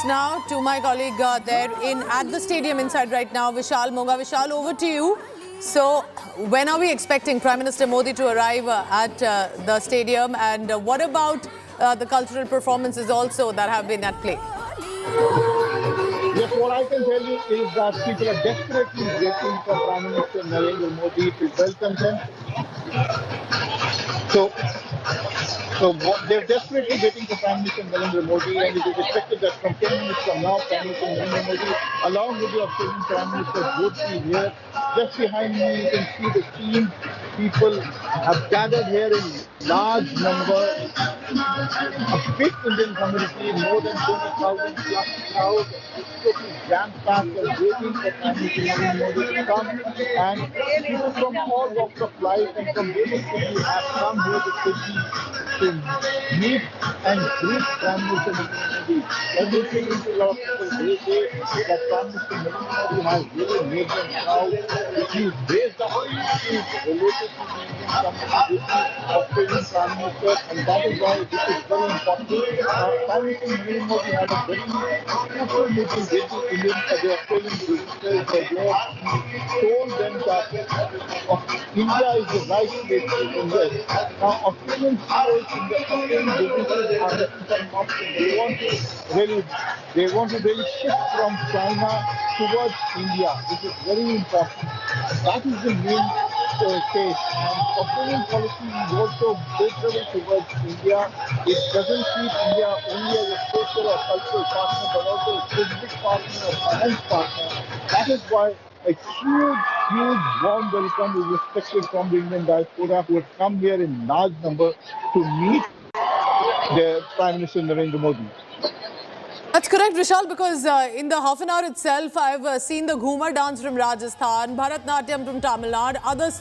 now to my colleague there at the stadium inside right now, Vishal Monga. Vishal, over to you. So, when are we expecting Prime Minister Modi to arrive at the stadium, and what about the cultural performances also that have been at play? Yes, what I can tell you is that people are desperately waiting for Prime Minister Narendra Modi to welcome them. So they're desperately waiting for Prime Minister Narendra Modi, and it is expected that from 10 minutes from now, Prime Minister Narendra Modi, along with the Australian Prime Minister, would be here. Just behind me, you can see the team. People have gathered here in large numbers. A big Indian community, more than 20,000 plus crowd, totally jam-packed and waiting for Prime Minister Narendra Modi to come. And people from all walks of life and from various cities have come here to meet and greet Prime Minister Narendra Modi. Everything is a lot of people. They say that Prime Minister Narendra Modi has really made them proud. He's raised up issues related to the Indian community with the Australian Prime Minister, and that is why this is very important. Prime Minister Narendra Modi had a very crucial meeting with the Australian visitors, where he told them that India is the right place to invest. Now, Australian CEOs in the Australian businesses are making some options. They want to really shift from China towards India, which is very important. That is the main case. And Australian policy is also favorable towards India. It doesn't see India only as a social or cultural partner, but also a strategic partner, a finance partner. That is why a huge warm welcome is expected from the Indian diaspora, who have come here in large number to meet the Prime Minister Narendra Modi. That's correct, Vishal, because in the half an hour itself, I've seen the Ghumar dance from Rajasthan, Bharatnatyam from Tamil Nadu, other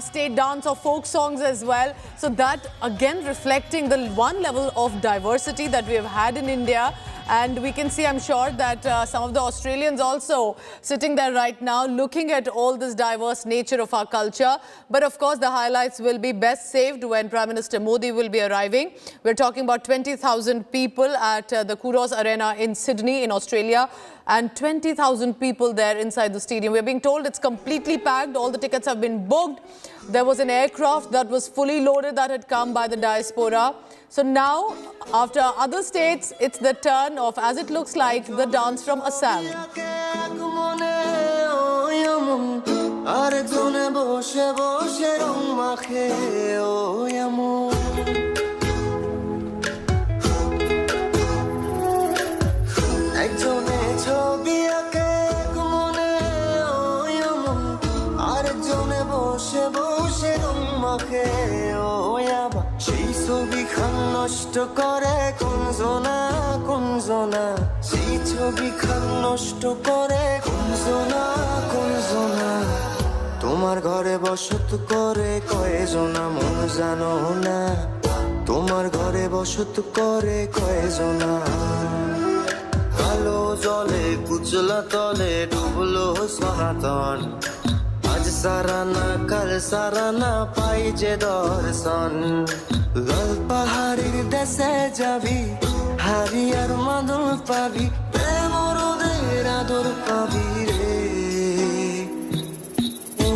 state dance or folk songs as well. So that again reflecting the one level of diversity that we have had in India. And we can see, I'm sure, that some of the Australians also sitting there right now looking at all this diverse nature of our culture. But of course, the highlights will be best saved when Prime Minister Modi will be arriving. We're talking about 20,000 people at the Kouros Arena in Sydney in Australia, and 20,000 people there inside the stadium. We're being told it's completely packed. All the tickets have been booked. There was an aircraft that was fully loaded that had come by the diaspora. So now, after other states, it's the turn of, as it looks like, the dance from Assam. নষ্ট করে কুঞ্জনা কুঞ্জনা সেই ছবিখান নষ্ট করে কুঞ্জনা কুঞ্জনা তোমার ঘরে বসত করে কয়জনা মন জানো না তোমার ঘরে বসত করে কয়জনা কালো জলে কুচলা তলে ডুবলো সনাতন আজ সারানা কাল সারানা পাই যে দর্শন লাল পাহাড়ের দেশে যাবি হারিয়ার মাদল পাবি প্রেমরদের আদর পাবি রে ও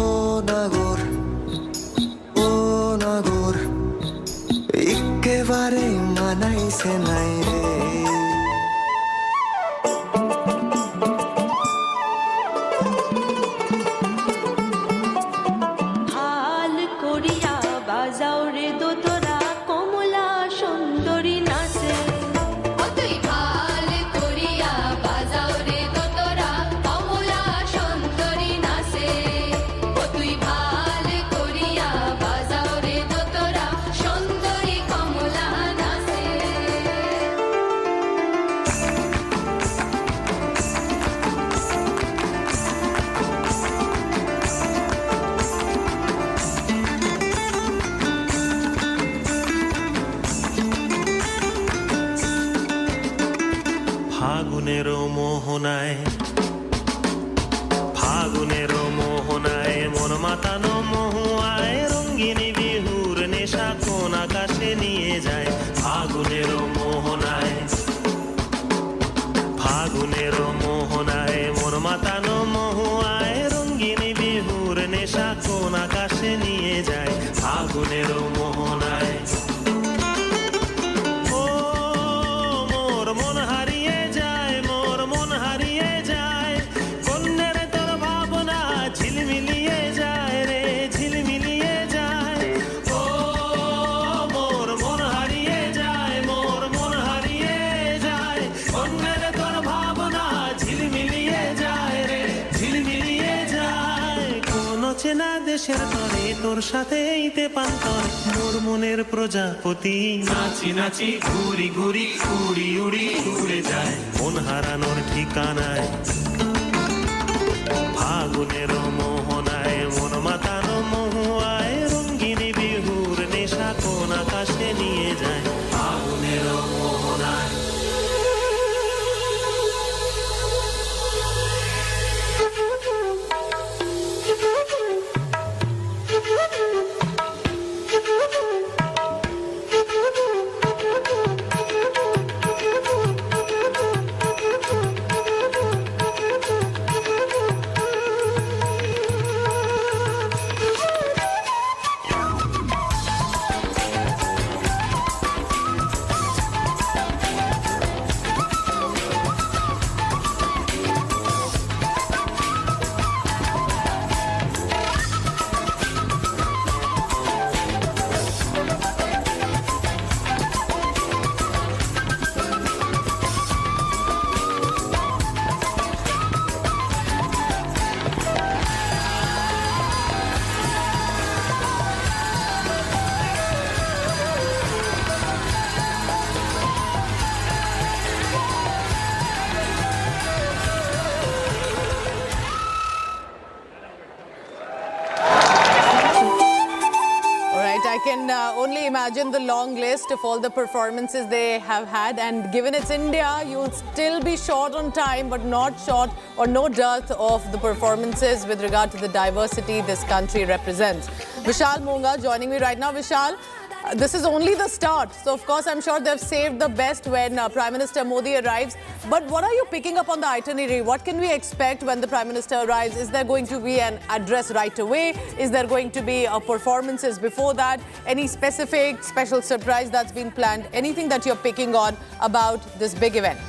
নাগর একেবারে মানাইছে নাই রে ফাগুনের মোহনায় মন মাতানো মহুয়ায় রঙ্গিনী বিহুর নেশা কোন আকাশে নিয়ে যায় ফাগুনের মোহনায় মাতানো মহুয়ায় রঙ্গিনী বিহুর নেশা কোন আকাশে নিয়ে যায় আগুনেরও মোহনায় ও মোর মন হারিয়ে যায় মোর মন হারিয়ে যায় কন্যের তোর ভাবনা ঝিলমিলিয়ে যায় রে ঝিলমিলিয়ে যায় ও মোর মন হারিয়ে যায় মোর মন হারিয়ে যায় কন্যের তোর ভাবনা ঝিলমিলিয়ে যায় রে ঝিলমিলিয়ে যায় কোন চেনা দেশের তরে তোর সাথে ইতে পান্তর মোর মনের প্রজাপতি নাচি নাচি ঘুরি ঘুরি উড়ি উড়ি উড়ে যায় মন হারানোর ঠিকানায় ফাগুনের মোহনায় মন মাতানো মহুয়ায় রঙ্গিনী বিহুর নেশা কোন আকাশে নিয়ে যায় ফাগুনের মোহনায় I can only imagine the long list of all the performances they have had, and given it's India, you'll still be short on time, but not short or no dearth of the performances with regard to the diversity this country represents. Vishal Monga joining me right now. Vishal, this is only the start. So, of course, I'm sure they've saved the best when Prime Minister Modi arrives. But what are you picking up on the itinerary? What can we expect when the Prime Minister arrives? Is there going to be an address right away? Is there going to be performances before that? Any specific special surprise that's been planned? Anything that you're picking on about this big event?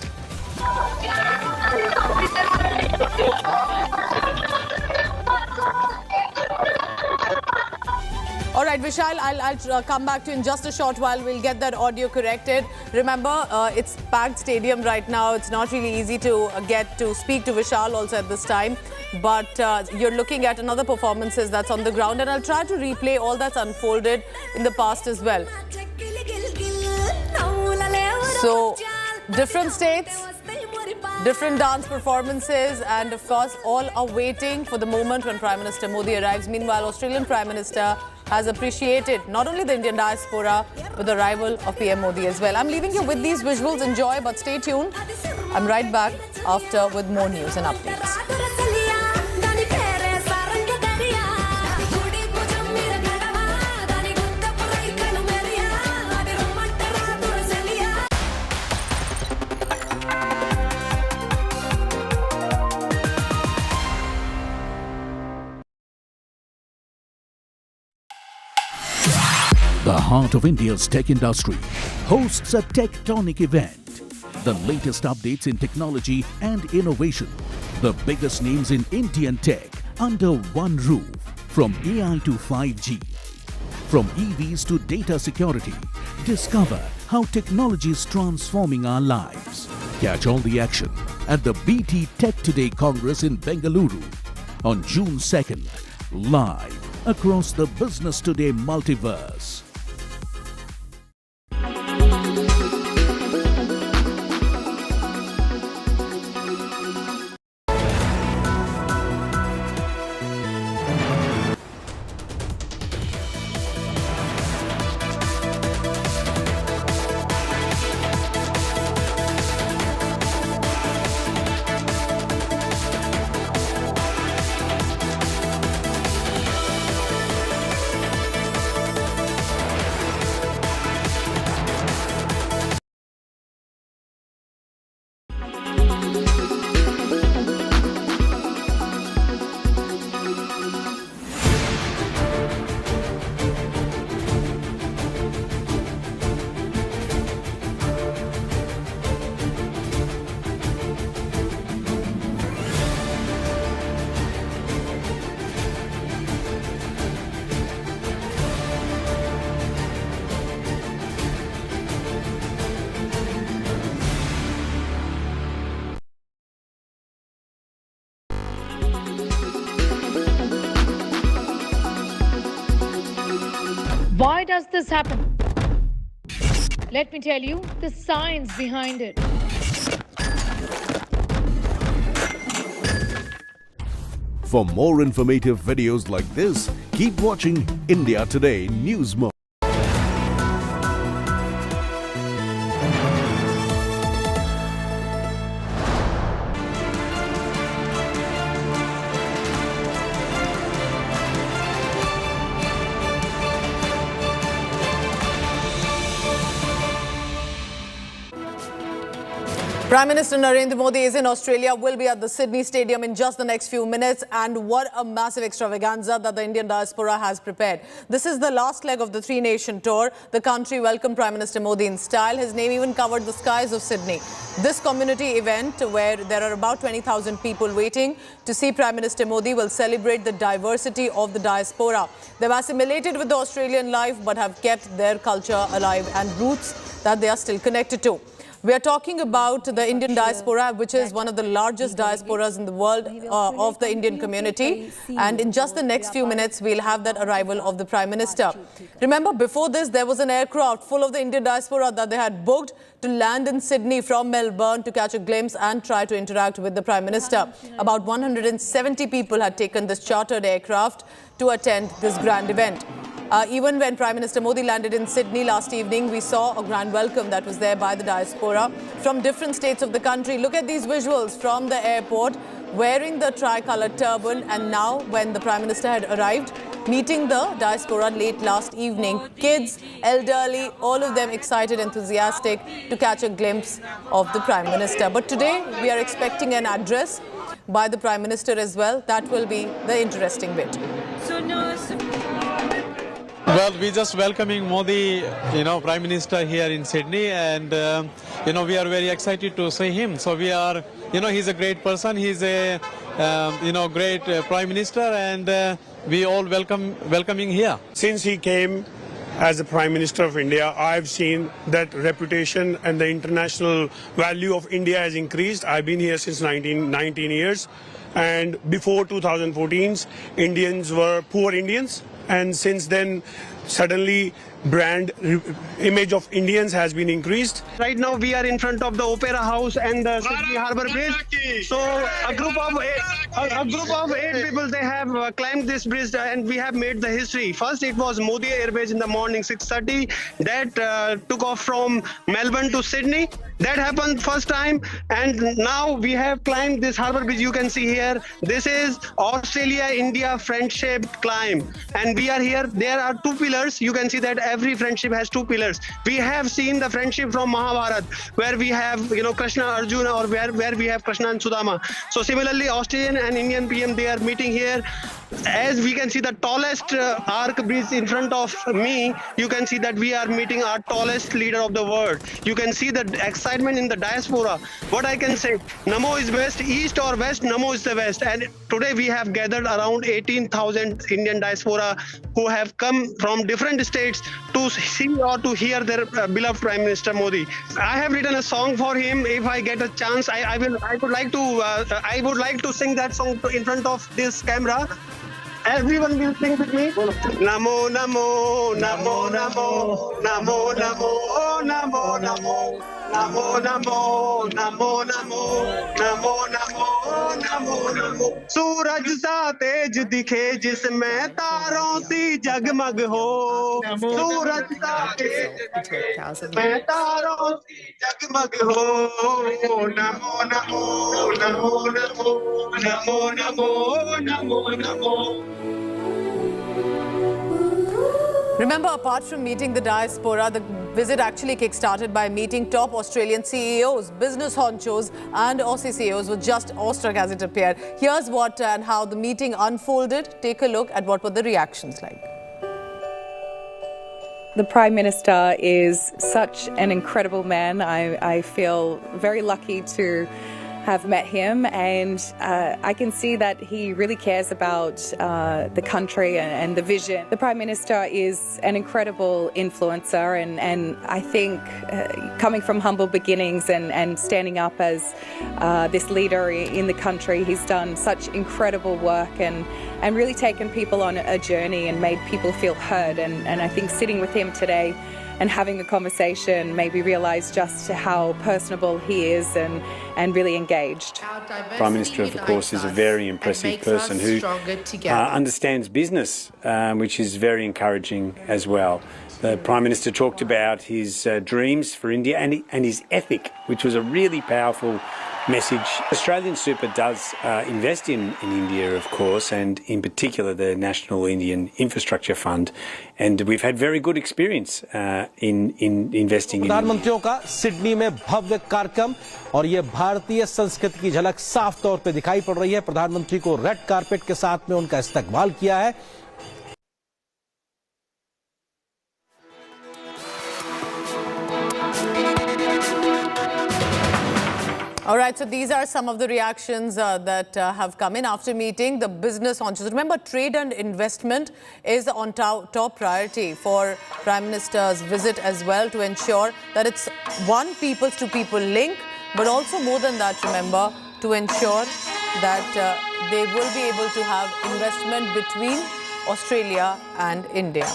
All right, Vishal, I'll come back to you in just a short while. We'll get that audio corrected. Remember, it's packed stadium right now. It's not really easy to get to speak to Vishal also at this time. But you're looking at another performances that's on the ground. And I'll try to replay all that's unfolded in the past as well. So, different states, different dance performances, and of course, all are waiting for the moment when Prime Minister Modi arrives. Meanwhile, Australian Prime Minister has appreciated not only the Indian diaspora, but the arrival of PM Modi as well. I'm leaving you with these visuals. Enjoy, but stay tuned. I'm right back after with more news and updates. The heart of India's tech industry hosts a tectonic event. The latest updates in technology and innovation. The biggest names in Indian tech under one roof. From AI to 5G. From EVs to data security. Discover how technology is transforming our lives. Catch all the action at the BT Tech Today Congress in Bengaluru on June 2nd. Live across the Business Today multiverse. Why does this happen? Let me tell you the science behind it. For more informative videos like this, keep watching India Today News Mode. Prime Minister Narendra Modi is in Australia, will be at the Sydney Stadium in just the next few minutes. And what a massive extravaganza that the Indian diaspora has prepared. This is the last leg of the three-nation tour. The country welcomed Prime Minister Modi in style. His name even covered the skies of Sydney. This community event, where there are about 20,000 people waiting to see Prime Minister Modi, will celebrate the diversity of the diaspora. They've assimilated with the Australian life but have kept their culture alive and roots that they are still connected to. We are talking about the Indian diaspora, which is one of the largest diasporas in the world of the Indian community. And in just the next few minutes, we'll have that arrival of the Prime Minister. Remember, before this, there was an aircraft full of the Indian diaspora that they had booked to land in Sydney from Melbourne to catch a glimpse and try to interact with the Prime Minister. About 170 people had taken this chartered aircraft to attend this grand event. Even when Prime Minister Modi landed in Sydney last evening, we saw a grand welcome that was there by the diaspora from different states of the country. Look at these visuals from the airport, wearing the tricolour turban. And now, when the Prime Minister had arrived, meeting the diaspora late last evening, kids, elderly, all of them excited, enthusiastic to catch a glimpse of the Prime Minister. But today, we are expecting an address by the Prime Minister as well. That will be the interesting bit. Well, we're just welcoming Modi, Prime Minister here in Sydney, and, we are very excited to see him. So we are, he's a great person. He's a, great Prime Minister, and we all welcoming here. Since he came as the Prime Minister of India, I've seen that reputation and the international value of India has increased. I've been here since 19 years. And before 2014, Indians were poor Indians. And since then, suddenly brand image of Indians has been increased. Right now we are in front of the Opera House and the Sydney Harbour Bridge. So a group of eight people, they have climbed this bridge and we have made the history. First it was Modi Airways in the morning 6:30 that took off from Melbourne to Sydney. That happened first time, and now we have climbed this harbour bridge. You can see here, this is Australia-India friendship climb, and we are here. There are two pillars. You can see that every friendship has two pillars. We have seen the friendship from Mahabharata, where we have Krishna, Arjuna, or where we have Krishna and Sudama. So similarly, Australian and Indian PM, they are meeting here. As we can see the tallest arc bridge in front of me, you can see that we are meeting our tallest leader of the world. You can see the excitement in the diaspora. What I can say, Namo is best, east or west, Namo is the best. And today we have gathered around 18,000 Indian diaspora who have come from different states to see or to hear their beloved Prime Minister Modi. I have written a song for him. If I get a chance, I would like to sing that song in front of this camera. Everyone will sing with me. Namo, namo, namo, namo, namo, namo, oh, namo, namo, namo, namo, namo, namo, namo, namo, oh, namo, namo. सूरज सा तेज दिखे जिसमें तारों सी जगमग हो. सूरज सा तेज दिखे जिसमें तारों सी जगमग हो. Namo Namo Namo Namo Namo Namo Namo Namo. Remember, apart from meeting the diaspora, the visit actually kick-started by meeting top Australian CEOs, business honchos and Aussie CEOs were just awestruck as it appeared. Here's what and how the meeting unfolded. Take a look at what were the reactions like. The Prime Minister is such an incredible man. I feel very lucky to have met him, and I can see that he really cares about the country and the vision. The Prime Minister is an incredible influencer, and I think coming from humble beginnings and standing up as this leader in the country, he's done such incredible work and really taken people on a journey and made people feel heard. And I think sitting with him today and having the conversation made me realise just how personable he is and really engaged. Prime Minister, of course, is a very impressive person who understands business, which is very encouraging as well. The Prime Minister talked about his dreams for India and his ethic, which was a really powerful message. Australian Super does invest in India, of course, and in particular the National Indian Infrastructure Fund, and we've had very good experience in investing in India. प्रधानमंत्रियों का Sydney में भव्य कार्यक्रम और ये भारतीय संस्कृति की झलक साफ तौर पे दिखाई पड़ रही है। प्रधानमंत्री को रेड कारपेट के साथ में उनका इस्तकबाल किया है। All right, so these are some of the reactions that have come in after meeting the business entrepreneurs. Remember, trade and investment is on top priority for Prime Minister's visit as well, to ensure that it's one people-to-people link, but also more than that, remember, to ensure that they will be able to have investment between Australia and India.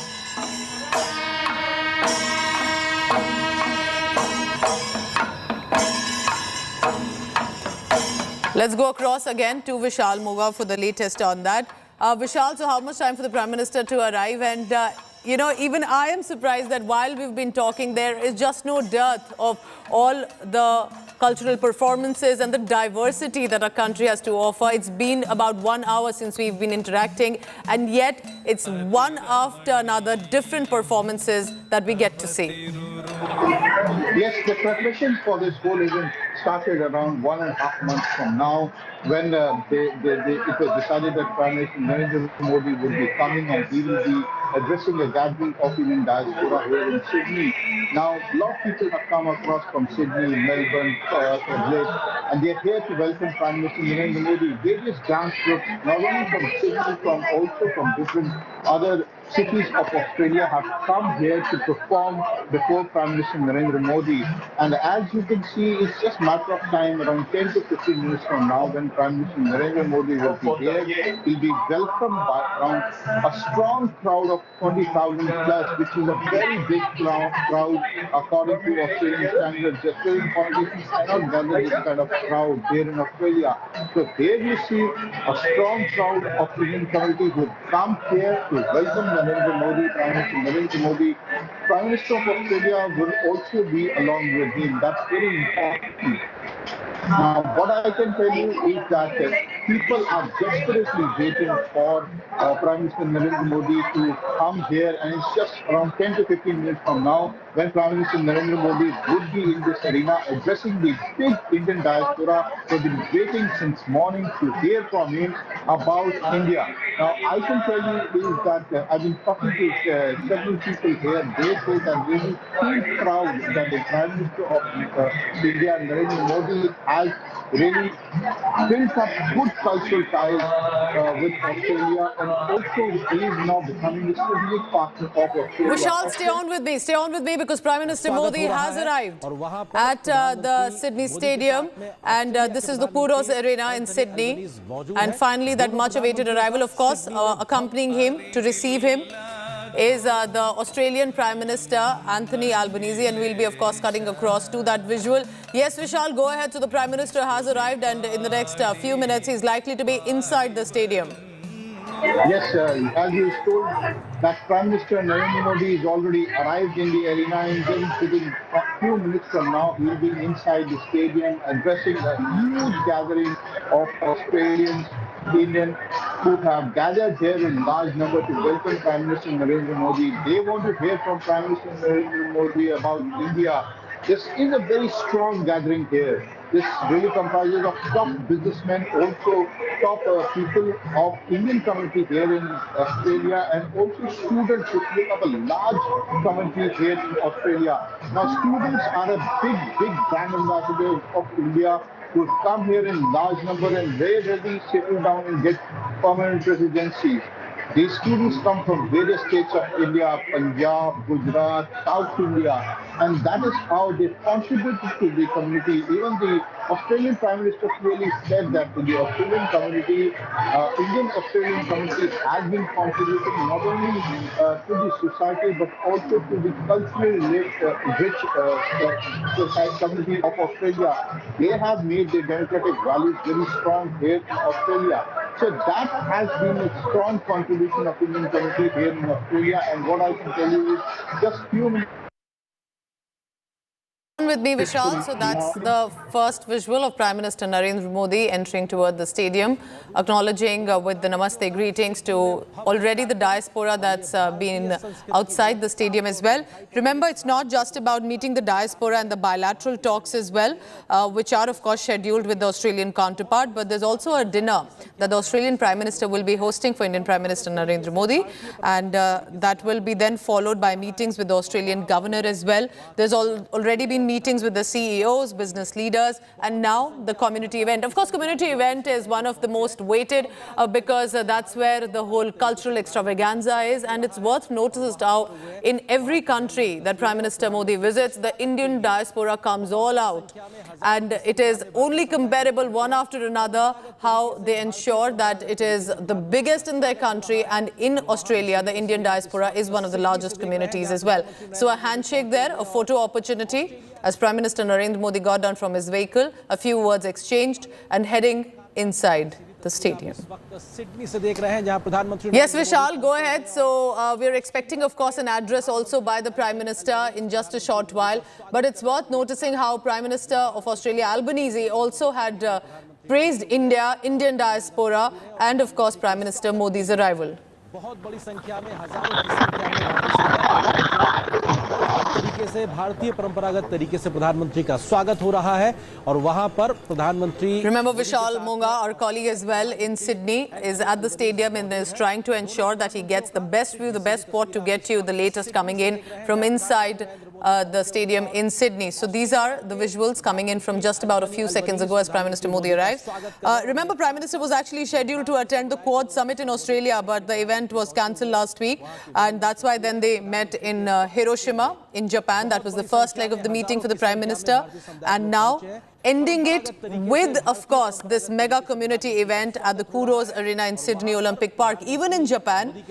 Let's go across again to Vishal Moga for the latest on that. Vishal, so how much time for the Prime Minister to arrive? And, you know, even I am surprised that while we've been talking, there is just no dearth of all the cultural performances and the diversity that our country has to offer. It's been about 1 hour since we've been interacting, and yet it's one after another different performances that we get to see. Yes, the preparation for this whole event started around 1.5 months from now, when it was decided that Prime Minister Narendra Modi would be coming and he will be addressing a gathering of Indian diaspora here in Sydney. Now, a lot of people have come across from Sydney, Melbourne, Adelaide, and they are here to welcome Prime Minister Narendra Modi. Various dance groups, not only from Sydney, also from different other cities of Australia, have come here to perform before Prime Minister Narendra Modi. And as you can see, it's just a matter of time, around 10 to 15 minutes from now, when Prime Minister Narendra Modi will be here. He'll be welcomed by around a strong crowd of 20,000 plus, which is a very big crowd according to Australian standards. Australian politicians cannot gather this kind of crowd here in Australia. So here you see a strong crowd of Indian community who come here to welcome Narendra Modi, Prime Minister Narendra Modi. Prime Minister of Australia will also be along with him. That's very important. Now, what I can tell you is that people are desperately waiting for Prime Minister Narendra Modi to come here, and it's just around 10 to 15 minutes from now when Prime Minister Narendra Modi would be in this arena addressing the big Indian diaspora. They've been waiting since morning to hear from him about India. Now, I can tell you is that I've been talking to several people here. They say that they feel proud that the Prime Minister of India, Narendra Modi, has really built up good cultural ties with Australia, and also is now becoming a strategic partner of Australia. Vishal, stay on with me because Prime Minister Modi has arrived at the Sydney Stadium, and this is the Puros Arena in Sydney. And finally, that much awaited arrival, of course, accompanying him to receive him is the Australian Prime Minister Anthony Albanese, and we'll be of course cutting across to that visual. Yes, Vishal, go ahead. So the Prime Minister has arrived, and in the next few minutes he's likely to be inside the stadium. Yes, as you told, that Prime Minister Narendra Modi is already arrived in the arena, and just within a few minutes from now he will be inside the stadium addressing a huge gathering of Australians, Indians who have gathered here in large number to welcome Prime Minister Narendra Modi. They want to hear from Prime Minister Narendra Modi about India. This is a very strong gathering here. This really comprises of top businessmen, also top people of Indian community here in Australia, and also students who make up a large community here in Australia. Now, students are a big brand ambassadors of India. who come here in large number and rarely settle down and get permanent residency. These students come from various states of India, Punjab, Gujarat, South India, and that is how they contributed to the community. Even the Australian Prime Minister clearly said that to the Australian community, Indian Australian community has been contributing not only to the society but also to the culturally rich society community of Australia. They have made their democratic values very strong here in Australia. So that has been a strong contribution of Indian community here in Australia. And what I can tell you is just few minutes. With me, Vishal. So that's the first visual of Prime Minister Narendra Modi entering toward the stadium, acknowledging with the Namaste greetings to already the diaspora that's been outside the stadium as well. Remember, it's not just about meeting the diaspora and the bilateral talks as well, which are of course scheduled with the Australian counterpart, but there's also a dinner that the Australian Prime Minister will be hosting for Indian Prime Minister Narendra Modi, and that will be then followed by meetings with the Australian governor as well. There's already been meetings with the CEOs, business leaders, and now the community event. Of course, community event is one of the most weighted because that's where the whole cultural extravaganza is, and it's worth noticing how in every country that Prime Minister Modi visits, the Indian diaspora comes all out, and it is only comparable one after another how they ensure that it is the biggest in their country, and in Australia, the Indian diaspora is one of the largest communities as well. So a handshake there, a photo opportunity, as Prime Minister Narendra Modi got down from his vehicle, a few words exchanged and heading inside the stadium. Yes, Vishal, go ahead. So we're expecting, of course, an address also by the Prime Minister in just a short while. But it's worth noticing how Prime Minister of Australia, Albanese, also had praised India, Indian diaspora, and of course, Prime Minister Modi's arrival. बहुत बड़ी संख्या में हजारों तरीके से भारतीय परंपरागत तरीके से प्रधानमंत्री का स्वागत हो रहा है और वहां पर प्रधानमंत्री Remember, Vishal Monga, our colleague as well in Sydney, is at the stadium and is trying to ensure that he gets the best view, the best spot to get you the latest coming in from inside the stadium in Sydney. So these are the visuals coming in from just about a few seconds ago as Prime Minister Modi arrived. Remember, Prime Minister was actually scheduled to attend the Quad Summit in Australia, but the event was cancelled last week, and that's why then they met in Hiroshima in Japan. That was the first leg of the meeting for the Prime Minister, and now ending it with, of course, this mega community event at the Kuros Arena in Sydney Olympic Park. Even in Japan,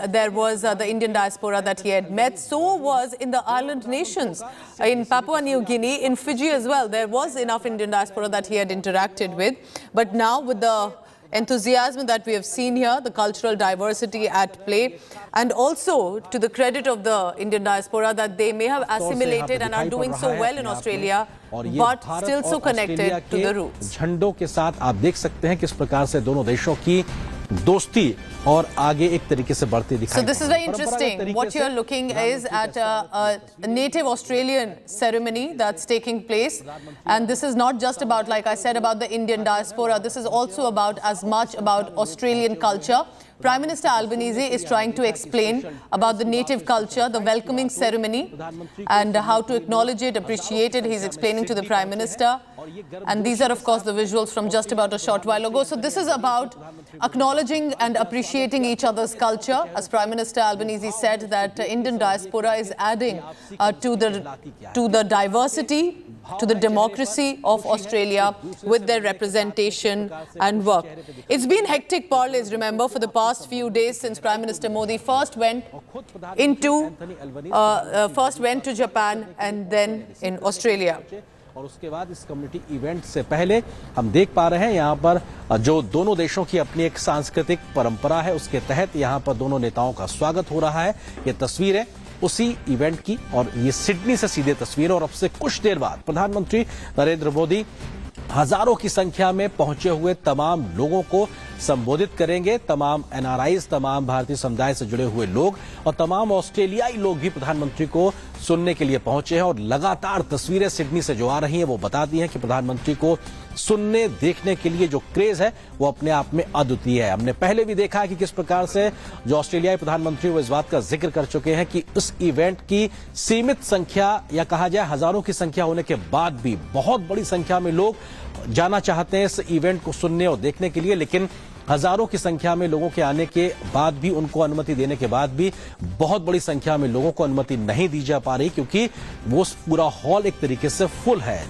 there was the Indian diaspora that he had met. So was in the island nations, in Papua New Guinea, in Fiji as well. There was enough Indian diaspora that he had interacted with. But now with the enthusiasm that we have seen here, the cultural diversity at play, and also to the credit of the Indian diaspora that they may have assimilated and are doing so well in Australia, but still so connected to the roots. झंडों के साथ आप देख सकते हैं किस प्रकार से दोनों देशों की दोस्ती और आगे एक तरीके से बढ़ती दिखाई. So this is very interesting. What you're looking is at a native Australian ceremony that's taking place, and this is not just about, like I said, about the Indian diaspora. This is also about as much about Australian culture. Prime Minister Albanese is trying to explain about the native culture, the welcoming ceremony, and how to acknowledge it, appreciate it. He's explaining to the Prime Minister. And these are, of course, the visuals from just about a short while ago. So this is about acknowledging and appreciating each other's culture. As Prime Minister Albanese said, that Indian diaspora is adding to the diversity, to the democracy of Australia with their representation and work. It's been hectic parleys, remember, for the past few days since Prime Minister Modi first went to Japan and then in Australia. और उसके बाद इस community event से पहले हम देख पा रहे हैं यहाँ पर जो दोनों देशों की अपनी एक सांस्कृतिक परंपरा है, उसके तहत यहाँ पर दोनों नेताओं का स्वागत हो रहा है. ये तस्वीरें उसी इवेंट की और ये सिडनी से सीधे तस्वीर. और अब से कुछ देर बाद प्रधानमंत्री नरेंद्र मोदी हजारों की संख्या में पहुंचे हुए तमाम लोगों को संबोधित करेंगे. तमाम एनआरआईज, तमाम भारतीय समुदाय से जुड़े हुए लोग और तमाम ऑस्ट्रेलियाई लोग भी प्रधानमंत्री को सुनने के लिए पहुंचे हैं. और लगातार तस्वीरें सिडनी से जो आ रही हैं वो बताती हैं कि प्रधानमंत्री को सुनने देखने के लिए जो क्रेज है वो अपने आप में अद्वितीय है. हमने पहले भी देखा कि किस प्रकार से जो ऑस्ट्रेलियाई प्रधानमंत्री वो इस बात का जिक्र कर चुके हैं कि उस इवेंट की सीमित संख्या या कहा जाए हजारों की संख्या होने के बाद भी बहुत बड़ी संख्या में लोग जाना चाहते हैं इस इवेंट को सुनने और देखने के लिए, लेकिन हजारों की संख्या में लोगों के आने के बाद भी, उनको अनुमति देने के बाद भी बहुत बड़ी संख्या में लोगों को अनुमति नहीं दी जा पा रही, क्योंकि वो पूरा हॉल एक तरीके से फुल है।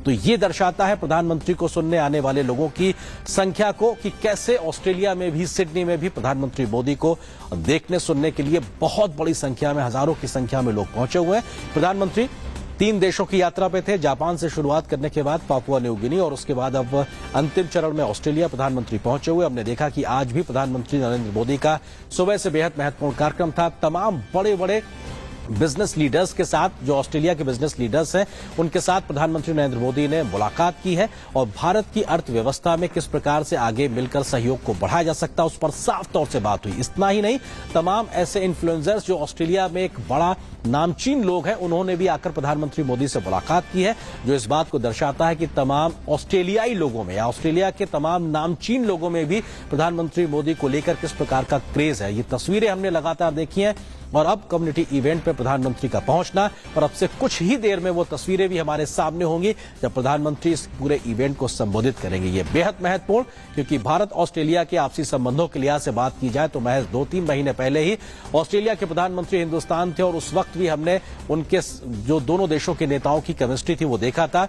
तो ये दर्शाता है प्रधानमंत्री को सुनने आने वाले लोगों की संख्या को, कि कैसे ऑस्ट्रेलिया में भी, सिडनी में भी प्रधानमंत्री मोदी को देखने सुनने के लिए बहुत बड़ी संख्या में, हजारों की संख्या में लोग पहुंचे हुए हैं। प्रधानमंत्री 3 देशों की यात्रा पे थे। जापान से शुरुआत करने के बाद पापुआ न्यू गिनी और उसके बाद अब अंतिम चरण में ऑस्ट्रेलिया प्रधानमंत्री पहुंचे हुए। हमने देखा कि आज भी प्रधानमंत्री नरेंद्र मोदी का सुबह से बेहद महत्वपूर्ण कार्यक्रम था। तमाम बड़े बड़े बिजनेस लीडर्स के साथ, जो ऑस्ट्रेलिया के बिजनेस लीडर्स हैं, उनके साथ प्रधानमंत्री नरेंद्र मोदी ने मुलाकात की है और भारत की अर्थव्यवस्था में किस प्रकार से आगे मिलकर सहयोग को बढ़ाया जा सकता है उस पर साफ तौर से बात हुई। इतना ही नहीं, तमाम ऐसे इन्फ्लुएंसर्स जो ऑस्ट्रेलिया में एक बड़ा नामचीन लोग हैं, उन्होंने भी आकर प्रधानमंत्री मोदी से मुलाकात की है, जो इस बात को दर्शाता है कि तमाम ऑस्ट्रेलियाई लोगों में या ऑस्ट्रेलिया के तमाम नामचीन लोगों में भी प्रधानमंत्री मोदी को लेकर किस प्रकार का क्रेज है। ये तस्वीरें हमने लगातार देखी हैं और अब कम्युनिटी इवेंट पे प्रधानमंत्री का पहुंचना, और अब से कुछ ही देर में वो तस्वीरें भी हमारे सामने होंगी जब प्रधानमंत्री इस पूरे इवेंट को संबोधित करेंगे। ये बेहद महत्वपूर्ण, क्योंकि भारत ऑस्ट्रेलिया के आपसी संबंधों के लिहाज से बात की जाए तो महज 2-3 महीने पहले ही ऑस्ट्रेलिया के प्रधानमंत्री हिंदुस्तान थे और उस वक्त भी हमने उनके जो दोनों देशों के नेताओं की केमिस्ट्री थी वो देखा था।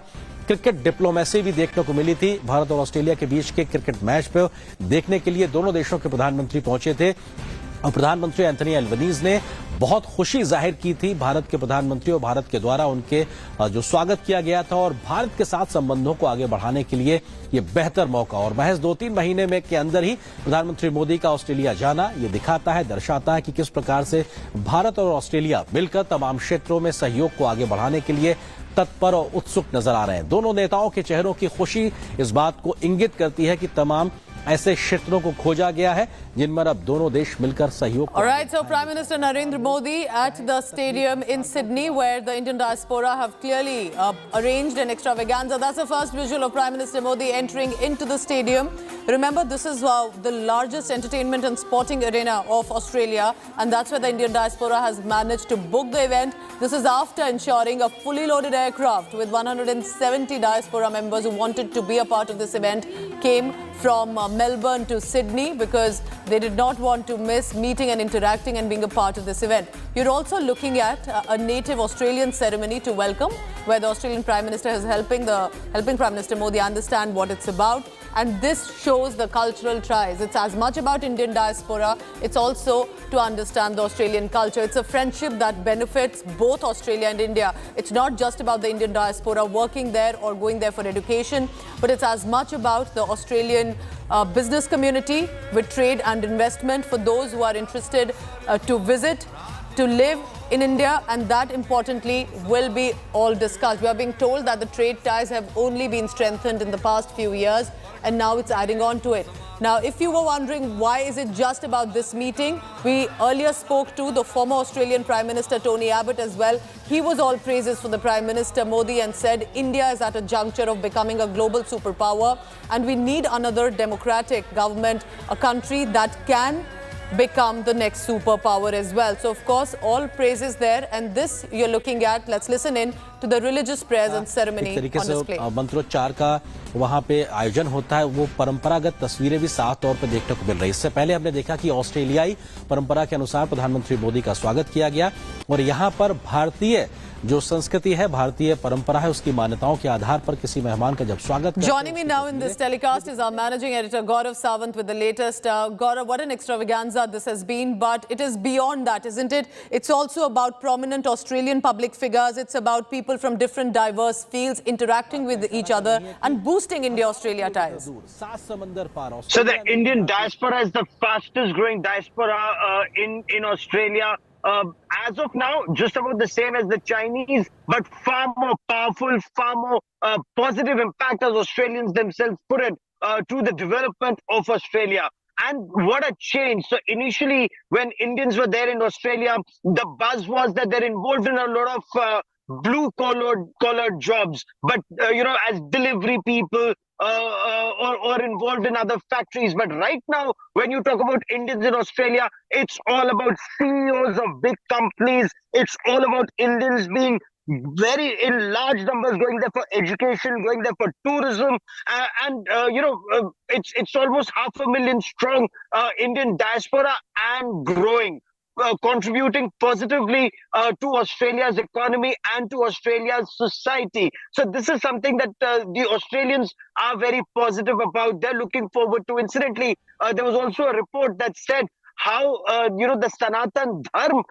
क्रिकेट डिप्लोमेसी भी देखने को मिली थी। भारत और ऑस्ट्रेलिया के बीच के क्रिकेट मैच पे देखने के लिए दोनों देशों के प्रधानमंत्री पहुंचे थे और प्रधानमंत्री एंथनी एल्बनीज ने बहुत खुशी जाहिर की थी भारत के प्रधानमंत्री और भारत के द्वारा उनके जो स्वागत किया गया था, और भारत के साथ संबंधों को आगे बढ़ाने के लिए ये बेहतर मौका। और महज 2-3 महीने में के अंदर ही प्रधानमंत्री मोदी का ऑस्ट्रेलिया जाना ये दिखाता है, दर्शाता है कि किस प्रकार से भारत और ऑस्ट्रेलिया मिलकर तमाम क्षेत्रों में सहयोग को आगे बढ़ाने के लिए तत्पर और उत्सुक नजर आ रहे हैं। दोनों नेताओं के चेहरों की खुशी इस बात को इंगित करती है कि तमाम ऐसे क्षेत्रों को खोजा गया है जिन पर अब दोनों देश मिलकर सहयोग। All right, so Prime Minister Narendra Modi at the stadium in Sydney, where the Indian diaspora have clearly arranged an extravaganza. That's the first visual of Prime Minister Modi entering into the stadium. Remember, this is the largest entertainment and sporting arena of Australia, and that's where the Indian diaspora has managed to book the event. This is after ensuring a fully loaded aircraft with 170 diaspora members who wanted to be a part of this event came from Melbourne to Sydney because they did not want to miss meeting and interacting and being a part of this event. You're also looking at a native Australian ceremony to welcome, where the Australian Prime Minister is helping Prime Minister Modi understand what it's about. And this shows the cultural ties. It's as much about Indian diaspora, it's also to understand the Australian culture. It's a friendship that benefits both Australia and India. It's not just about the Indian diaspora working there or going there for education, but it's as much about the Australian business community with trade and investment for those who are interested to visit, to live in India, and that importantly will be all discussed. We are being told that the trade ties have only been strengthened in the past few years, and now it's adding on to it. Now, if you were wondering why is it just about this meeting, we earlier spoke to the former Australian Prime Minister Tony Abbott as well. He was all praises for the Prime Minister Modi and said India is at a juncture of becoming a global superpower, and we need another democratic government, a country that can become the next superpower as well. So, of course, all praises there, and this you're looking at. Let's listen in to the religious prayers and ceremony on display. मंत्रोच्चार का वहां पे आयोजन होता है, वो परंपरागत तस्वीरें भी साफ तौर पे देखने को मिल रही है। इससे पहले हमने देखा कि ऑस्ट्रेलियाई परंपरा के अनुसार प्रधानमंत्री मोदी का स्वागत किया गया, और यहाँ पर भारतीय जो संस्कृति है, भारतीय परंपरा है, उसकी मान्यताओं के आधार पर किसी मेहमान का जब स्वागत। Joining me now in this telecast is our managing editor Gaurav Sawant with the latest. Gaurav, what an extravaganza this has been, but it is beyond that, isn't it? It's also about prominent Australian public figures. It's about people from different diverse fields interacting with each other and boosting India-Australia ties. So the Indian diaspora is the fastest growing diaspora in Australia. As of now, just about the same as the Chinese, but far more powerful, far more positive impact as Australians themselves put it to the development of Australia. And what a change. So initially, when Indians were there in Australia, the buzz was that they're involved in a lot of blue-collar jobs. But, as delivery people, or involved in other factories. But right now, when you talk about Indians in Australia, it's all about CEOs of big companies. It's all about Indians being very in large numbers going there for education, going there for tourism, it's almost 500,000 strong Indian diaspora and growing. Contributing positively to Australia's economy and to Australia's society. So this is something that the Australians are very positive about. They're looking forward to. Incidentally, there was also a report that said how the Sanatan Dharma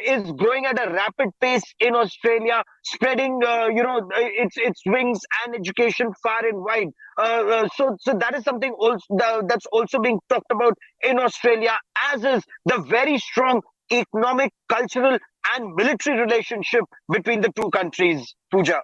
is growing at a rapid pace in Australia, spreading its wings and education far and wide. So that is something that's also being talked about in Australia, as is the very strong economic, cultural and military relationship between the two countries, Pooja.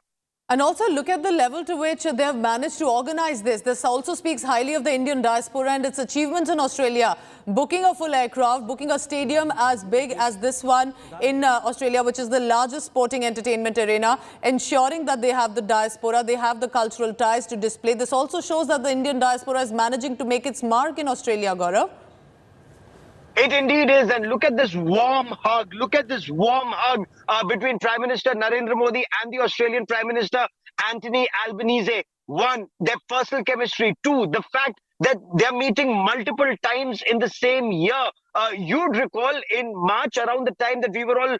And also look at the level to which they have managed to organize this. This also speaks highly of the Indian diaspora and its achievements in Australia. Booking a full aircraft, booking a stadium as big as this one in Australia, which is the largest sporting entertainment arena, ensuring that they have the diaspora, they have the cultural ties to display. This also shows that the Indian diaspora is managing to make its mark in Australia, Gaurav. It indeed is. And look at this warm hug. Look at this warm hug between Prime Minister Narendra Modi and the Australian Prime Minister Anthony Albanese. One, their personal chemistry. Two, the fact that they're meeting multiple times in the same year. You'd recall in March, around the time that we were all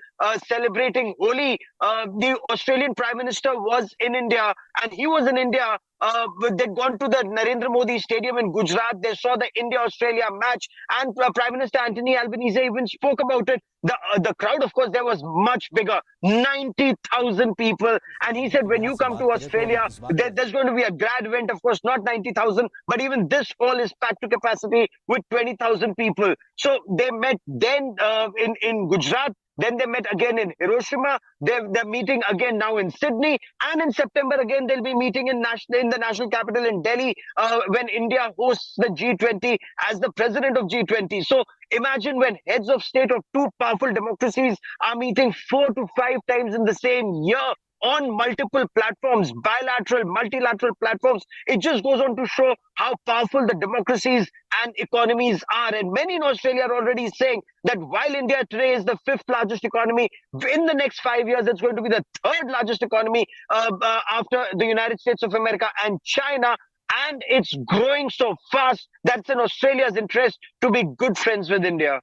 celebrating Holi, the Australian Prime Minister was in India, and he was in India. They'd gone to the Narendra Modi Stadium in Gujarat. They saw the India-Australia match, and Prime Minister Anthony Albanese even spoke about it. The crowd, of course, there was much bigger, 90,000 people. And he said, when you come to Australia, there's going to be a grad event, of course, not 90,000, but even this hall is packed to capacity with 20,000 people. So they met then in Gujarat. Then they met again in Hiroshima. They're meeting again now in Sydney. And in September, again, they'll be meeting in the national capital in Delhi when India hosts the G20 as the president of G20. So imagine when heads of state of two powerful democracies are meeting 4 to 5 times in the same year on multiple platforms, bilateral, multilateral platforms. It just goes on to show how powerful the democracies and economies are. And many in Australia are already saying that while India today is the 5th largest economy, in the next 5 years, it's going to be the 3rd largest economy after the United States of America and China. And it's growing so fast that's in Australia's interest to be good friends with India.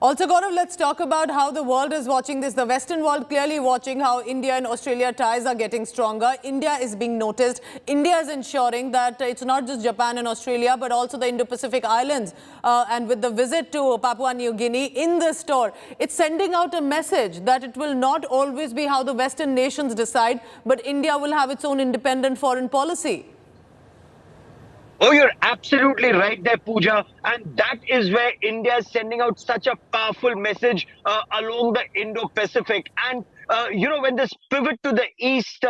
Also, Gaurav, let's talk about how the world is watching this. The Western world clearly watching how India and Australia ties are getting stronger. India is being noticed. India is ensuring that it's not just Japan and Australia, but also the Indo-Pacific islands. And with the visit to Papua New Guinea in this tour, it's sending out a message that it will not always be how the Western nations decide, but India will have its own independent foreign policy. Oh, you're absolutely right there, Pooja. And that is where India is sending out such a powerful message along the Indo-Pacific. And, when this pivot to the East,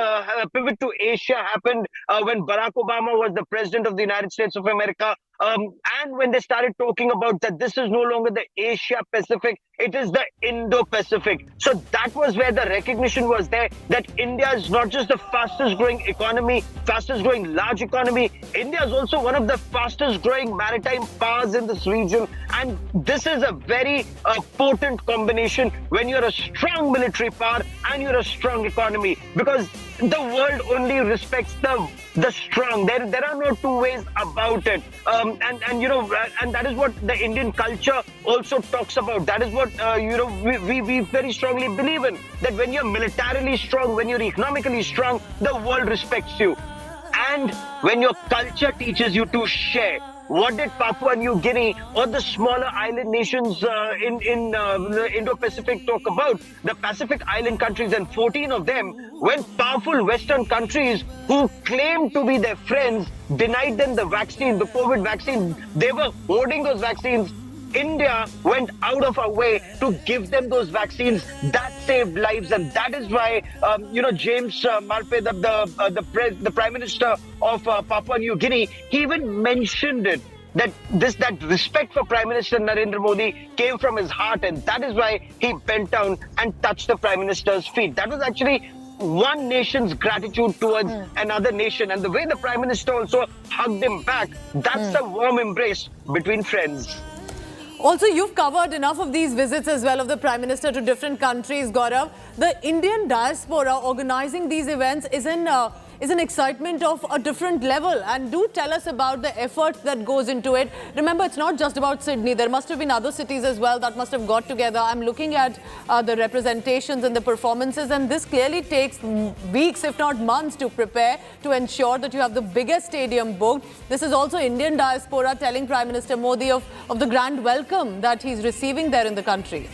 pivot to Asia happened, when Barack Obama was the president of the United States of America, and when they started talking about that this is no longer the Asia-Pacific, it is the Indo-Pacific. So that was where the recognition was there that India is not just the fastest growing economy, fastest growing large economy. India is also one of the fastest growing maritime powers in this region. And this is a very potent combination when you're a strong military power and you're a strong economy, because the world only respects the strong. There are no two ways about it. And that is what the Indian culture also talks about. That is what we very strongly believe in, that when you're militarily strong, when you're economically strong, the world respects you. And when your culture teaches you to share. What did Papua New Guinea or the smaller island nations in the Indo-Pacific talk about? The Pacific Island countries, and 14 of them, when powerful Western countries who claimed to be their friends denied them the vaccine, the COVID vaccine, they were hoarding those vaccines. India went out of our way to give them those vaccines that saved lives, and that is why James Malpe, the Prime Minister of Papua New Guinea, he even mentioned it, that respect for Prime Minister Narendra Modi came from his heart, and that is why he bent down and touched the Prime Minister's feet. That was actually one nation's gratitude towards another nation, and the way the Prime Minister also hugged him back, that's a warm embrace between friends. Also, you've covered enough of these visits as well of the Prime Minister to different countries, Gaurav. The Indian diaspora organizing these events is an excitement of a different level. And do tell us about the effort that goes into it. Remember, it's not just about Sydney. There must have been other cities as well that must have got together. I'm looking at the representations and the performances, and this clearly takes weeks, if not months, to prepare to ensure that you have the biggest stadium booked. This is also Indian diaspora telling Prime Minister Modi of the grand welcome that he's receiving there in the country.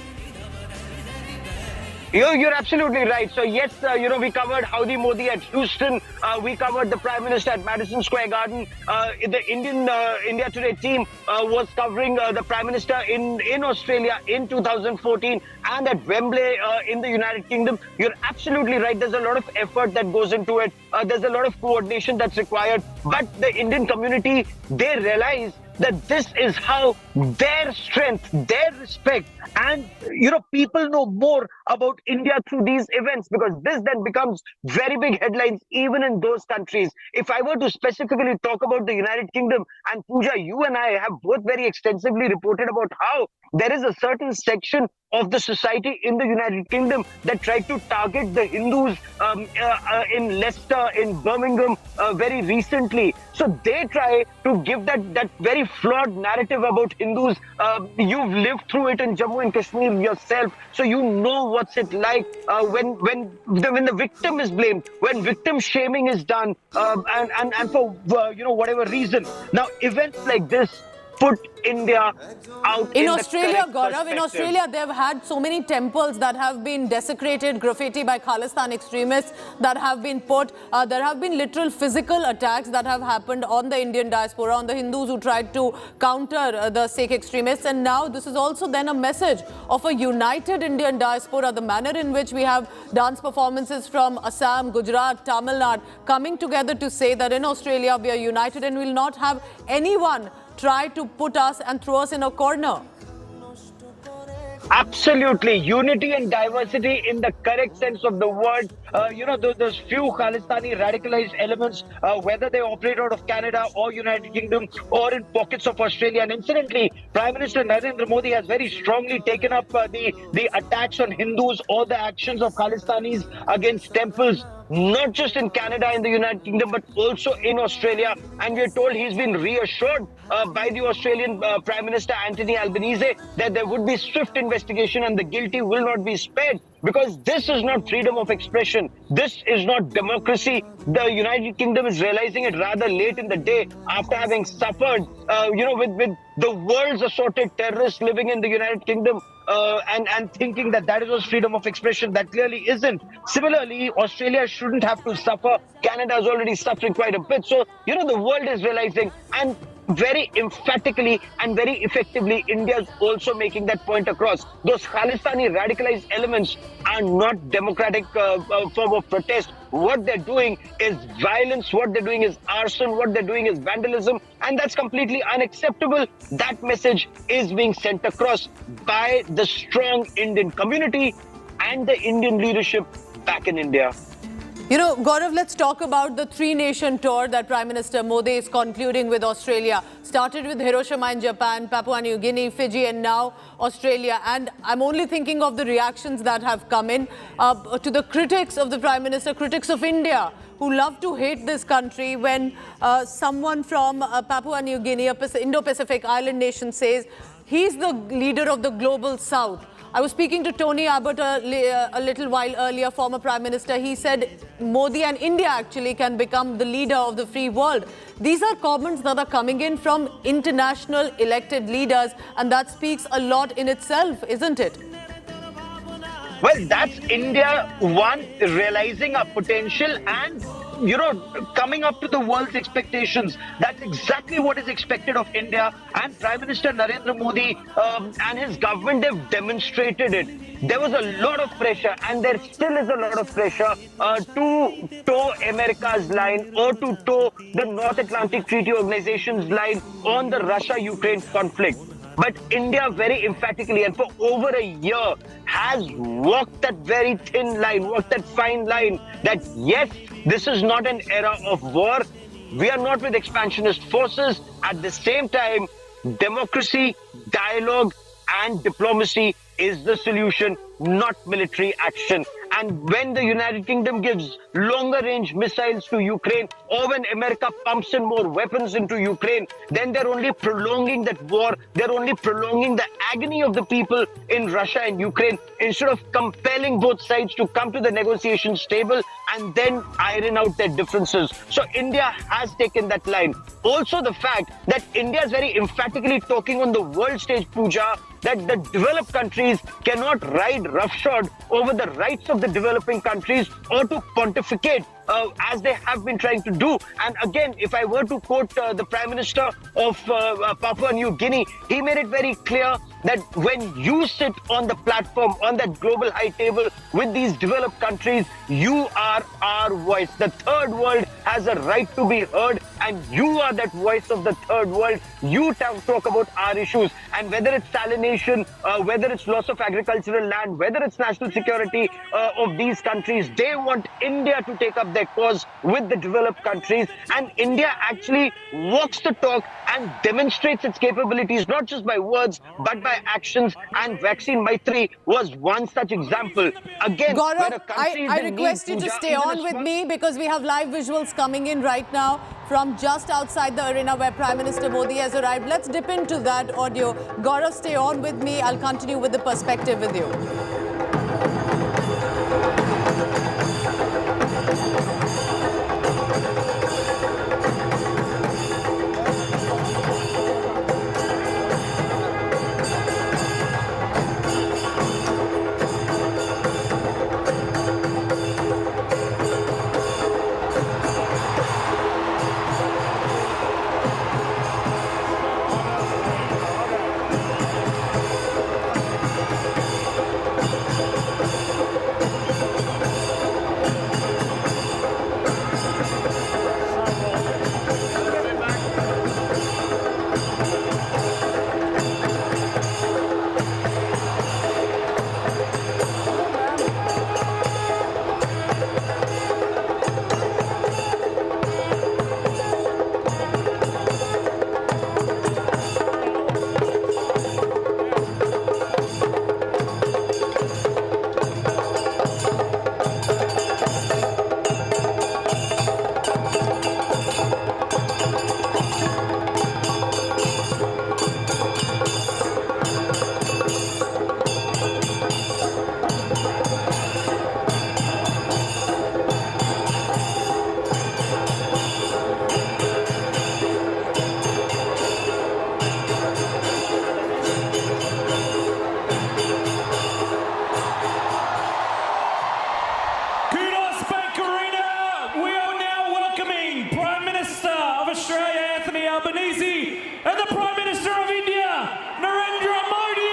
You're absolutely right. So yes, we covered Howdy Modi at Houston. We covered the Prime Minister at Madison Square Garden. The India Today team was covering the Prime Minister in Australia in 2014 and at Wembley in the United Kingdom. You're absolutely right. There's a lot of effort that goes into it. There's a lot of coordination that's required. But the Indian community, they realize that this is how their strength, their respect, and people know more about India through these events, because this then becomes very big headlines even in those countries. If I were to specifically talk about the United Kingdom, and Pooja, you and I have both very extensively reported about how there is a certain section of the society in the United Kingdom that tried to target the Hindus in Leicester, in Birmingham very recently. So they try to give that very flawed narrative about Hindus. You've lived through it in Jammu and Kashmir yourself, so you know what's it like when the victim is blamed, when victim shaming is done, and for whatever reason. Now events like this put India out in Australia, Gaurav. In Australia, they've had so many temples that have been desecrated, graffiti by Khalistan extremists that have been put. There have been literal physical attacks that have happened on the Indian diaspora, on the Hindus who tried to counter the Sikh extremists. And now this is also then a message of a united Indian diaspora, the manner in which we have dance performances from Assam, Gujarat, Tamil Nadu coming together to say that in Australia we are united and will not have anyone try to put us and throw us in a corner. Absolutely. Unity and diversity in the correct sense of the word. Those few Khalistani radicalized elements, whether they operate out of Canada or United Kingdom or in pockets of Australia. And incidentally, Prime Minister Narendra Modi has very strongly taken up the attacks on Hindus or the actions of Khalistanis against temples, not just in Canada, in the United Kingdom, but also in Australia. And we are told he's been reassured by the Australian Prime Minister Anthony Albanese that there would be swift investigation and the guilty will not be spared, because this is not freedom of expression. This is not democracy. The United Kingdom is realizing it rather late in the day after having suffered, with the world's assorted terrorists living in the United Kingdom. And thinking that was freedom of expression. That clearly isn't. Similarly, Australia shouldn't have to suffer. Canada is already suffering quite a bit. So, the world is realizing, and very emphatically and very effectively, India is also making that point across. Those Khalistani radicalized elements are not democratic form of protest. What they're doing is violence. What they're doing is arson. What they're doing is vandalism. And that's completely unacceptable. That message is being sent across by the strong Indian community and the Indian leadership back in India. Gaurav, let's talk about the three-nation tour that Prime Minister Modi is concluding with Australia. Started with Hiroshima in Japan, Papua New Guinea, Fiji, and now Australia. And I'm only thinking of the reactions that have come in to the critics of the Prime Minister, critics of India, who love to hate this country when someone from Papua New Guinea, Indo-Pacific island nation, says he's the leader of the global South. I was speaking to Tony Abbott a little while earlier, former Prime Minister. He said Modi and India actually can become the leader of the free world. These are comments that are coming in from international elected leaders, and that speaks a lot in itself, isn't it? Well, that's India, one, realizing our potential and coming up to the world's expectations. That's exactly what is expected of India. And Prime Minister Narendra Modi and his government, they've demonstrated it. There was a lot of pressure, and there still is a lot of pressure to toe America's line or to toe the North Atlantic Treaty Organization's line on the Russia-Ukraine conflict. But India very emphatically and for over a year has walked that very thin line, walked that fine line that yes, this is not an era of war. We are not with expansionist forces. At the same time, democracy, dialogue and diplomacy is the solution, not military action. And when the United Kingdom gives longer range missiles to Ukraine, or when America pumps in more weapons into Ukraine, then they're only prolonging that war. They're only prolonging the agony of the people in Russia and Ukraine, instead of compelling both sides to come to the negotiations table and then iron out their differences. So India has taken that line. Also the fact that India is very emphatically talking on the world stage, Pooja, that the developed countries cannot ride roughshod over the rights of the developing countries or to pontificate as they have been trying to do. And again, if I were to quote the Prime Minister of Papua New Guinea, he made it very clear that when you sit on the platform, on that global high table with these developed countries, you are our voice. The third world has a right to be heard, and you are that voice of the third world. You talk about our issues, and whether it's salination, whether it's loss of agricultural land, whether it's national security of these countries, they want India to take up their cause with the developed countries. And India actually walks the talk and demonstrates its capabilities, not just by words, but by actions. And Vaccine Maitri was one such example. Again, Gaurav, I request you to stay on with me, because we have live visuals coming in right now from just outside the arena where Prime Minister Modi has arrived. Let's dip into that audio. Gaurav, stay on with me. I'll continue with the perspective with you. And the Prime Minister of India, Narendra Modi!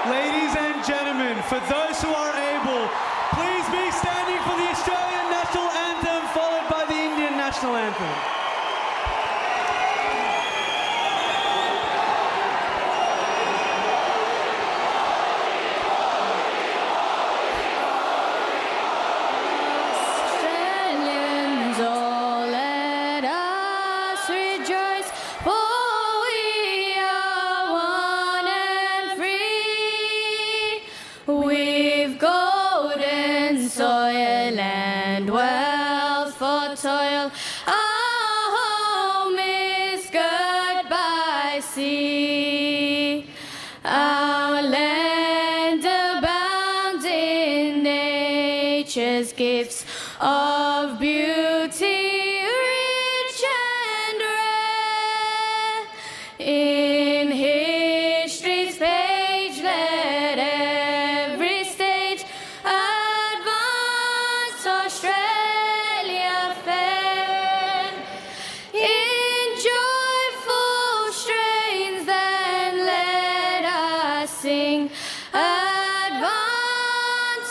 Ladies and gentlemen, for those who are able, please be standing for the Australian National Anthem, followed by the Indian National Anthem. Australians, oh, let us rejoice, for we are one and free. We've got sea. Our land abounds in nature's gifts of beauty, rich and rare. In history's page, let every stage advance Australia fair. In joyful strains, then let us sing, advance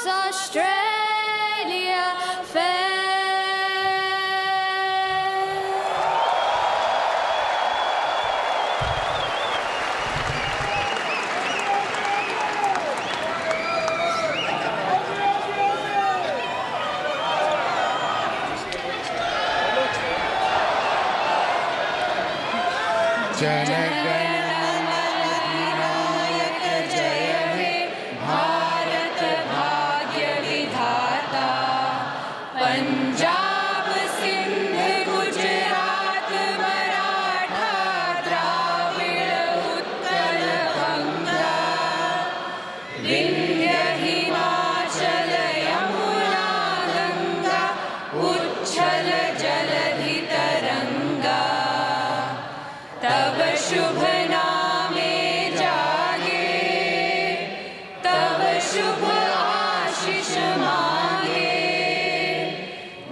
Australia fair. Bharat भाग्य विधाता, पंजाब सिंध गुजरात मराठा द्राविड़ उत्कल गंगा, विंध्य हिमाचल यमुना गंगा, उच्छल जलधि तरंगा। तब शुभ नामे जागे, तब शुभ आशीष मांगे,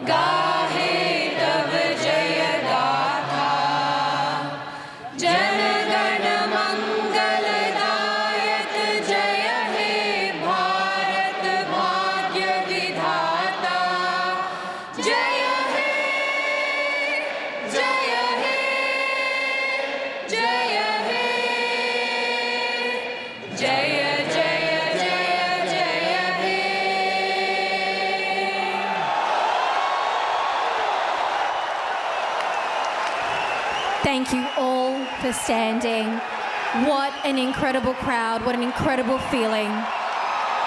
गाहे तब जय गाथा। जन गण मंगलदायक जय हे भारत भाग्य विधाता। जय हे, जय हे, जय हे, जय जय जय जय हे। Thank you all for standing. What an incredible crowd, what an incredible feeling.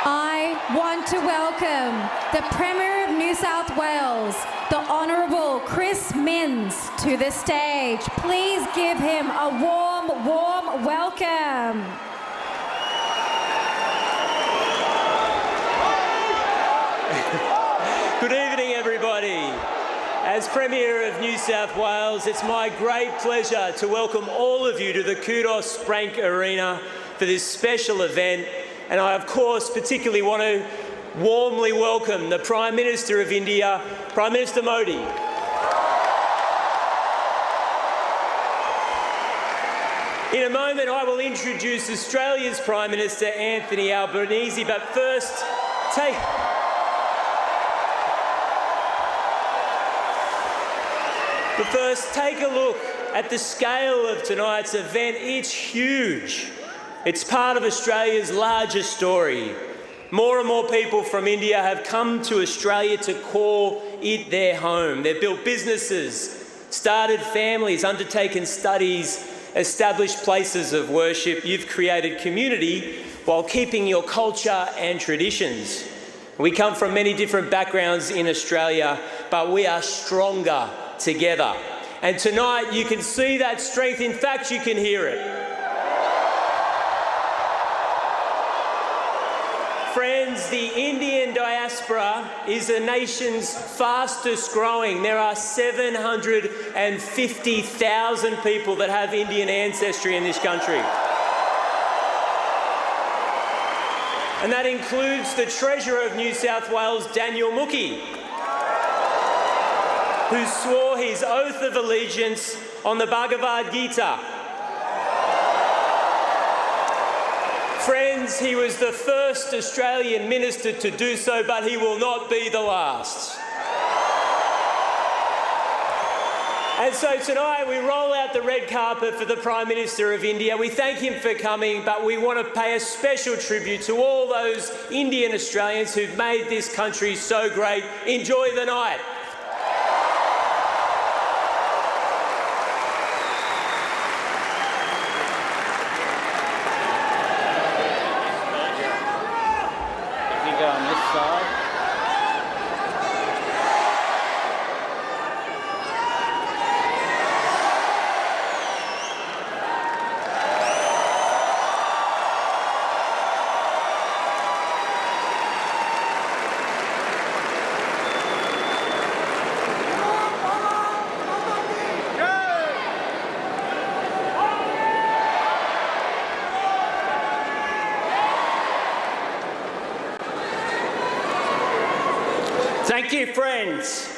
I want to welcome the Premier of New South Wales, the Honourable Chris Minns, to the stage. Please give him a warm, warm welcome. Good evening, everybody. As Premier of New South Wales, it's my great pleasure to welcome all of you to the Kudos Frank Arena for this special event. And I, of course, particularly want to warmly welcome the Prime Minister of India, Prime Minister Modi. In a moment, I will introduce Australia's Prime Minister, Anthony Albanese, but first, take a look at the scale of tonight's event. It's huge. It's part of Australia's largest story. More and more people from India have come to Australia to call it their home. They've built businesses, started families, undertaken studies, established places of worship. You've created community while keeping your culture and traditions. We come from many different backgrounds in Australia, but we are stronger together. And tonight you can see that strength. In fact, you can hear it. Friends, the Indian diaspora is the nation's fastest growing. There are 750,000 people that have Indian ancestry in this country. And that includes the Treasurer of New South Wales, Daniel Mookhey, who swore his oath of allegiance on the Bhagavad Gita. Friends, he was the first Australian minister to do so, but he will not be the last. And so tonight we roll out the red carpet for the Prime Minister of India. We thank him for coming, but we want to pay a special tribute to all those Indian Australians who've made this country so great. Enjoy the night. Thank you, friends.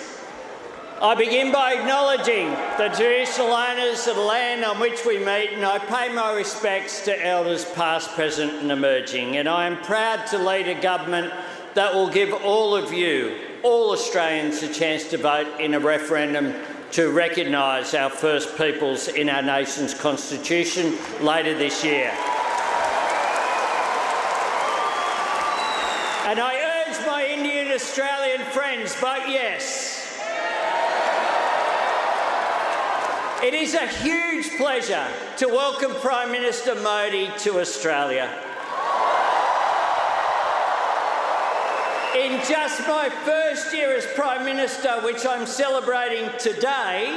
I begin by acknowledging the traditional owners of the land on which we meet, and I pay my respects to elders past, present and emerging. And I am proud to lead a government that will give all of you, all Australians, a chance to vote in a referendum to recognise our First Peoples in our nation's constitution later this year. And I urge my Indian Australian friends, vote yes. It is a huge pleasure to welcome Prime Minister Modi to Australia. In just my first year as Prime Minister, which I'm celebrating today,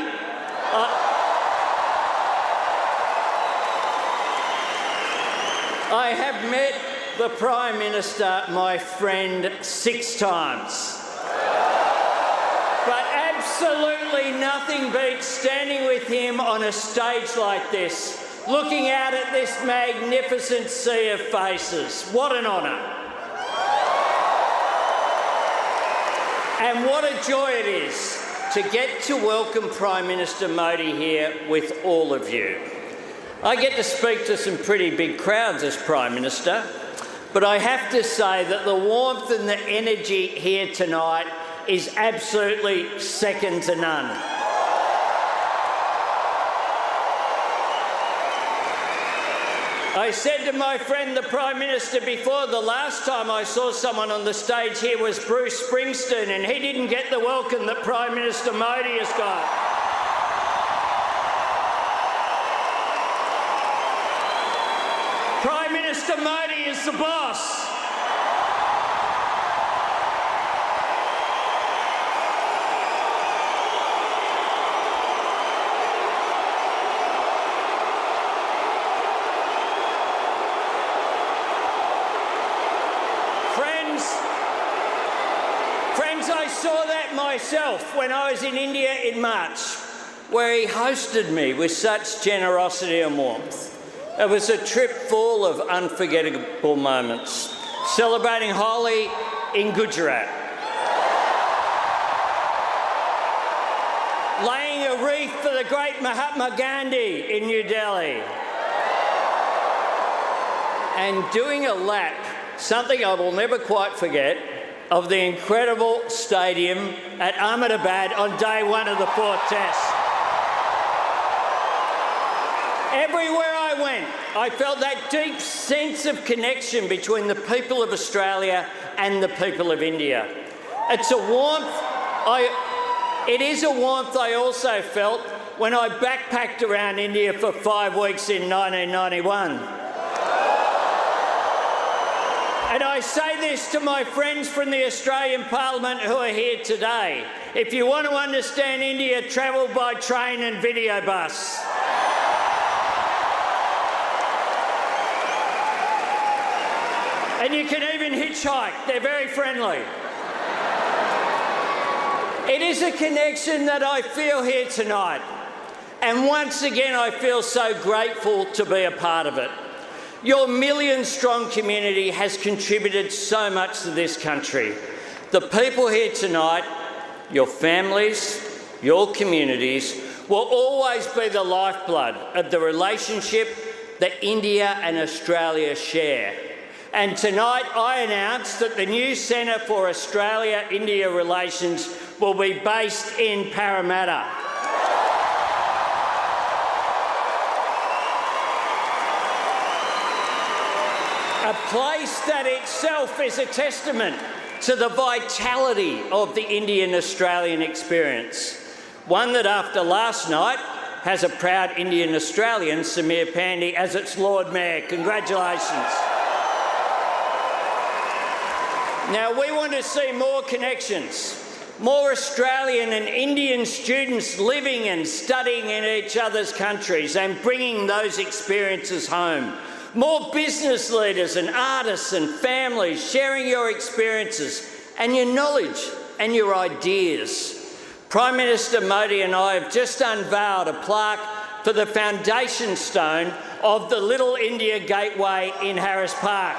I have met the Prime Minister, my friend, 6 times. But absolutely nothing beats standing with him on a stage like this, looking out at this magnificent sea of faces. What an honour. And what a joy it is to get to welcome Prime Minister Modi here with all of you. I get to speak to some pretty big crowds as Prime Minister, but I have to say that the warmth and the energy here tonight is absolutely second to none. I said to my friend the Prime Minister before, the last time I saw someone on the stage here was Bruce Springsteen, and he didn't get the welcome that Prime Minister Modi has got. Prime Minister Modi is the boss. I saw that myself when I was in India in March, where he hosted me with such generosity and warmth. It was a trip full of unforgettable moments, celebrating Holi in Gujarat, laying a wreath for the great Mahatma Gandhi in New Delhi, and doing a lap, something I will never quite forget, of the incredible stadium at Ahmedabad on day 1 of the 4th Test. Everywhere I went, I felt that deep sense of connection between the people of Australia and the people of India. It's a warmth. It is a warmth I also felt when I backpacked around India for 5 weeks in 1991. And I say this to my friends from the Australian Parliament who are here today. If you want to understand India, travel by train and video bus. And you can even hitchhike. They're very friendly. It is a connection that I feel here tonight. And once again, I feel so grateful to be a part of it. Your million-strong community has contributed so much to this country. The people here tonight, your families, your communities, will always be the lifeblood of the relationship that India and Australia share. And tonight I announce that the new Centre for Australia-India Relations will be based in Parramatta. A place that itself is a testament to the vitality of the Indian-Australian experience. One that after last night has a proud Indian Australian, Samir Pandey, as its Lord Mayor. Congratulations. Now we want to see more connections, more Australian and Indian students living and studying in each other's countries and bringing those experiences home. More business leaders and artists and families sharing your experiences and your knowledge and your ideas. Prime Minister Modi and I have just unveiled a plaque for the foundation stone of the Little India Gateway in Harris Park.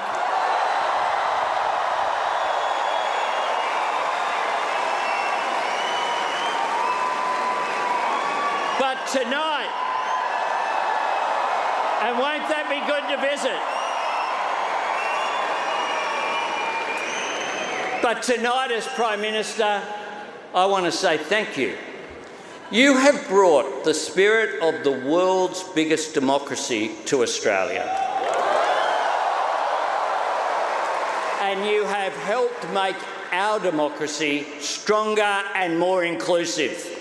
tonight, and won't that be good to visit? But tonight, as Prime Minister, I want to say thank you. You have brought the spirit of the world's biggest democracy to Australia. And you have helped make our democracy stronger and more inclusive.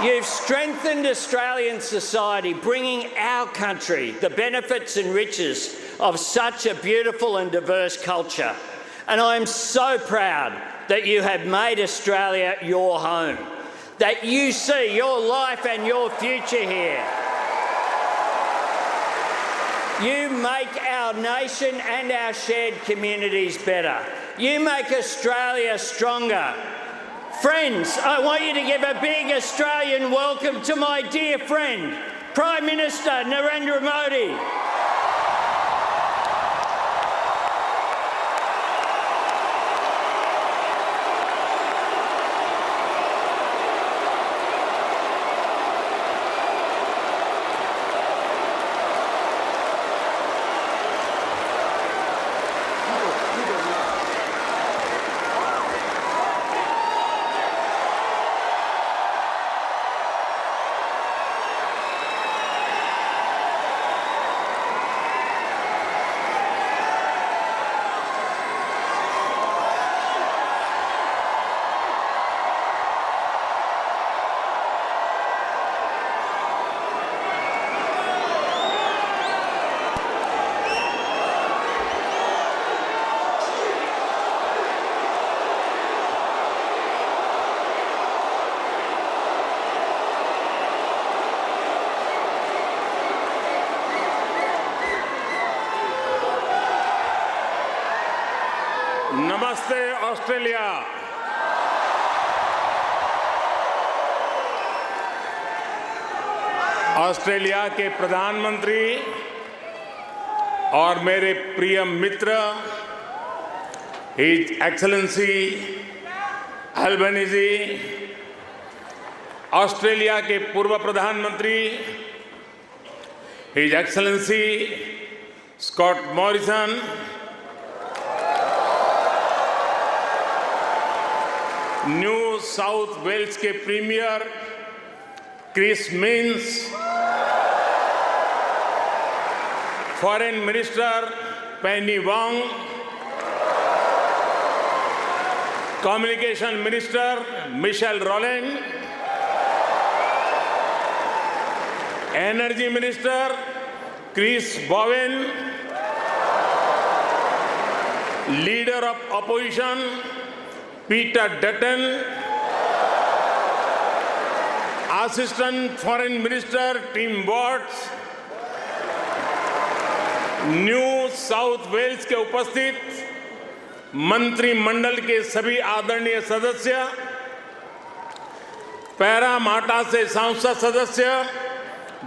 You've strengthened Australian society, bringing our country the benefits and riches of such a beautiful and diverse culture. And I'm so proud that you have made Australia your home, that you see your life and your future here. You make our nation and our shared communities better. You make Australia stronger. Friends, I want you to give a big Australian welcome to my dear friend, Prime Minister Narendra Modi. नमस्ते Australia. Australia के प्रधानमंत्री और मेरे प्रिय मित्र his excellency Albanese, Australia के पूर्व प्रधानमंत्री his excellency Scott Morrison, New South Wales के premier Chris Minns, foreign minister Penny Wong, communication minister Michelle Rowland, energy minister Chris Bowen, leader of opposition Peter Dutton, Assistant Foreign Minister Tim Watts, New South Wales के उपस्थित मंत्रिमंडल के सभी आदरणीय सदस्य, Parramatta से सांसद सदस्य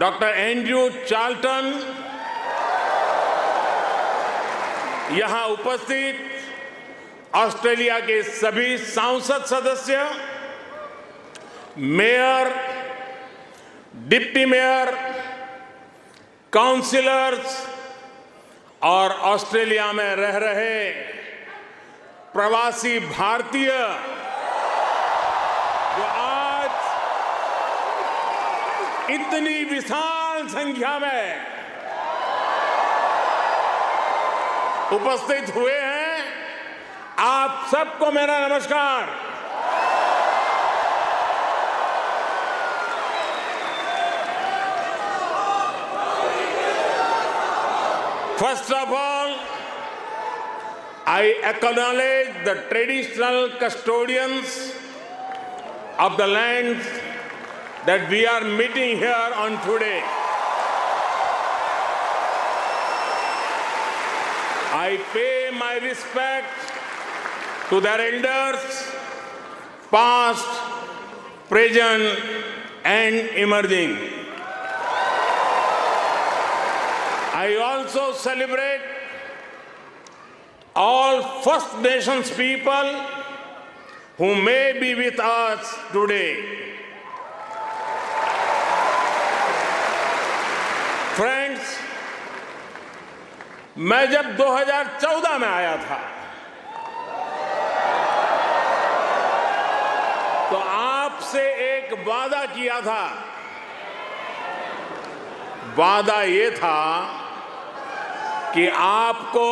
डॉक्टर एंड्रयू चार्ल्टन, यहां उपस्थित ऑस्ट्रेलिया के सभी सांसद सदस्य, मेयर, डिप्टी मेयर, काउंसिलर्स और ऑस्ट्रेलिया में रह रहे प्रवासी भारतीय जो आज इतनी विशाल संख्या में उपस्थित हुए हैं, आप सबको मेरा नमस्कार। First of all, I acknowledge the traditional custodians of the land that we are meeting here on today. I pay my respect to their elders, past, present, and emerging. I also celebrate all First Nations people who may be with us today. मैं जब 2014 में आया था तो आपसे एक वादा किया था। वादा ये था कि आपको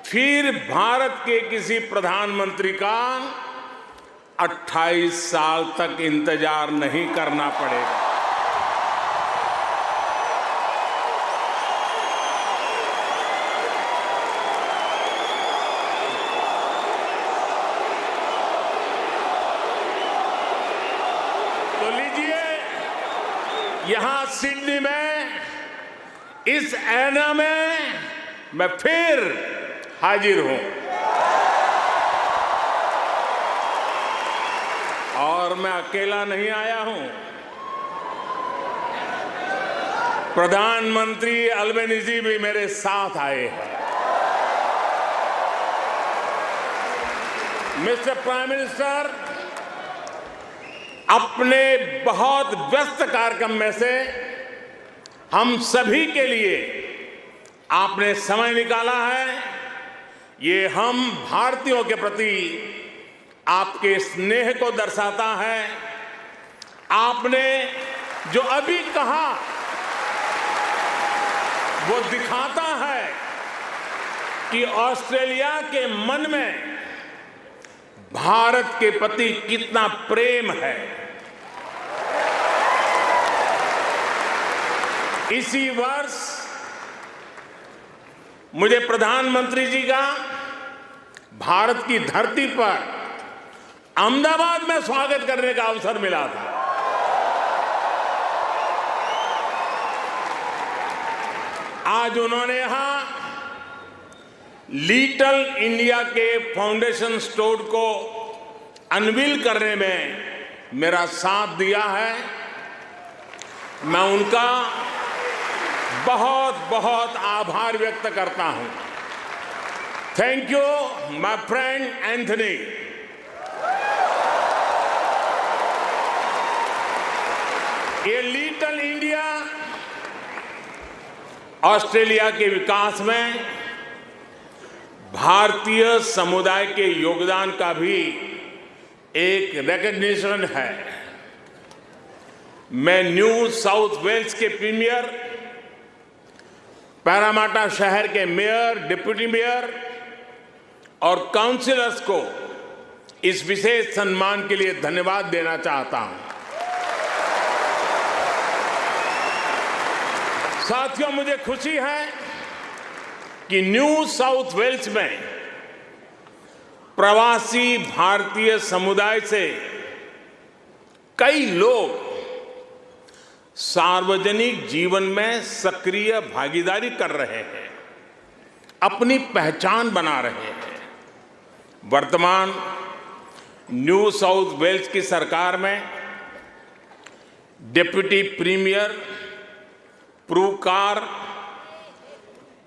फिर भारत के किसी प्रधानमंत्री का 28 साल तक इंतजार नहीं करना पड़ेगा। तो लीजिए, यहां सिडनी में इस ऐना में मैं फिर हाजिर हूं और मैं अकेला नहीं आया हूं। प्रधानमंत्री अल्बेनीजी भी मेरे साथ आए हैं। मिस्टर प्राइम मिनिस्टर, अपने बहुत व्यस्त कार्यक्रम में से हम सभी के लिए आपने समय निकाला है। ये हम भारतीयों के प्रति आपके स्नेह को दर्शाता है। आपने जो अभी कहा वो दिखाता है कि ऑस्ट्रेलिया के मन में भारत के प्रति कितना प्रेम है। इसी वर्ष मुझे प्रधानमंत्री जी का भारत की धरती पर अहमदाबाद में स्वागत करने का अवसर मिला था। आज उन्होंने यहां लिटिल इंडिया के फाउंडेशन स्टोर को अनवील करने में मेरा साथ दिया है। मैं उनका बहुत बहुत आभार व्यक्त करता हूं। Thank you my friend Anthony. ये लिटिल इंडिया ऑस्ट्रेलिया के विकास में भारतीय समुदाय के योगदान का भी एक रिकॉग्निशन है। मैं न्यू साउथ वेल्स के प्रीमियर, पैरामाटा शहर के मेयर, डिप्टी मेयर और काउंसिलर्स को इस विशेष सम्मान के लिए धन्यवाद देना चाहता हूं। साथियों, मुझे खुशी है कि न्यू साउथ वेल्स में प्रवासी भारतीय समुदाय से कई लोग सार्वजनिक जीवन में सक्रिय भागीदारी कर रहे हैं, अपनी पहचान बना रहे हैं। वर्तमान न्यू साउथ वेल्स की सरकार में डिप्टी प्रीमियर, प्रूकार,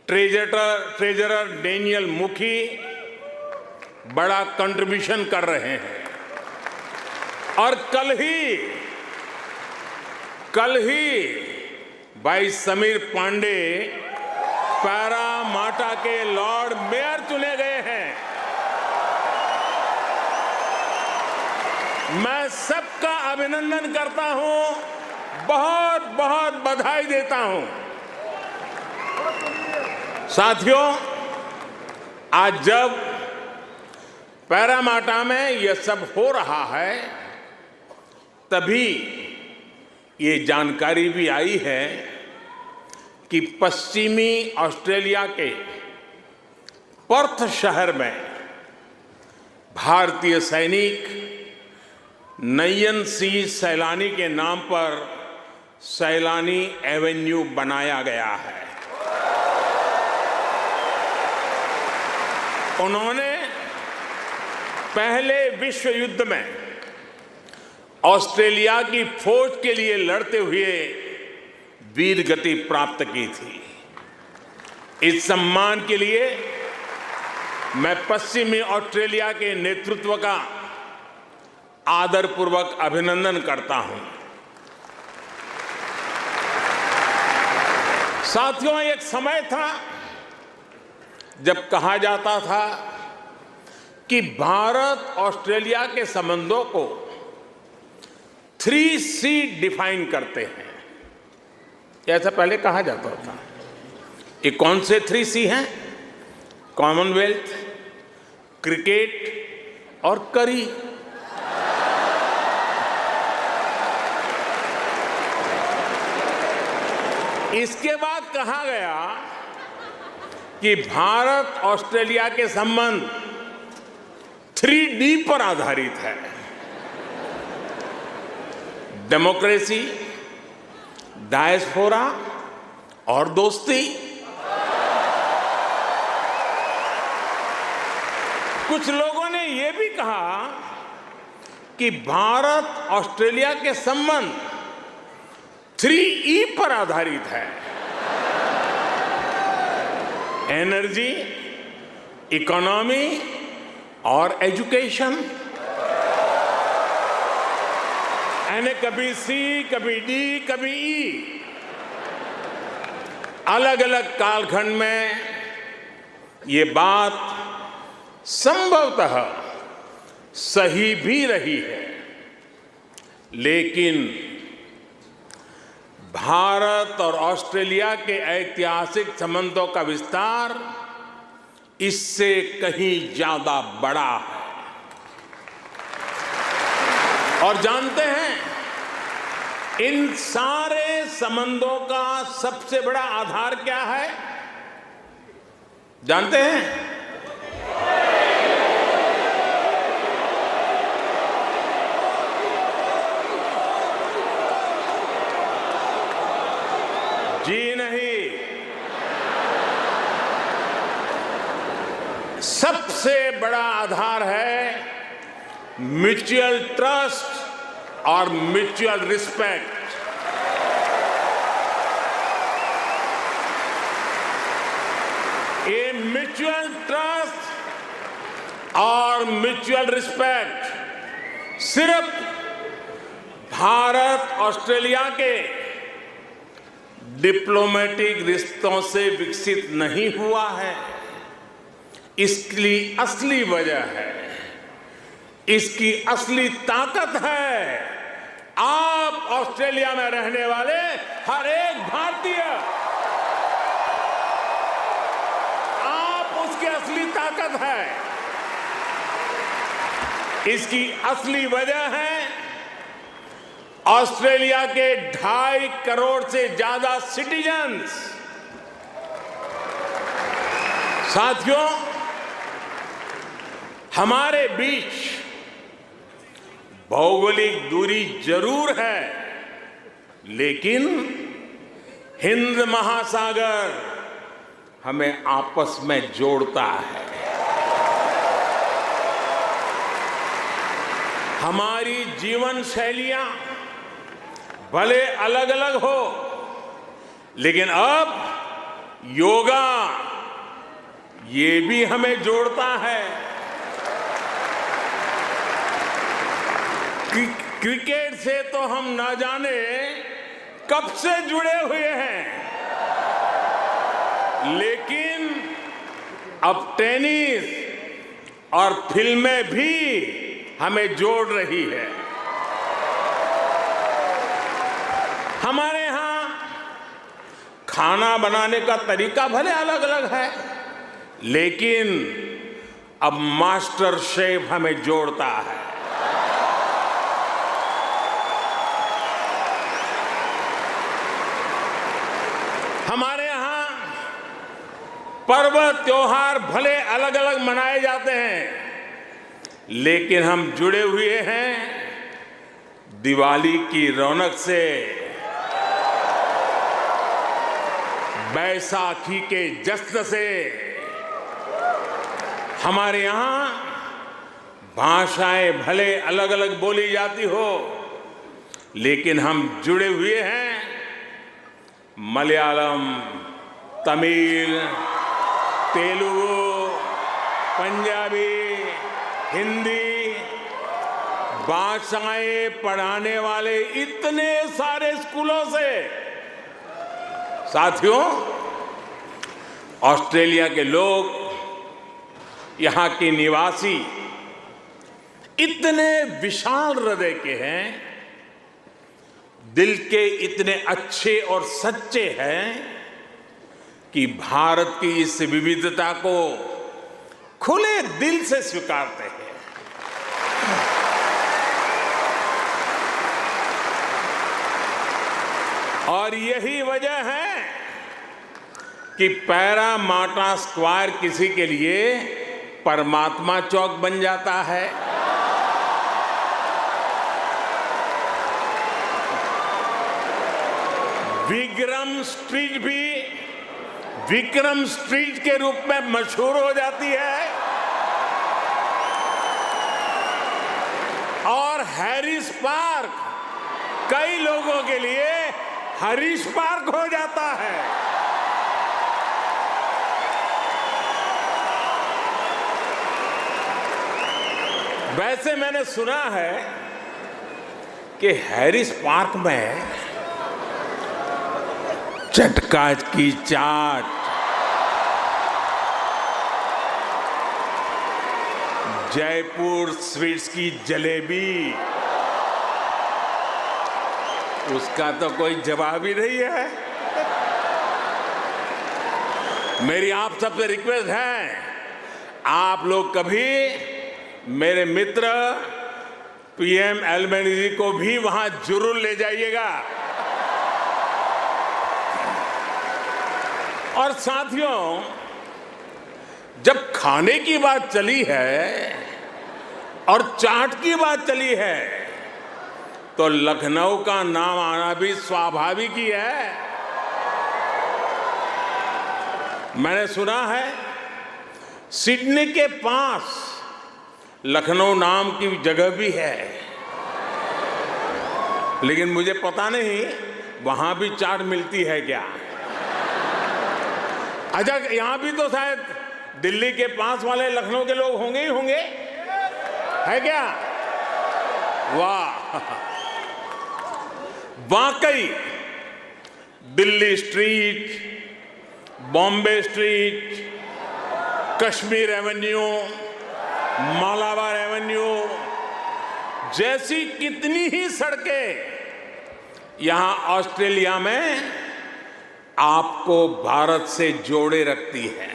ट्रेजरर डेनियल मुखी बड़ा कंट्रीब्यूशन कर रहे हैं। और कल ही भाई समीर पांडे पैरामाटा के लॉर्ड मेयर चुने गए हैं। मैं सबका अभिनंदन करता हूं, बहुत बहुत बधाई देता हूं। साथियों, आज जब पैरामाटा में यह सब हो रहा है, तभी ये जानकारी भी आई है कि पश्चिमी ऑस्ट्रेलिया के पर्थ शहर में भारतीय सैनिक नयन सिंह सैलानी के नाम पर सैलानी एवेन्यू बनाया गया है। उन्होंने पहले विश्व युद्ध में ऑस्ट्रेलिया की फौज के लिए लड़ते हुए वीर गति प्राप्त की थी। इस सम्मान के लिए मैं पश्चिमी ऑस्ट्रेलिया के नेतृत्व का आदरपूर्वक अभिनंदन करता हूं। साथियों, एक समय था जब कहा जाता था कि भारत ऑस्ट्रेलिया के संबंधों को 3C डिफाइन करते हैं। ऐसा पहले कहा जाता था। ये कौन से 3C हैं? कॉमनवेल्थ, क्रिकेट और करी। इसके बाद कहा गया कि भारत ऑस्ट्रेलिया के संबंध 3D पर आधारित है। डेमोक्रेसी, डायस्पोरा और दोस्ती। कुछ लोगों ने यह भी कहा कि भारत ऑस्ट्रेलिया के संबंध 3E पर आधारित है। एनर्जी, इकोनॉमी और एजुकेशन। यानी कभी C, कभी D, कभी E। अलग अलग कालखंड में ये बात संभवतः सही भी रही है, लेकिन भारत और ऑस्ट्रेलिया के ऐतिहासिक संबंधों का विस्तार इससे कहीं ज्यादा बड़ा है। और जानते हैं, इन सारे संबंधों का सबसे बड़ा आधार क्या है? जानते हैं? जी नहीं, सबसे बड़ा आधार है म्यूचुअल ट्रस्ट और म्यूचुअल रिस्पेक्ट। ये म्यूचुअल ट्रस्ट और म्यूचुअल रिस्पेक्ट सिर्फ भारत ऑस्ट्रेलिया के डिप्लोमेटिक रिश्तों से विकसित नहीं हुआ है। इसकी असली वजह है, इसकी असली ताकत है आप ऑस्ट्रेलिया में रहने वाले हर एक भारतीय। आप उसकी असली ताकत है। इसकी असली वजह है ऑस्ट्रेलिया के 2.5 करोड़ से ज्यादा सिटीजन्स। साथियों, हमारे बीच भौगोलिक दूरी जरूर है, लेकिन हिंद महासागर हमें आपस में जोड़ता है। हमारी जीवन शैलियां भले अलग अलग हो, लेकिन अब योगा ये भी हमें जोड़ता है। क्रिकेट से तो हम ना जाने कब से जुड़े हुए हैं, लेकिन अब टेनिस और फिल्में भी हमें जोड़ रही है। हमारे यहां खाना बनाने का तरीका भले अलग अलग है, लेकिन अब मास्टर शेफ हमें जोड़ता है। हमारे यहां पर्व त्योहार भले अलग अलग मनाए जाते हैं, लेकिन हम जुड़े हुए हैं दिवाली की रौनक से, बैसाखी के जश्न से। हमारे यहां भाषाएं भले अलग अलग बोली जाती हो, लेकिन हम जुड़े हुए हैं मलयालम, तमिल, तेलुगु, पंजाबी, हिंदी भाषाएं पढ़ाने वाले इतने सारे स्कूलों से। साथियों, ऑस्ट्रेलिया के लोग, यहाँ के निवासी इतने विशाल हृदय के हैं, दिल के इतने अच्छे और सच्चे हैं कि भारत की इस विविधता को खुले दिल से स्वीकारते हैं। और यही वजह है कि पैरा माटा स्क्वायर किसी के लिए परमात्मा चौक बन जाता है। विक्रम स्ट्रीट भी विक्रम स्ट्रीट के रूप में मशहूर हो जाती है और हैरिस पार्क कई लोगों के लिए हरीश पार्क हो जाता है। वैसे मैंने सुना है कि हैरिस पार्क में चटका की चाट, जयपुर स्वीट्स की जलेबी, उसका तो कोई जवाब ही नहीं है। मेरी आप सबसे रिक्वेस्ट है, आप लोग कभी मेरे मित्र पीएम एल्बेनीज़ी को भी वहां जरूर ले जाइएगा। और साथियों, जब खाने की बात चली है और चाट की बात चली है तो लखनऊ का नाम आना भी स्वाभाविक ही है। मैंने सुना है सिडनी के पास लखनऊ नाम की जगह भी है, लेकिन मुझे पता नहीं वहां भी चाट मिलती है क्या। अच्छा, यहां भी तो शायद दिल्ली के पास वाले लखनऊ के लोग होंगे ही होंगे, है क्या? वाह, वाकई Delhi street, Bombay street, Kashmir Avenue, Malabar Avenue जैसी कितनी ही सड़कें यहां ऑस्ट्रेलिया में आपको भारत से जोड़े रखती है।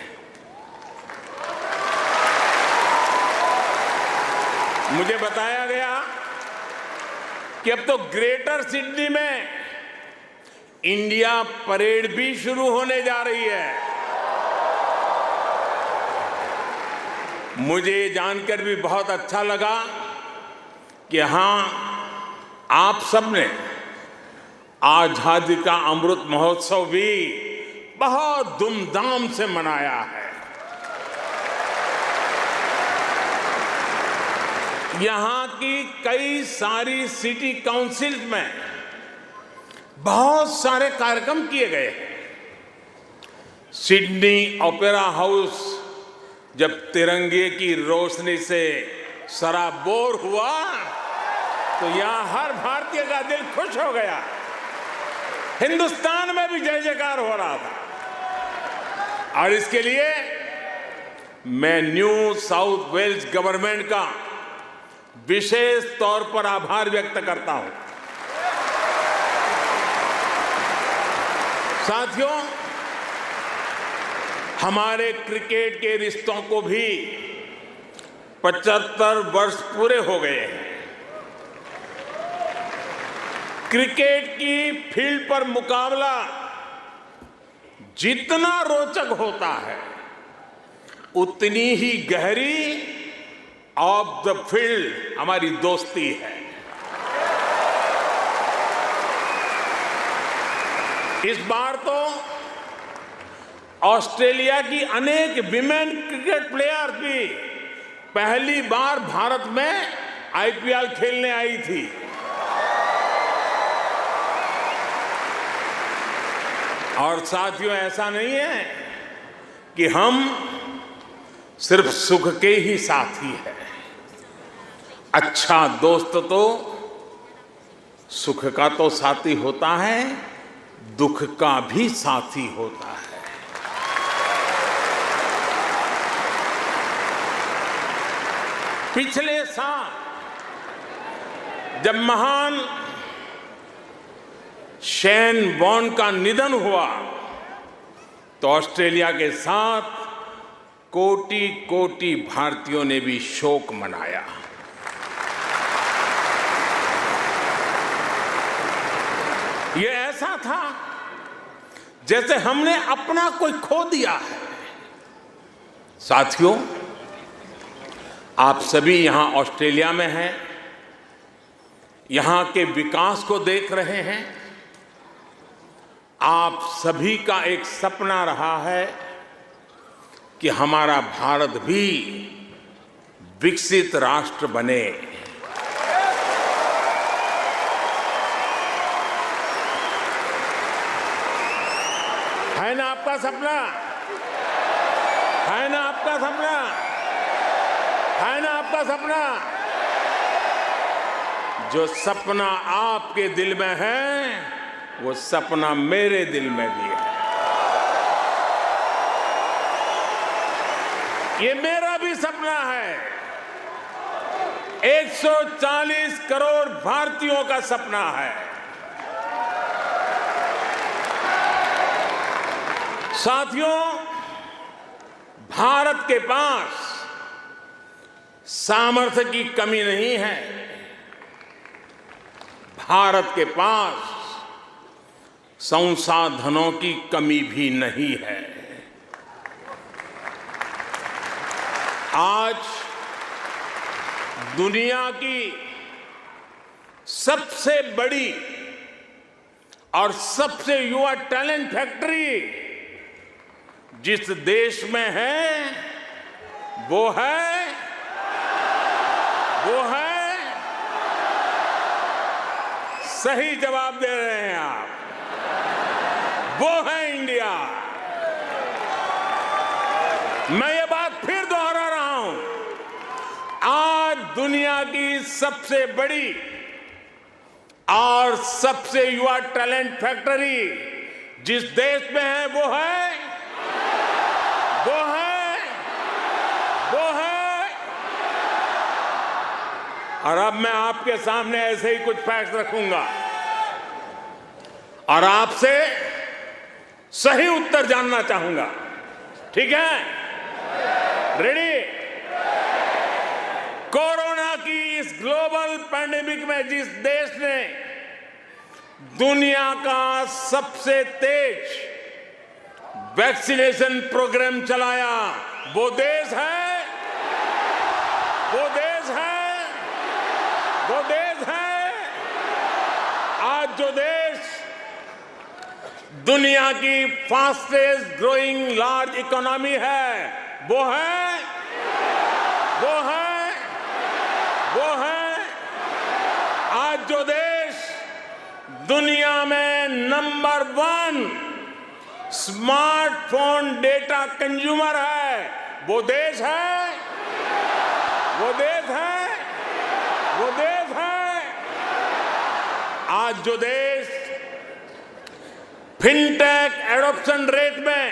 मुझे बताया गया कि अब तो ग्रेटर सिडनी में इंडिया परेड भी शुरू होने जा रही है। मुझे जानकर भी बहुत अच्छा लगा कि हाँ, आप सबने आजादी का अमृत महोत्सव भी बहुत धूमधाम से मनाया है। यहाँ की कई सारी सिटी काउंसिल में बहुत सारे कार्यक्रम किए गए हैं। सिडनी ओपेरा हाउस जब तिरंगे की रोशनी से सराबोर हुआ तो यहाँ हर भारतीय का दिल खुश हो गया। हिंदुस्तान में भी जय जयकार हो रहा था। और इसके लिए मैं न्यू साउथ वेल्स गवर्नमेंट का विशेष तौर पर आभार व्यक्त करता हूं। साथियों, हमारे क्रिकेट के रिश्तों को भी 75 वर्ष पूरे हो गए हैं। क्रिकेट की फील्ड पर मुकाबला जितना रोचक होता है, उतनी ही गहरी ऑफ द फील्ड हमारी दोस्ती है। इस बार तो ऑस्ट्रेलिया की अनेक विमेन क्रिकेट प्लेयर भी पहली बार भारत में आईपीएल खेलने आई थी। और साथियों, ऐसा नहीं है कि हम सिर्फ सुख के ही साथी हैं। अच्छा दोस्त तो सुख का तो साथी होता है, दुख का भी साथी होता है। पिछले साल जब महान शेन बॉर्न का निधन हुआ तो ऑस्ट्रेलिया के साथ कोटि कोटि भारतीयों ने भी शोक मनाया। ये ऐसा था जैसे हमने अपना कोई खो दिया है। साथियों, आप सभी यहां ऑस्ट्रेलिया में हैं, यहां के विकास को देख रहे हैं। आप सभी का एक सपना रहा है कि हमारा भारत भी विकसित राष्ट्र बने। है ना आपका सपना? है ना आपका सपना? है ना आपका सपना? जो सपना आपके दिल में है, वो सपना मेरे दिल में भी है। ये मेरा भी सपना है। 140 करोड़ भारतीयों का सपना है। साथियों, भारत के पास सामर्थ्य की कमी नहीं है। भारत के पास संसाधनों की कमी भी नहीं है। आज दुनिया की सबसे बड़ी और सबसे युवा टैलेंट फैक्ट्री जिस देश में है वो है सही जवाब दे रहे हैं आप, वो है इंडिया। मैं ये बात फिर दोहरा रहा हूं, आज दुनिया की सबसे बड़ी और सबसे युवा टैलेंट फैक्ट्री जिस देश में है वो है और अब मैं आपके सामने ऐसे ही कुछ फैक्ट रखूंगा और आपसे सही उत्तर जानना चाहूंगा। ठीक है? रेडी? कोरोना की इस ग्लोबल पैंडेमिक में जिस देश ने दुनिया का सबसे तेज वैक्सीनेशन प्रोग्राम चलाया, वो देश है आज जो देश दुनिया की फास्टेस्ट ग्रोइंग लार्ज इकोनॉमी है वो है आज जो देश दुनिया में नंबर 1 स्मार्टफोन डेटा कंज्यूमर है वो देश है आज जो देश फिनटेक एडॉप्शन रेट में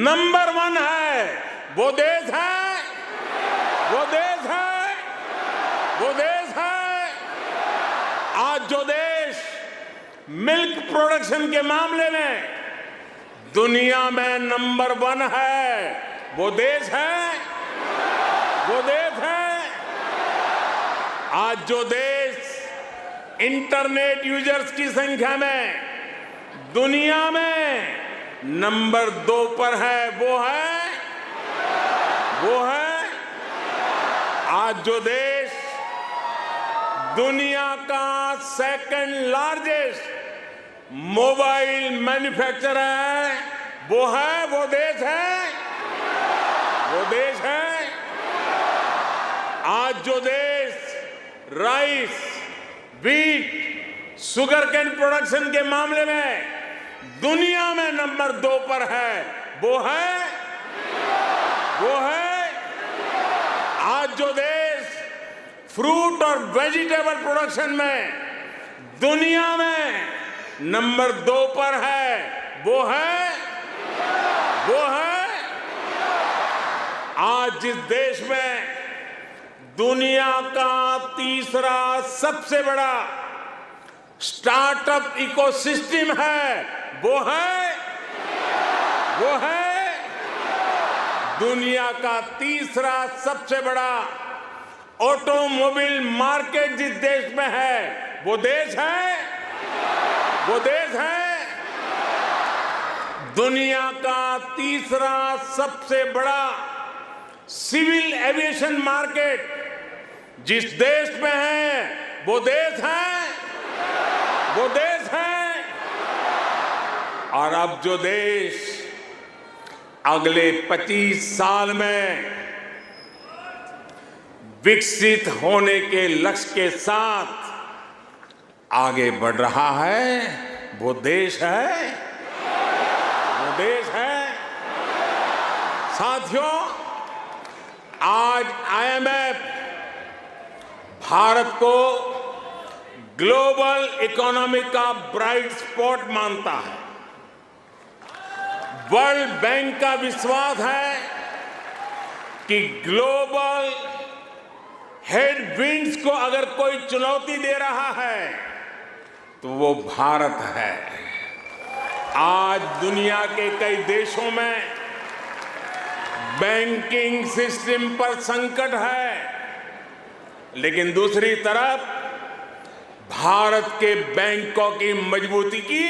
नंबर 1 है वो देश है आज जो देश मिल्क प्रोडक्शन के मामले में दुनिया में नंबर 1 है वो देश है आज जो देश इंटरनेट यूजर्स की संख्या में दुनिया में नंबर 2 पर है वो है आज जो देश दुनिया का सेकंड लार्जेस्ट मोबाइल मैन्युफैक्चरर है वो देश है आज जो देश rice, wheat, sugarcane production के मामले में दुनिया में नंबर 2 पर है वो है आज जो देश फ्रूट और वेजिटेबल प्रोडक्शन में दुनिया में नंबर 2 पर है, वो है आज जिस देश में दुनिया का तीसरा सबसे बड़ा स्टार्टअप इकोसिस्टम है, वो है दुनिया का तीसरा सबसे बड़ा ऑटोमोबाइल मार्केट जिस देश में है, वो देश है दुनिया का तीसरा सबसे बड़ा सिविल एविएशन मार्केट जिस देश में है, वो देश है। और अब जो देश अगले 25 साल में विकसित होने के लक्ष्य के साथ आगे बढ़ रहा है, वो देश है। साथियों, आज IMF भारत को ग्लोबल इकोनॉमी का ब्राइट स्पॉट मानता है। वर्ल्ड बैंक का विश्वास है कि ग्लोबल हेडविंड्स को अगर कोई चुनौती दे रहा है तो वो भारत है। आज दुनिया के कई देशों में बैंकिंग सिस्टम पर संकट है, लेकिन दूसरी तरफ भारत के बैंकों की मजबूती की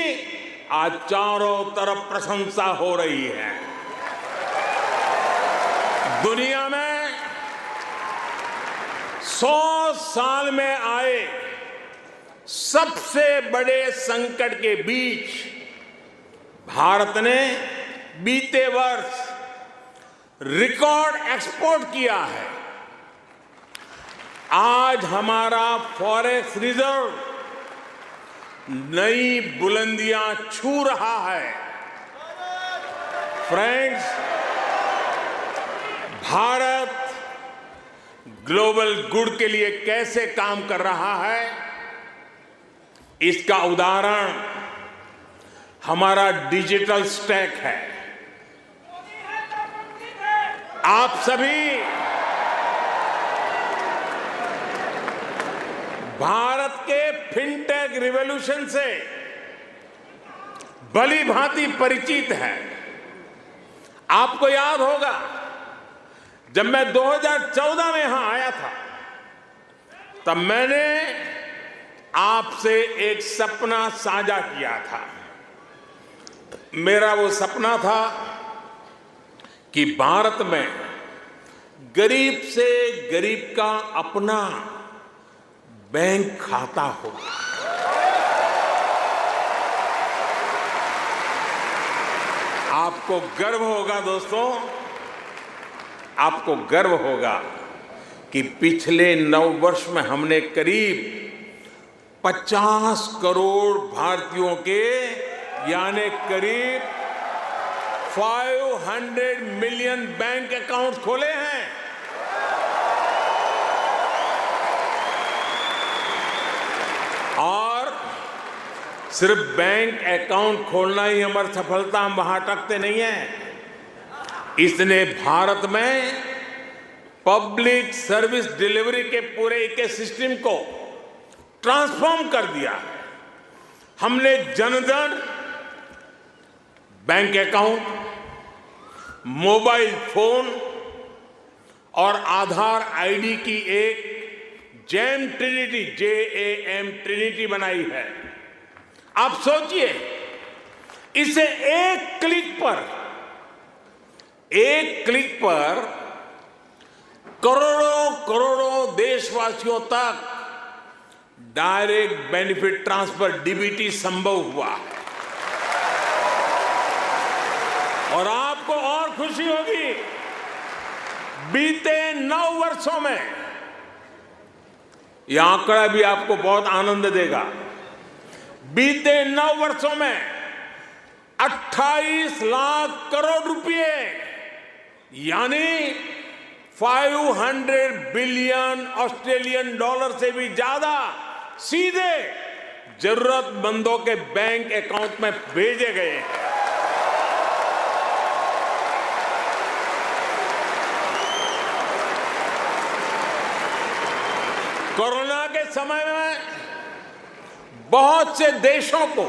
आज चारों तरफ प्रशंसा हो रही है। दुनिया में 100 साल में आए सबसे बड़े संकट के बीच भारत ने बीते वर्ष रिकॉर्ड एक्सपोर्ट किया है। आज हमारा फॉरेक्स रिजर्व नई बुलंदियां छू रहा है। फ्रेंड्स, भारत ग्लोबल गुड के लिए कैसे काम कर रहा है, इसका उदाहरण हमारा डिजिटल स्टैक है। आप सभी भारत के फिनटेक रिवॉल्यूशन से भली भांति परिचित है। आपको याद होगा, जब मैं 2014 में यहां आया था, तब मैंने आपसे एक सपना साझा किया था। मेरा वो सपना था कि भारत में गरीब से गरीब का अपना बैंक खाता हो। आपको गर्व होगा दोस्तों, आपको गर्व होगा कि पिछले 9 वर्ष में हमने करीब 50 करोड़ भारतीयों के यानी करीब 500 मिलियन बैंक अकाउंट खोले हैं। और सिर्फ बैंक अकाउंट खोलना ही हमारी सफलता, हम वहां अटकते नहीं हैं। इसने भारत में पब्लिक सर्विस डिलीवरी के पूरे इकोसिस्टम को ट्रांसफॉर्म कर दिया। हमने Jan Dhan bank account, mobile phone और आधार आईडी की एक जैम ट्रिनिटी, JAM ट्रिनिटी बनाई है। आप सोचिए, इसे एक क्लिक पर करोड़ों देशवासियों तक डायरेक्ट बेनिफिट ट्रांसफर DBT संभव हुआ है। और आपको और खुशी होगी, बीते 9 वर्षों में, यह आंकड़ा भी आपको बहुत आनंद देगा, बीते 9 वर्षों में 28 लाख करोड़ रुपए यानी 500 बिलियन ऑस्ट्रेलियन डॉलर से भी ज्यादा सीधे जरूरतमंदों के बैंक अकाउंट में भेजे गए हैं। कोरोना के समय में बहुत से देशों को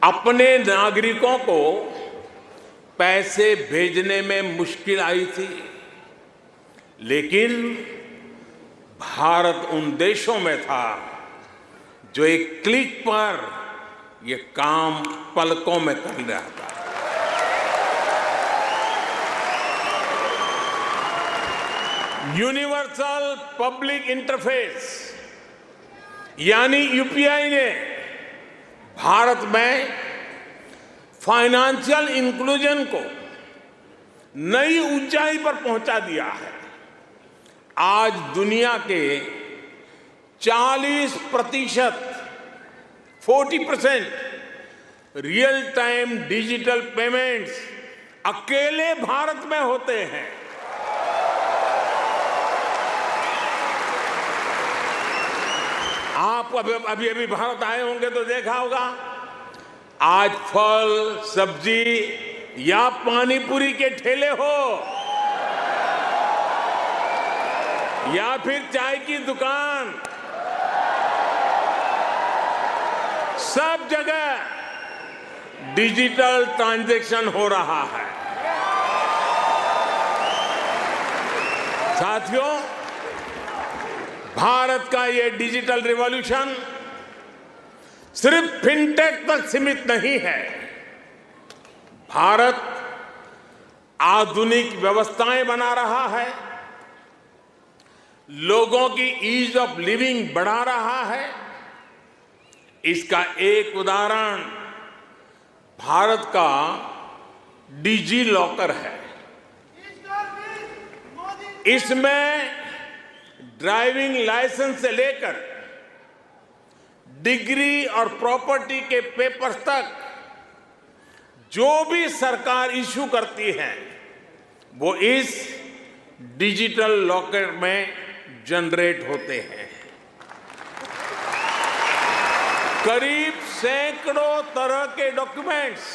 अपने नागरिकों को पैसे भेजने में मुश्किल आई थी, लेकिन भारत उन देशों में था जो एक क्लिक पर ये काम पलकों में कर रहा था। यूनिवर्सल पब्लिक इंटरफेस यानी यूपीआई ने भारत में फाइनेंशियल इंक्लूजन को नई ऊंचाई पर पहुंचा दिया है। आज दुनिया के 40% 40% रियल टाइम डिजिटल पेमेंट्स अकेले भारत में होते हैं। आप अभी अभी भारत आए होंगे तो देखा होगा, आज फल सब्जी या पानी पूरी के ठेले हो या फिर चाय की दुकान, सब जगह डिजिटल ट्रांजैक्शन हो रहा है। साथियों, भारत का ये डिजिटल रिवॉल्यूशन सिर्फ फिनटेक तक सीमित नहीं है। भारत आधुनिक व्यवस्थाएं बना रहा है, लोगों की ईज ऑफ लिविंग बढ़ा रहा है। इसका एक उदाहरण भारत का डिजी लॉकर है। इसमें ड्राइविंग लाइसेंस से लेकर डिग्री और प्रॉपर्टी के पेपर्स तक जो भी सरकार इशू करती है वो इस डिजिटल लॉकर में जनरेट होते हैं। करीब सैकड़ों तरह के डॉक्यूमेंट्स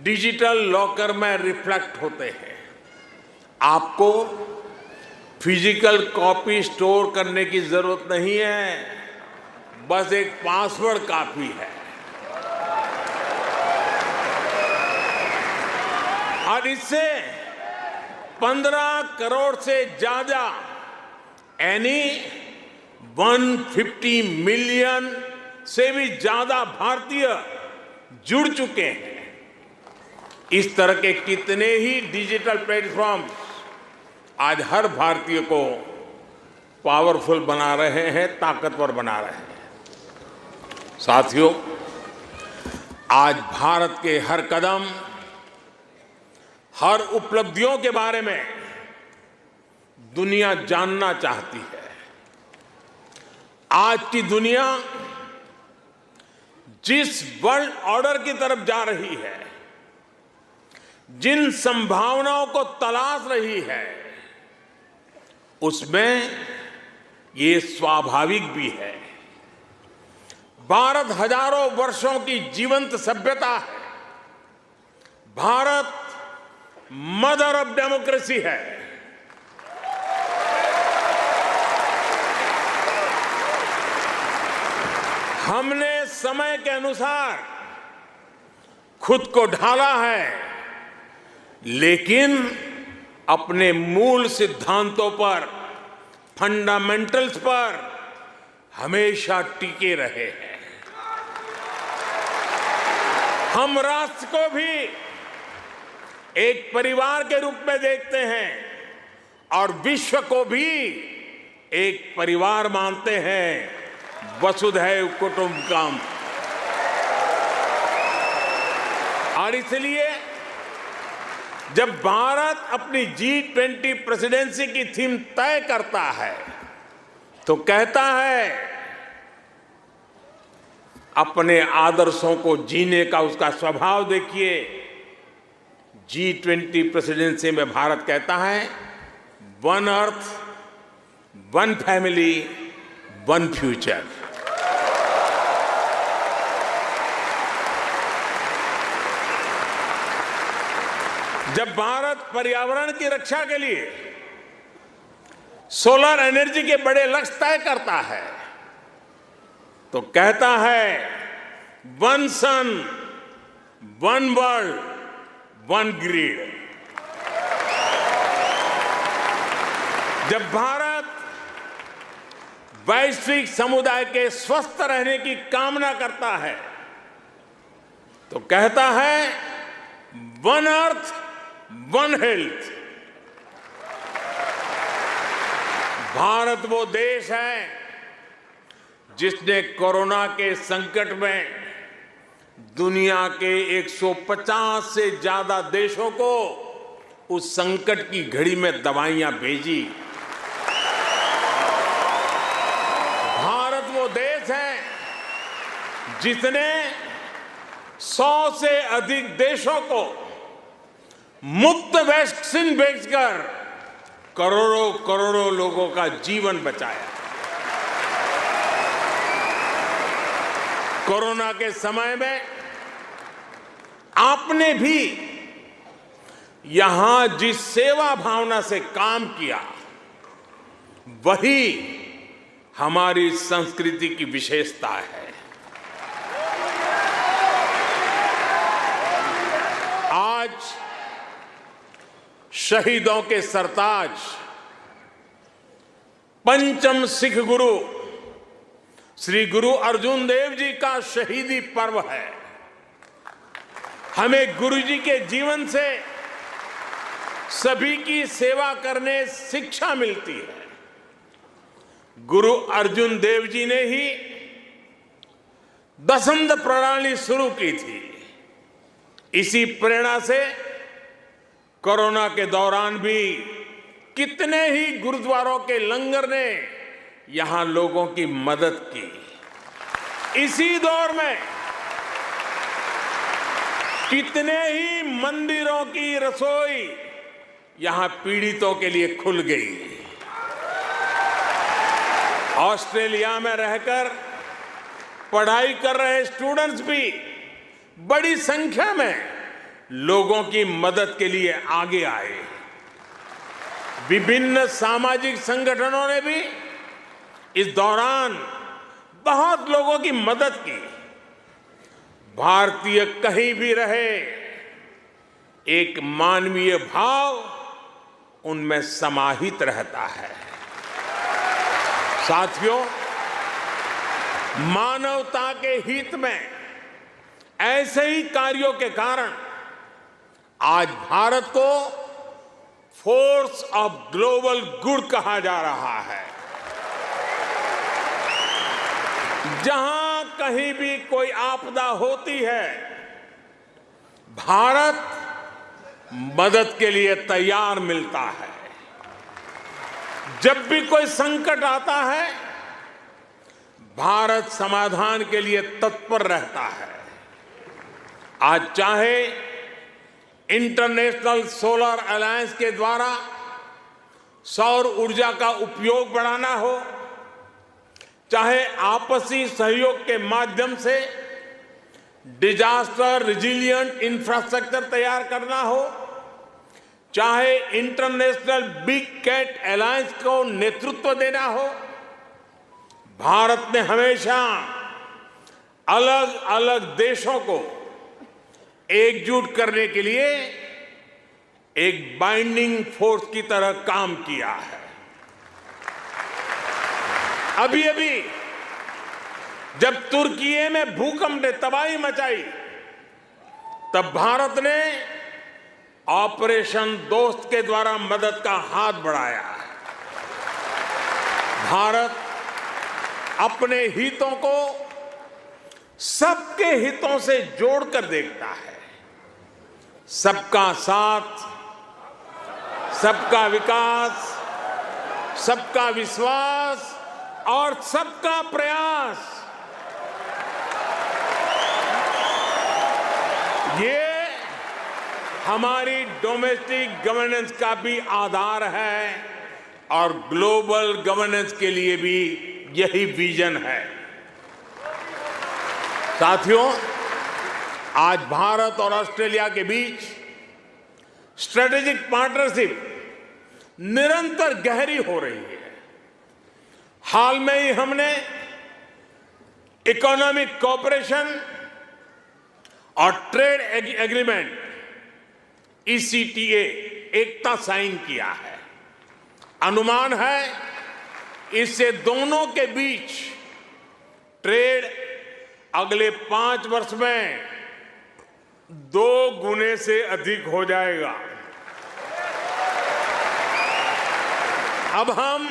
डिजिटल लॉकर में रिफ्लेक्ट होते हैं। आपको फिजिकल कॉपी स्टोर करने की जरूरत नहीं है, बस एक पासवर्ड काफी है। और इससे 15 करोड़ से ज्यादा यानी 150 मिलियन से भी ज्यादा भारतीय जुड़ चुके हैं। इस तरह के कितने ही डिजिटल प्लेटफॉर्म आज हर भारतीय को पावरफुल बना रहे हैं, ताकतवर बना रहे हैं। साथियों, आज भारत के हर कदम, हर उपलब्धियों के बारे में दुनिया जानना चाहती है। आज की दुनिया जिस वर्ल्ड ऑर्डर की तरफ जा रही है, जिन संभावनाओं को तलाश रही है, उसमें ये स्वाभाविक भी है। भारत हजारों वर्षों की जीवंत सभ्यता है। भारत मदर ऑफ डेमोक्रेसी है। हमने समय के अनुसार खुद को ढाला है, लेकिन अपने मूल सिद्धांतों पर, फंडामेंटल्स पर हमेशा टिके रहे हैं। हम राष्ट्र को भी एक परिवार के रूप में देखते हैं और विश्व को भी एक परिवार मानते हैं। वसुधैव कुटुंबकम। और इसलिए जब भारत अपनी G20 प्रेसिडेंसी की थीम तय करता है तो कहता है अपने आदर्शों को जीने का उसका स्वभाव देखिए। G20 प्रेसिडेंसी में भारत कहता है one earth, one family, one future. जब भारत पर्यावरण की रक्षा के लिए सोलर एनर्जी के बड़े लक्ष्य तय करता है तो कहता है वन सन, वन वर्ल्ड, वन ग्रिड। जब भारत वैश्विक समुदाय के स्वस्थ रहने की कामना करता है तो कहता है one earth, one health. Bharat वो देश है जिसने कोरोना के संकट में दुनिया के 150 से ज्यादा देशों को उस संकट की घड़ी में दवाइयां भेजी। भारत वो देश है जिसने 100 से अधिक देशों को मुफ्त वैक्सीन भेजकर करोड़ों करोड़ों लोगों का जीवन बचाया। कोरोना के समय में आपने भी यहां जिस सेवा भावना से काम किया वही हमारी संस्कृति की विशेषता है। आज शहीदों के सरताज पंचम सिख गुरु श्री गुरु अर्जुन देव जी का शहीदी पर्व है। हमें गुरु जी के जीवन से सभी की सेवा करने शिक्षा मिलती है। गुरु अर्जुन देव जी ने ही दसंध प्रणाली शुरू की थी। इसी प्रेरणा से कोरोना के दौरान भी कितने ही गुरुद्वारों के लंगर ने यहां लोगों की मदद की। इसी दौर में कितने ही मंदिरों की रसोई यहां पीड़ितों के लिए खुल गई। ऑस्ट्रेलिया में रहकर पढ़ाई कर रहे स्टूडेंट्स भी बड़ी संख्या में लोगों की मदद के लिए आगे आए। विभिन्न सामाजिक संगठनों ने भी इस दौरान बहुत लोगों की मदद की। भारतीय कहीं भी रहे एक मानवीय भाव उनमें समाहित रहता है। साथियों, मानवता के हित में ऐसे ही कार्यों के कारण आज भारत को फोर्स ऑफ ग्लोबल गुड कहा जा रहा है। जहां कहीं भी कोई आपदा होती है भारत मदद के लिए तैयार मिलता है। जब भी कोई संकट आता है भारत समाधान के लिए तत्पर रहता है। आज चाहे इंटरनेशनल सोलर अलायंस के द्वारा सौर ऊर्जा का उपयोग बढ़ाना हो, चाहे आपसी सहयोग के माध्यम से डिजास्टर रिजिलिएंट इंफ्रास्ट्रक्चर तैयार करना हो, चाहे इंटरनेशनल बिग कैट अलायंस को नेतृत्व देना हो, भारत ने हमेशा अलग अलग देशों को एकजुट करने के लिए एक बाइंडिंग फोर्स की तरह काम किया है। अभी अभी जब तुर्की में भूकंप ने तबाही मचाई तब भारत ने ऑपरेशन दोस्त के द्वारा मदद का हाथ बढ़ाया। भारत अपने हितों को सबके हितों से जोड़कर देखता है। सबका साथ, सबका विकास, सबका विश्वास और सबका प्रयास, ये हमारी डोमेस्टिक गवर्नेंस का भी आधार है और ग्लोबल गवर्नेंस के लिए भी यही विजन है। साथियों, आज भारत और ऑस्ट्रेलिया के बीच स्ट्रेटेजिक पार्टनरशिप निरंतर गहरी हो रही है। हाल में ही हमने इकोनॉमिक कोऑपरेशन और ट्रेड एग्रीमेंट ECTA एकता साइन किया है। अनुमान है इससे दोनों के बीच ट्रेड अगले 5 वर्ष में 2 गुने से अधिक हो जाएगा। अब हम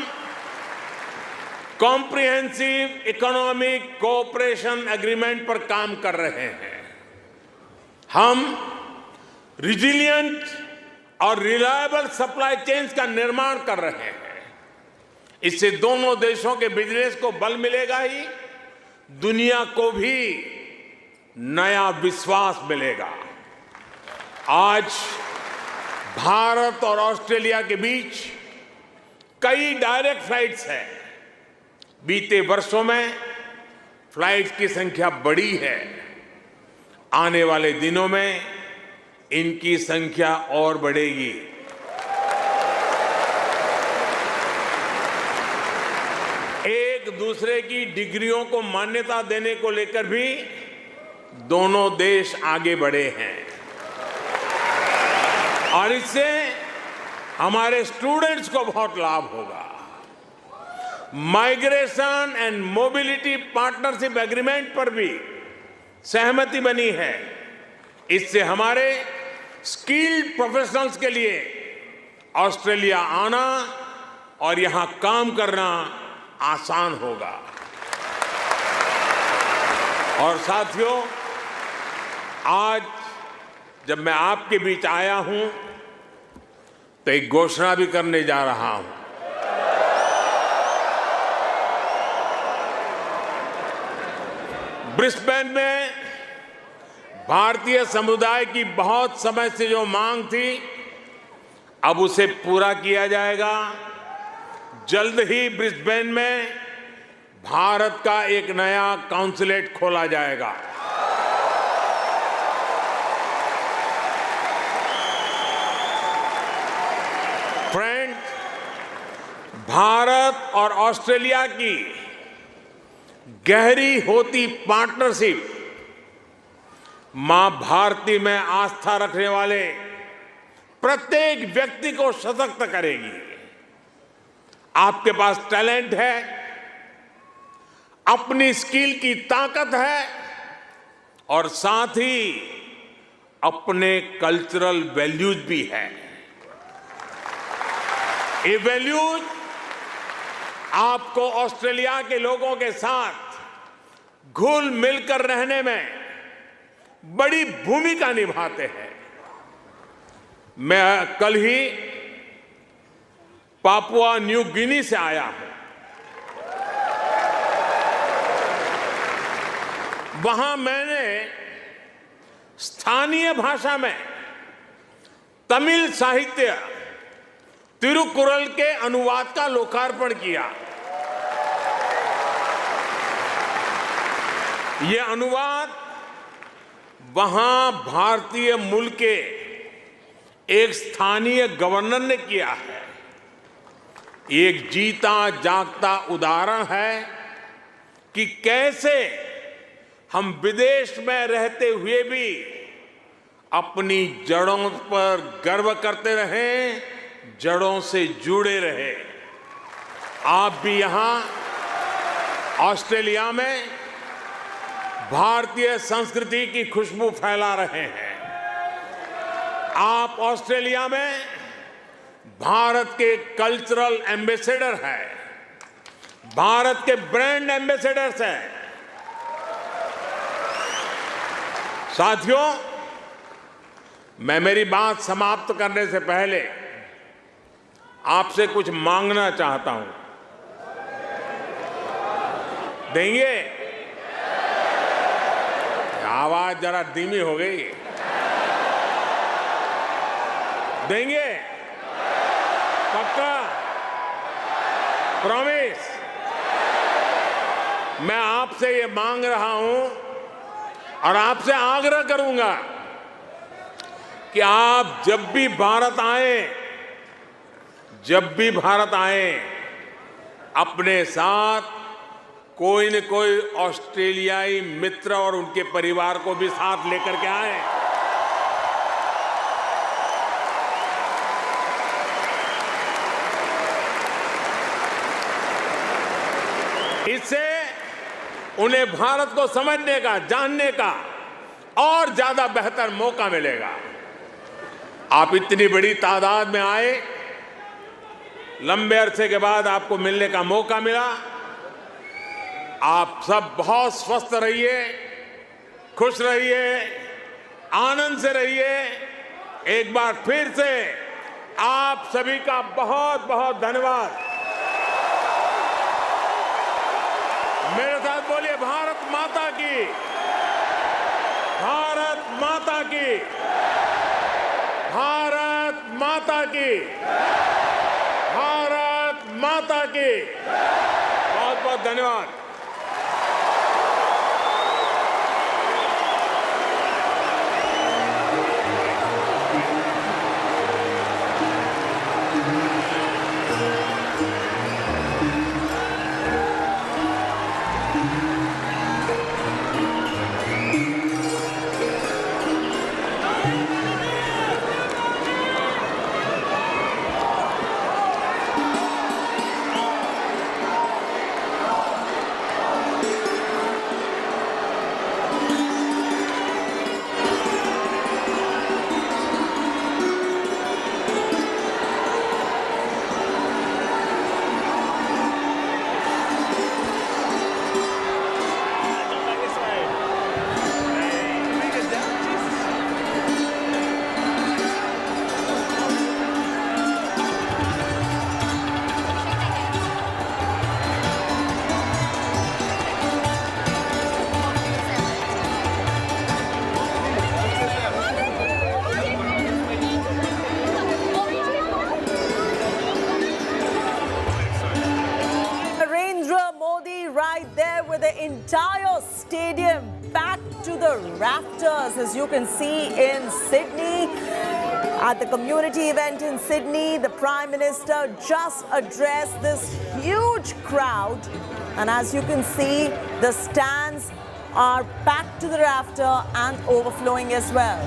कॉम्प्रिहेंसिव इकोनॉमिक कोऑपरेशन एग्रीमेंट पर काम कर रहे हैं। हम रिजिलियंट और रिलायबल सप्लाई चेन्स का निर्माण कर रहे हैं। इससे दोनों देशों के बिजनेस को बल मिलेगा ही, दुनिया को भी नया विश्वास मिलेगा। आज भारत और ऑस्ट्रेलिया के बीच कई डायरेक्ट फ्लाइट्स हैं। बीते वर्षों में फ्लाइट्स की संख्या बढ़ी है। आने वाले दिनों में इनकी संख्या और बढ़ेगी। एक दूसरे की डिग्रियों को मान्यता देने को लेकर भी दोनों देश आगे बढ़े हैं और इससे हमारे स्टूडेंट्स को बहुत लाभ होगा। Migration and mobility partnership agreement पर भी सहमति बनी है। इससे हमारे स्किल्ड प्रोफेशनल्स के लिए ऑस्ट्रेलिया आना और यहां काम करना आसान होगा। और साथियों, आज जब मैं आपके बीच आया हूं तो एक घोषणा भी करने जा रहा हूं। ब्रिस्बेन में भारतीय समुदाय की बहुत समय से जो मांग थी, अब उसे पूरा किया जाएगा। जल्द ही ब्रिस्बेन में भारत का एक नया काउंसलेट खोला जाएगा। फ्रेंड, भारत और ऑस्ट्रेलिया की गहरी होती पार्टनरशिप मां भारती में आस्था रखने वाले प्रत्येक व्यक्ति को सशक्त करेगी। आपके पास टैलेंट है, अपनी स्किल की ताकत है और साथ ही अपने कल्चरल वैल्यूज भी है। ये वैल्यूज आपको ऑस्ट्रेलिया के लोगों के साथ घुल मिलकर रहने में बड़ी भूमिका निभाते हैं। मैं कल ही पापुआ न्यू गिनी से आया हूं। वहां मैंने स्थानीय भाषा में तमिल साहित्य तिरुकुरल के अनुवाद का लोकार्पण किया। यह अनुवाद वहां भारतीय मूल के एक स्थानीय गवर्नर ने किया है। एक जीता जागता उदाहरण है कि कैसे हम विदेश में रहते हुए भी अपनी जड़ों पर गर्व करते रहें, जड़ों से जुड़े रहे। आप भी यहां ऑस्ट्रेलिया में भारतीय संस्कृति की खुशबू फैला रहे हैं। आप ऑस्ट्रेलिया में भारत के कल्चरल एम्बेसडर हैं, भारत के ब्रांड एम्बेसडर्स हैं। साथियों, मैं मेरी बात समाप्त करने से पहले आपसे कुछ मांगना चाहता हूं। देंगे? आवाज जरा धीमी हो गई। देंगे? पक्का? प्रॉमिस? मैं आपसे ये मांग रहा हूं और आपसे आग्रह करूंगा कि आप जब भी भारत आए अपने साथ कोई न कोई ऑस्ट्रेलियाई मित्र और उनके परिवार को भी साथ लेकर के आए। इससे उन्हें भारत को समझने का, जानने का और ज्यादा बेहतर मौका मिलेगा। आप इतनी बड़ी तादाद में आए, लंबे अरसे के बाद आपको मिलने का मौका मिला। आप सब बहुत स्वस्थ रहिए, खुश रहिए, आनंद से रहिए। एक बार फिर से आप सभी का बहुत बहुत धन्यवाद। मेरे साथ बोलिए, भारत माता की, भारत माता की, भारत माता की, भारत माता की। बहुत बहुत धन्यवाद। Entire stadium packed to the rafters, as you can see in Sydney. At the community event in Sydney, the Prime Minister just addressed this huge crowd, and as you can see, the stands are packed to the rafter and overflowing as well.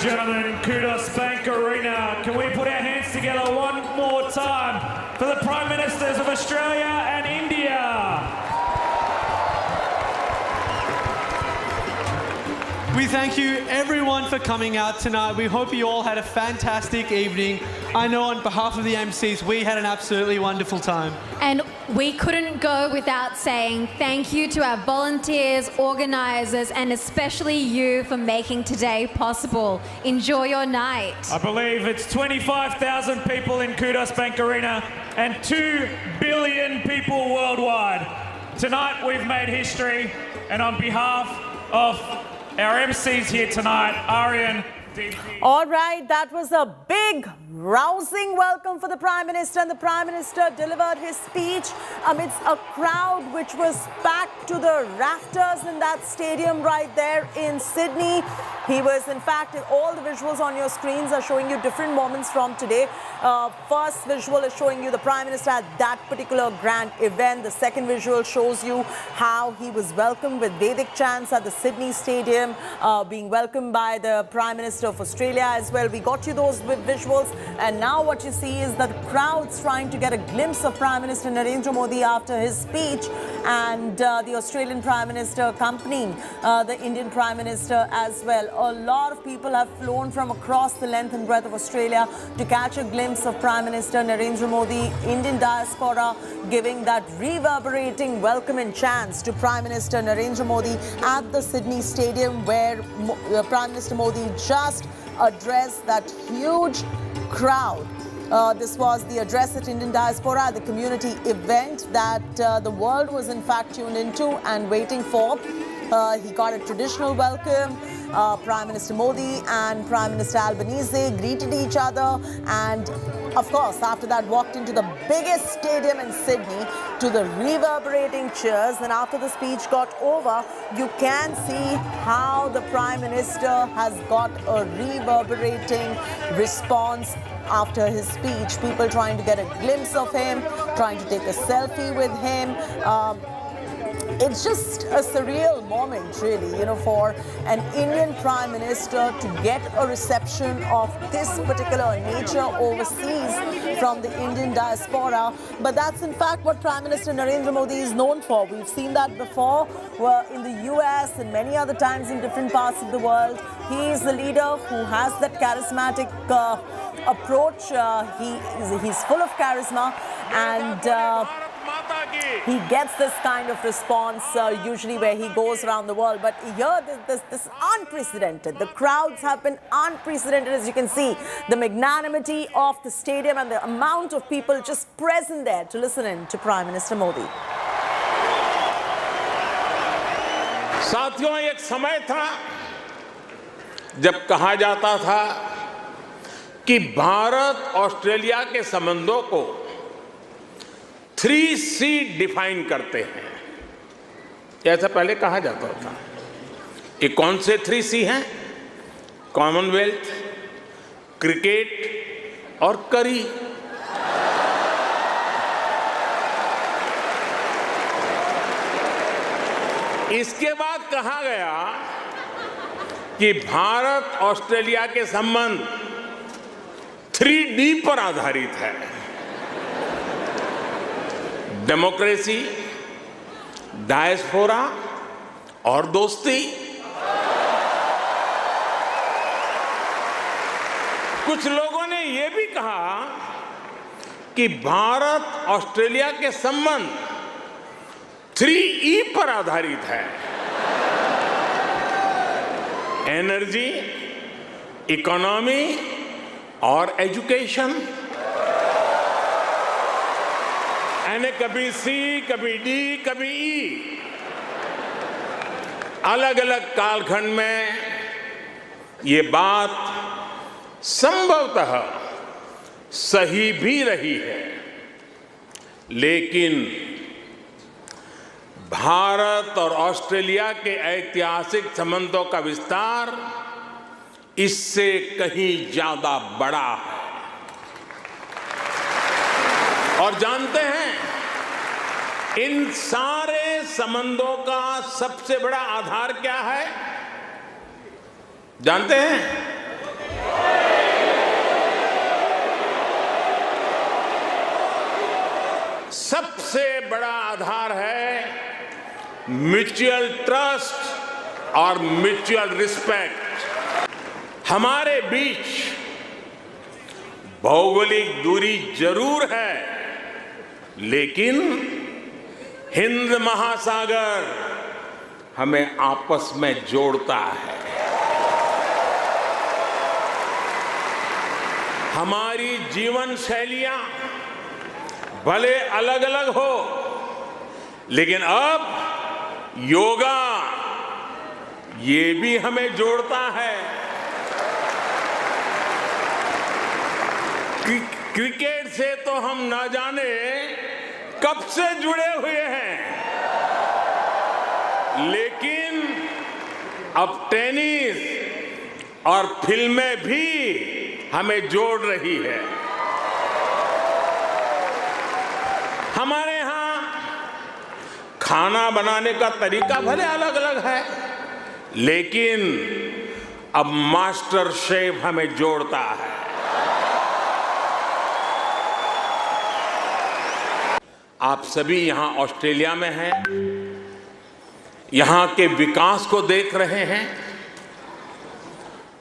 gentlemen, kudos Bank Arena. Can we put our hands together one more time for the Prime Ministers of Australia and India? We thank you everyone for coming out tonight. We hope you all had a fantastic evening. I know on behalf of the MCs, we had an absolutely wonderful time. And we couldn't go without saying thank you to our volunteers, organisers, and especially you for making today possible. Enjoy your night. I believe it's 25,000 people in Kudos Bank Arena and 2 billion people worldwide. Tonight we've made history, and on behalf of our MCs here tonight, Aryan, DP. All right, that was a big, rousing welcome for the Prime Minister, and the Prime Minister delivered his speech amidst a crowd which was packed to the rafters in that stadium right there in Sydney. He was, in fact, all the visuals on your screens are showing you different moments from today. First visual is showing you the Prime Minister at that particular grand event. The second visual shows you how he was welcomed with Vedic chants at the Sydney Stadium, being welcomed by the Prime Minister of Australia as well. We got you those visuals, and now what you see is that the crowd's trying to get a glimpse of Prime Minister Narendra Modi after his speech, and the Australian Prime Minister accompanying the Indian Prime Minister as well. A lot of people have flown from across the length and breadth of Australia to catch a glimpse of Prime Minister Narendra Modi. Indian diaspora giving that reverberating welcome and chants to Prime Minister Narendra Modi at the Sydney Stadium, where Prime Minister Modi just addressed that huge crowd. This was the address at Indian Diaspora, the community event that the world was in fact tuned into and waiting for. He got a traditional welcome. Prime Minister Modi and Prime Minister Albanese greeted each other, and of course after that walked into the biggest stadium in Sydney to the reverberating cheers. And after the speech got over, you can see how the Prime Minister has got a reverberating response after his speech. People trying to get a glimpse of him, trying to take a selfie with him. It's just a surreal moment, really, you know, for an Indian Prime Minister to get a reception of this particular nature overseas from the Indian diaspora. But that's in fact what Prime Minister Narendra Modi is known for. We've seen that before in the US and many other times in different parts of the world. He is the leader who has that charismatic approach. He's full of charisma, and he gets this kind of response usually where he goes around the world. But here, this is unprecedented. The crowds have been unprecedented, as you can see. The magnanimity of the stadium and the amount of people just present there to listen in to Prime Minister Modi. साथियों, एक समय था जब कहा जाता था कि Bharat Australia के संबंधों को 3C डिफाइन करते हैं। ऐसा पहले कहा जाता था। ये कौन से 3C हैं? कॉमनवेल्थ, क्रिकेट और करी। इसके बाद कहा गया कि भारत ऑस्ट्रेलिया के संबंध 3D पर आधारित है। डेमोक्रेसी, डायस्पोरा और दोस्ती। कुछ लोगों ने यह भी कहा कि भारत ऑस्ट्रेलिया के संबंध 3E पर आधारित है। एनर्जी, इकोनॉमी और एजुकेशन। यानी कभी C, कभी D, कभी E। अलग अलग कालखंड में ये बात संभवतः सही भी रही है, लेकिन भारत और ऑस्ट्रेलिया के ऐतिहासिक संबंधों का विस्तार इससे कहीं ज्यादा बड़ा है। और जानते हैं, इन सारे संबंधों का सबसे बड़ा आधार क्या है? जानते हैं? सबसे बड़ा आधार है म्यूचुअल ट्रस्ट और म्यूचुअल रिस्पेक्ट। हमारे बीच भौगोलिक दूरी जरूर है, लेकिन हिंद महासागर हमें आपस में जोड़ता है। हमारी जीवन शैलियां भले अलग अलग हो, लेकिन अब योगा ये भी हमें जोड़ता है। क्रिकेट से तो हम ना जाने कब से जुड़े हुए हैं, लेकिन अब टेनिस और फिल्में भी हमें जोड़ रही है। हमारे यहाँ खाना बनाने का तरीका भले अलग अलग है, लेकिन अब मास्टर शेफ हमें जोड़ता है। आप सभी यहाँ ऑस्ट्रेलिया में हैं, यहाँ के विकास को देख रहे हैं।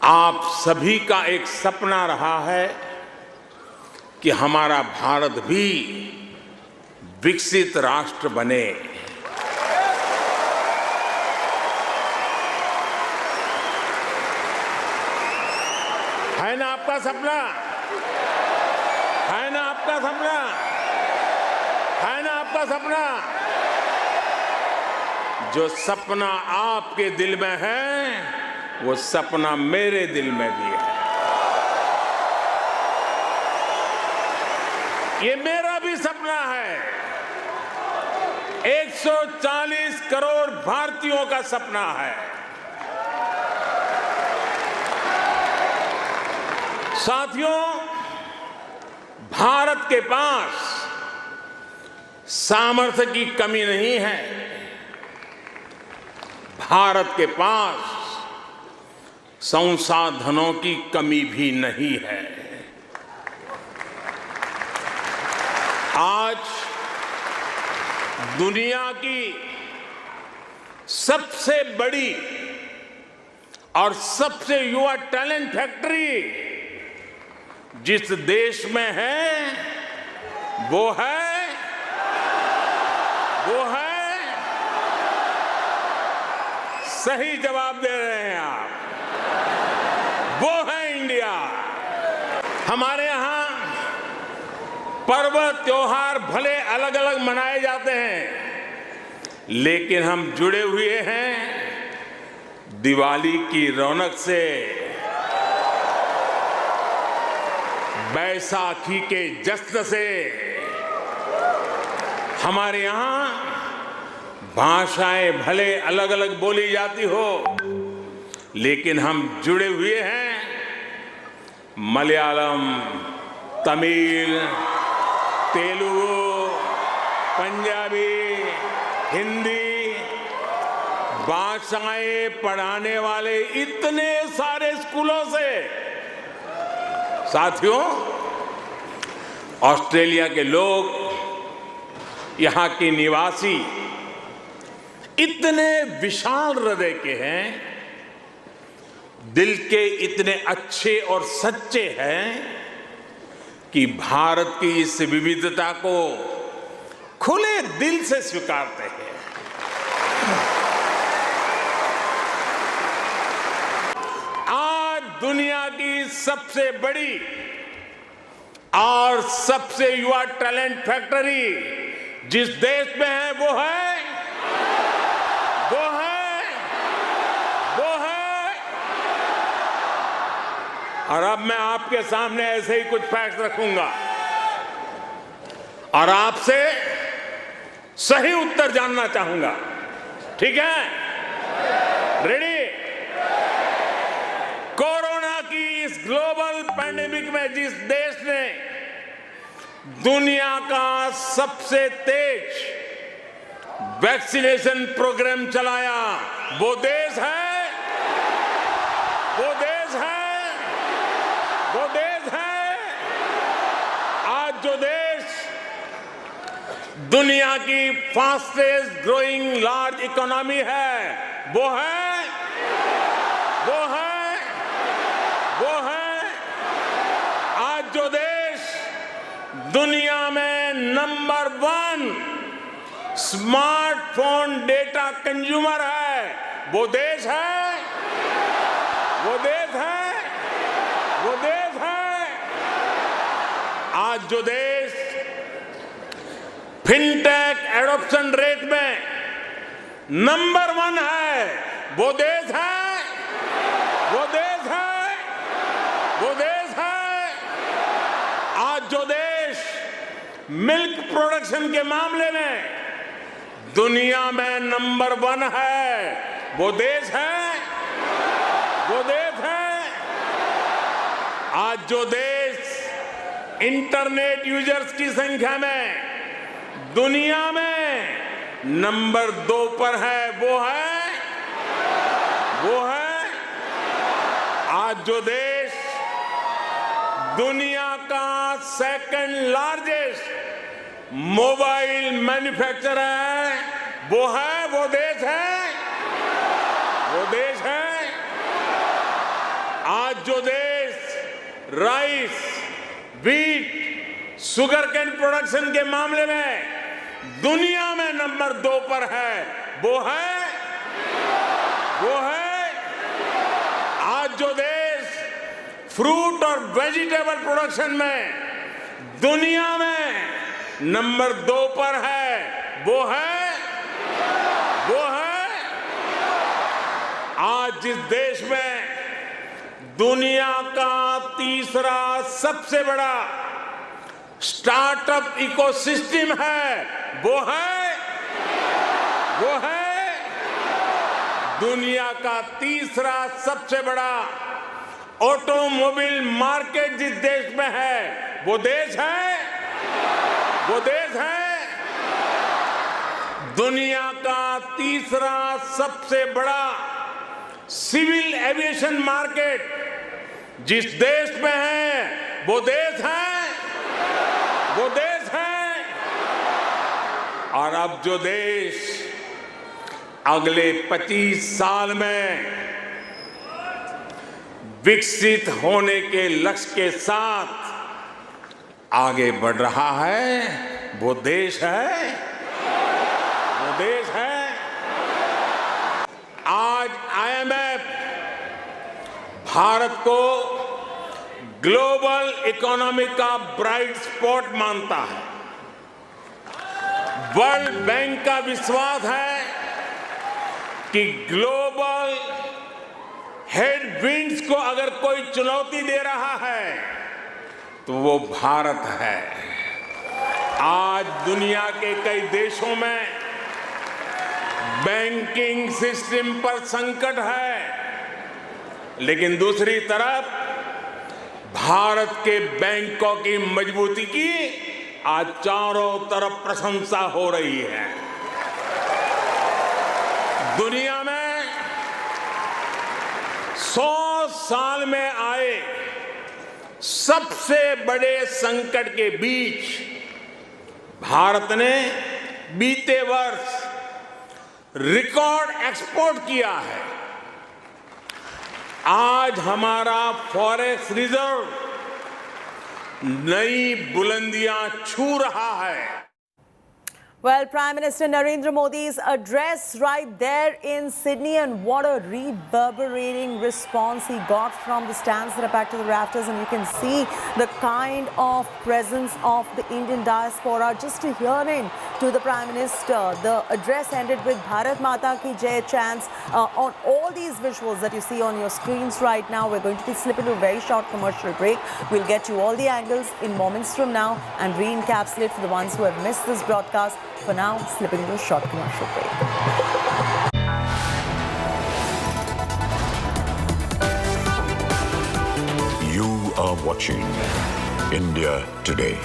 आप सभी का एक सपना रहा है कि हमारा भारत भी विकसित राष्ट्र बने। है ना आपका सपना? है ना आपका सपना? है ना आपका सपना? जो सपना आपके दिल में है, वो सपना मेरे दिल में भी है। ये मेरा भी सपना है। 140 करोड़ भारतीयों का सपना है। साथियों, भारत के पास सामर्थ्य की कमी नहीं है। भारत के पास संसाधनों की कमी भी नहीं है। आज दुनिया की सबसे बड़ी और सबसे युवा टैलेंट फैक्ट्री जिस देश में है, वो है सही जवाब दे रहे हैं आप, वो है इंडिया। हमारे यहाँ पर्व त्योहार भले अलग अलग मनाए जाते हैं, लेकिन हम जुड़े हुए हैं दिवाली की रौनक से, बैसाखी के जश्न से। हमारे यहाँ भाषाएं भले अलग अलग बोली जाती हो, लेकिन हम जुड़े हुए हैं मलयालम, तमिल, तेलुगु, पंजाबी, हिंदी भाषाएं पढ़ाने वाले इतने सारे स्कूलों से। साथियों, ऑस्ट्रेलिया के लोग, यहाँ के निवासी इतने विशाल हृदय के हैं, दिल के इतने अच्छे और सच्चे हैं कि भारत की इस विविधता को खुले दिल से स्वीकारते हैं। आज दुनिया की सबसे बड़ी और सबसे युवा टैलेंट फैक्ट्री जिस देश में है, वो है और अब मैं आपके सामने ऐसे ही कुछ फैक्ट रखूंगा और आपसे सही उत्तर जानना चाहूंगा। ठीक है? रेडी? कोरोना की इस ग्लोबल पैंडेमिक में जिस देश ने दुनिया का सबसे तेज वैक्सीनेशन प्रोग्राम चलाया, वो देश है दुनिया की फास्टेस्ट ग्रोइंग लार्ज इकोनॉमी है, वो है आज जो देश दुनिया में नंबर 1 स्मार्टफोन डेटा कंज्यूमर है, वो देश है, आज जो देश फिनटेक एडॉप्शन रेट में नंबर 1 है, वो देश है। आज जो देश मिल्क प्रोडक्शन के मामले में दुनिया में नंबर 1 है, वो देश है। आज जो देश इंटरनेट यूजर्स की संख्या में दुनिया में नंबर 2 पर है, वो है आज जो देश दुनिया का सेकंड लार्जेस्ट मोबाइल मैन्युफैक्चरर है, वो देश है। आज जो देश rice, wheat, sugarcane production के मामले में दुनिया में नंबर 2 पर है, वो है आज जो देश फ्रूट और वेजिटेबल प्रोडक्शन में दुनिया में नंबर 2 पर है, वो है आज जिस देश में दुनिया का तीसरा सबसे बड़ा स्टार्टअप इकोसिस्टम है, वो है दुनिया का तीसरा सबसे बड़ा ऑटोमोबाइल मार्केट जिस देश में है, वो देश है दुनिया का तीसरा सबसे बड़ा सिविल एविएशन मार्केट जिस देश में है, वो देश है और अब जो देश अगले 25 साल में विकसित होने के लक्ष्य के साथ आगे बढ़ रहा है, वो देश है। आज IMF भारत को ग्लोबल इकोनॉमी का ब्राइट स्पॉट मानता है। वर्ल्ड बैंक का विश्वास है कि ग्लोबल हेडविंड्स को अगर कोई चुनौती दे रहा है तो वो भारत है। आज दुनिया के कई देशों में बैंकिंग सिस्टम पर संकट है, लेकिन दूसरी तरफ भारत के बैंकों की मजबूती की आज चारों तरफ प्रशंसा हो रही है। दुनिया में 100 साल में आए सबसे बड़े संकट के बीच भारत ने बीते वर्ष रिकॉर्ड एक्सपोर्ट किया है। आज हमारा फॉरेक्स रिजर्व नई बुलंदियां छू रहा है। Well, Prime Minister Narendra Modi's address right there in Sydney, and what a reverberating response he got from the stands that are packed to the rafters, and you can see the kind of presence of the Indian diaspora just to hearing to the Prime Minister. The address ended with Bharat Mata Ki Jai chants on all these visuals that you see on your screens right now. We're going to be slipping into a very short commercial break. We'll get you all the angles in moments from now and re-encapsulate for the ones who have missed this broadcast. For now, slipping into a short commercial break. You are watching India Today.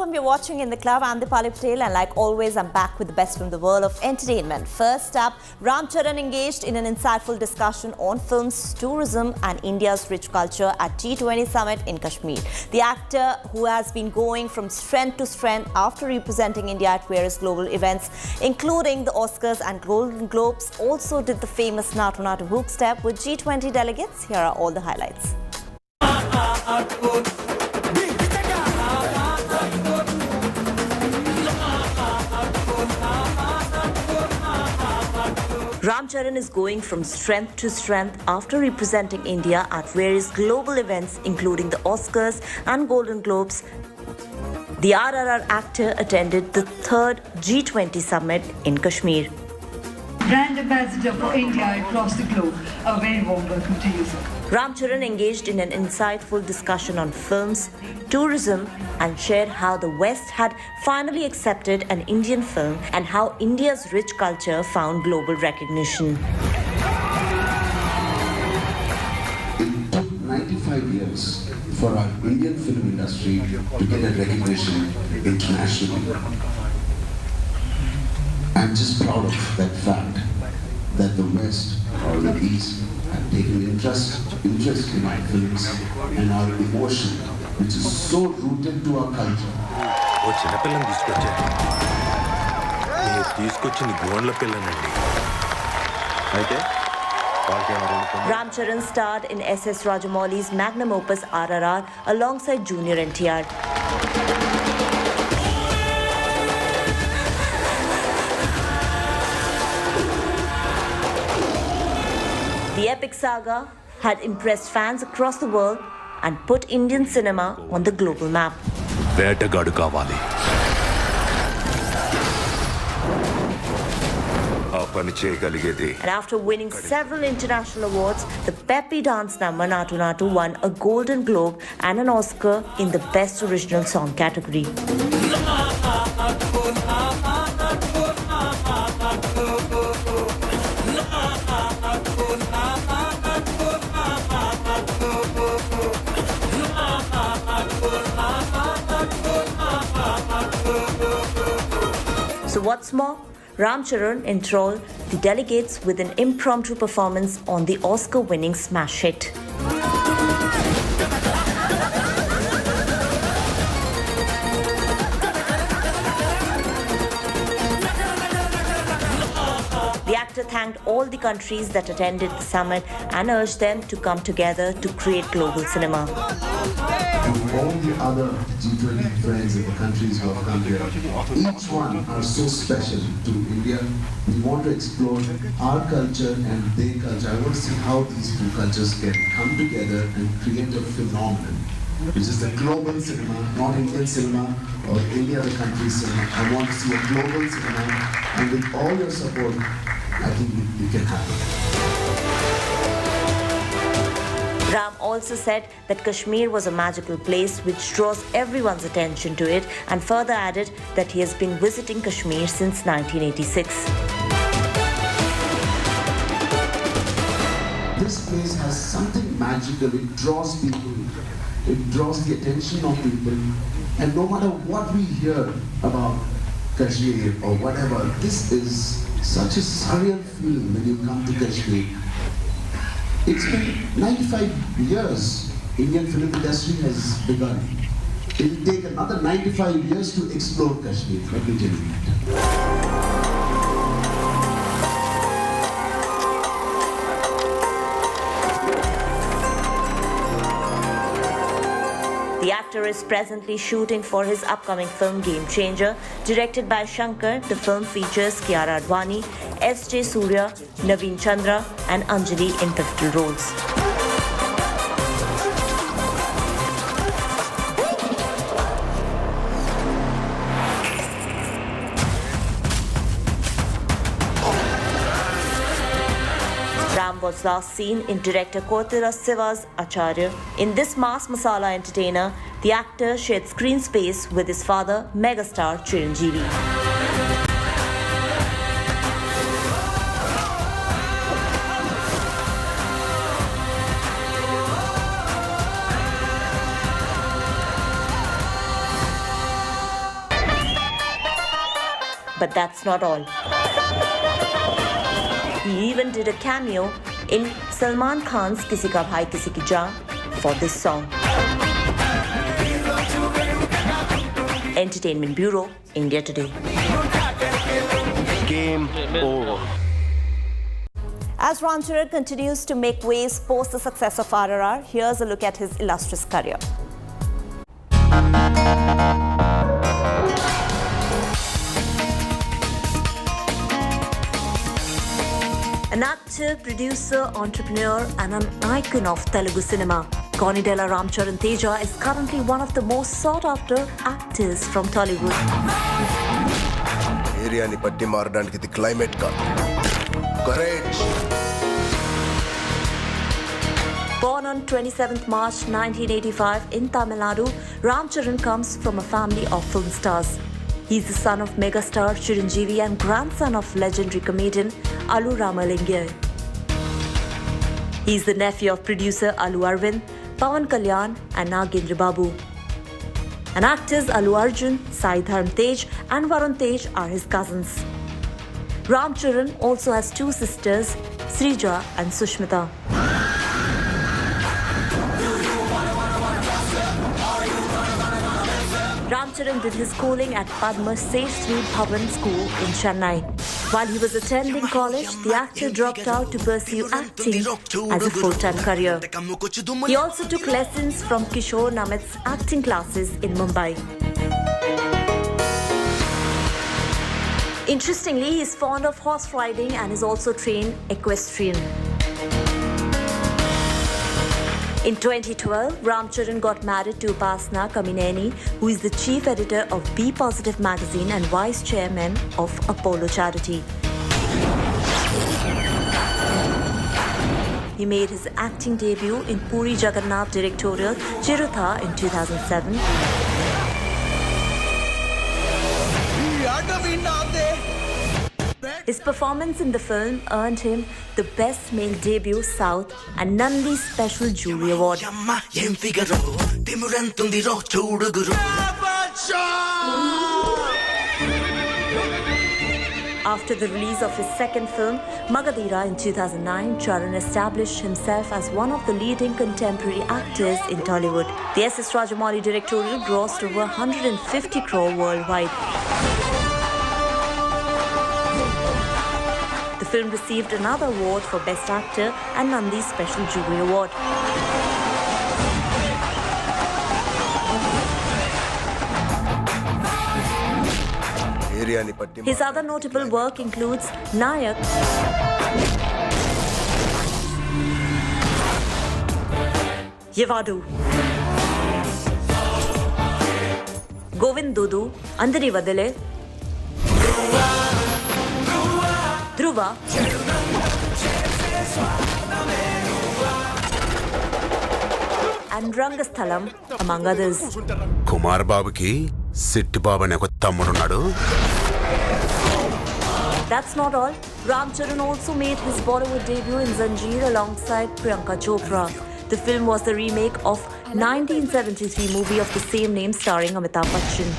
welcome. You're watching In the Club. I'm Dipali Patel, and like always, I'm back with the best from the world of entertainment. First up, Ram Charan engaged in an insightful discussion on films, tourism and India's rich culture at G20 Summit in Kashmir. The actor, who has been going from strength to strength after representing India at various global events, including the Oscars and Golden Globes, also did the famous Natu Natu hook step with G20 delegates. Here are all the highlights. Ram Charan is going from strength to strength after representing India at various global events, including the Oscars and Golden Globes. The RRR actor attended the third G20 summit in Kashmir. Brand Ambassador for India across the globe. A very warm welcome to you, sir. Ram Charan engaged in an insightful discussion on films, tourism, and shared how the West had finally accepted an Indian film and how India's rich culture found global recognition. It took 95 years for our Indian film industry to get a recognition internationally. I'm just proud of that fact that the West or the East have taken interest in our films and our emotion, which is so rooted to our culture. Ram Charan starred in S.S. Rajamouli's magnum opus RRR alongside Junior NTR. The epic saga had impressed fans across the world and put Indian cinema on the global map. And after winning several international awards, the peppy dance number Natu Natu won a Golden Globe and an Oscar in the Best Original Song category. So what's more, Ram Charan enthralled the delegates with an impromptu performance on the Oscar-winning smash hit. The actor thanked all the countries that attended the summit and urged them to come together to create global cinema. To all the other G20 friends in the countries who have come here, each one are so special to India. We want to explore our culture and their culture. I want to see how these two cultures can come together and create a phenomenon, which is the global cinema, not Indian cinema or any other country's cinema. I want to see a global cinema, and with all your support, I think it can happen. Ram also said that Kashmir was a magical place which draws everyone's attention to it, and further added that he has been visiting Kashmir since 1986. This place has something magical. It draws people. It draws the attention of people. And no matter what we hear about Kashmir or whatever, this is such a surreal feeling when you come to Kashmir. It's been 95 years Indian film industry has begun. It will take another 95 years to explore Kashmir, let me tell you that. The actor is presently shooting for his upcoming film Game Changer, directed by Shankar. The film features Kiara Advani, S.J. Surya, Naveen Chandra and Anjali in pivotal roles. Ram was last seen in director Kotira Siva's Acharya. In this mass masala entertainer, the actor shared screen space with his father, megastar Chiranjeevi. But that's not all. He even did a cameo in Salman Khan's Kisi Ka Bhai Kisi Ki Jaan for this song. Entertainment Bureau, India Today. Game over. As Ram Charan continues to make waves post the success of RRR, here's a look at his illustrious career. An actor, producer, entrepreneur and an icon of Telugu cinema, Konidela Ram Charan Teja is currently one of the most sought-after actors from Tollywood. ఏరియాని పట్టి మారడానికి ఇది climate కాదు. Courage. Born on 27th March 1985 in Tamil Nadu, Ram Charan comes from a family of film stars. He is the son of megastar Chiranjeevi and grandson of legendary comedian Allu Ramalingam. He is the nephew of producer Allu Arvind, Pawan Kalyan and Nagendra Babu. And actors Allu Arjun, Sai Dharm Tej and Varun Tej are his cousins. Ram Charan also has two sisters, Srija and Sushmita. Ram Charan did his schooling at Padma Sage Sri Bhavan School in Chennai. While he was attending college, the actor dropped out to pursue acting as a full-time career. He also took lessons from Kishore Namit's acting classes in Mumbai. Interestingly, he is fond of horse riding and is also trained equestrian. In 2012, Ram Charan got married to Upasana Kamineni, who is the chief editor of Be Positive magazine and vice chairman of Apollo Charity. He made his acting debut in Puri Jagannath directorial Chirutha in 2007. His performance in the film earned him the Best Male Debut South and Nandi Special Jury Award. After the release of his second film, Magadira in 2009, Charan established himself as one of the leading contemporary actors in Tollywood. The S.S. Rajamouli directorial grossed over 150 crore worldwide. The film received another award for Best Actor and Nandi Special Jury Award. His other notable work includes Nayak, Yevadu, Govind Dudu, Andari Vadele, Dhruva, and Rangasthalam, among others. Kumar బాబుకి సిట్టి బాబు అనే ఒక తమ్ముడున్నాడు. That's not all. Ram Charan also made his Bollywood debut in Zanjeer alongside Priyanka Chopra. The film was the remake of 1973 movie of the same name starring Amitabh Bachchan.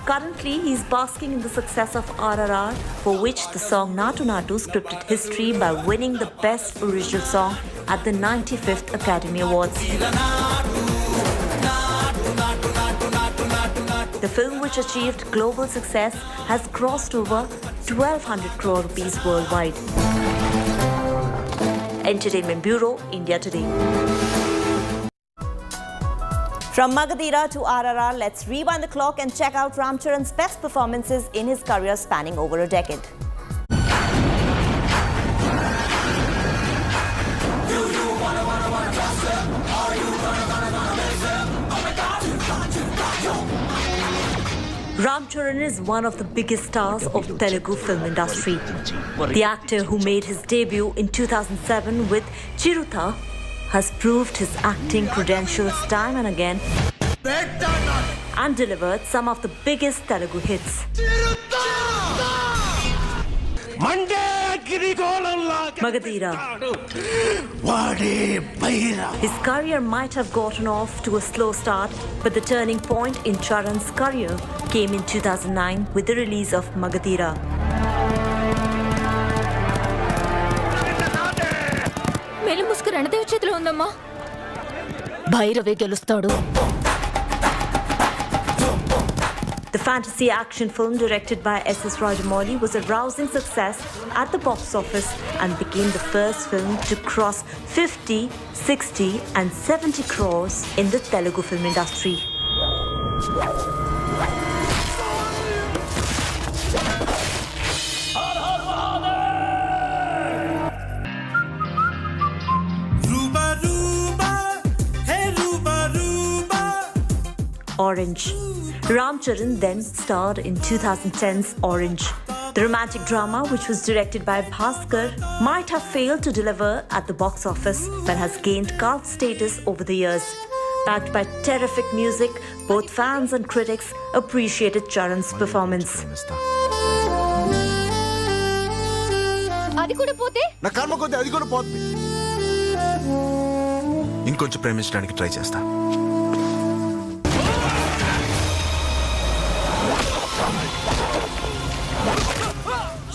Currently, he is basking in the success of RRR, for which the song Natu Natu scripted history by winning the Best Original Song at the 95th Academy Awards. The film, which achieved global success, has grossed over 1,200 crore rupees worldwide. Entertainment Bureau, India Today. From Magadira to RRR, let's rewind the clock and check out Ram Charan's best performances in his career spanning over a decade. Ram Charan is one of the biggest stars of Telugu film industry. The actor who made his debut in 2007 with Chirutha has proved his acting credentials time and again and delivered some of the biggest Telugu hits. Monday Magadira. His career might have gotten off to a slow start, but the turning point in Charan's career came in 2009 with the release of Magadira. మేలు ముసుకు రణదేవి చేతిలో ఉందమ్మా. భైరవే గెలుస్తాడు. The fantasy action film directed by S.S. Rajamouli was a rousing success at the box office and became the first film to cross 50, 60 and 70 crores in the Telugu film industry. Orange. Ram Charan then starred in 2010's Orange. The romantic drama, which was directed by Bhaskar, might have failed to deliver at the box office but has gained cult status over the years. Backed by terrific music, both fans and critics appreciated Charan's performance. అది కూడా పోతే నా కర్మ కొద్ది అది కూడా పోతుంది. ఇంకొంచెం ప్రేమించడానికి ట్రై చేస్తా.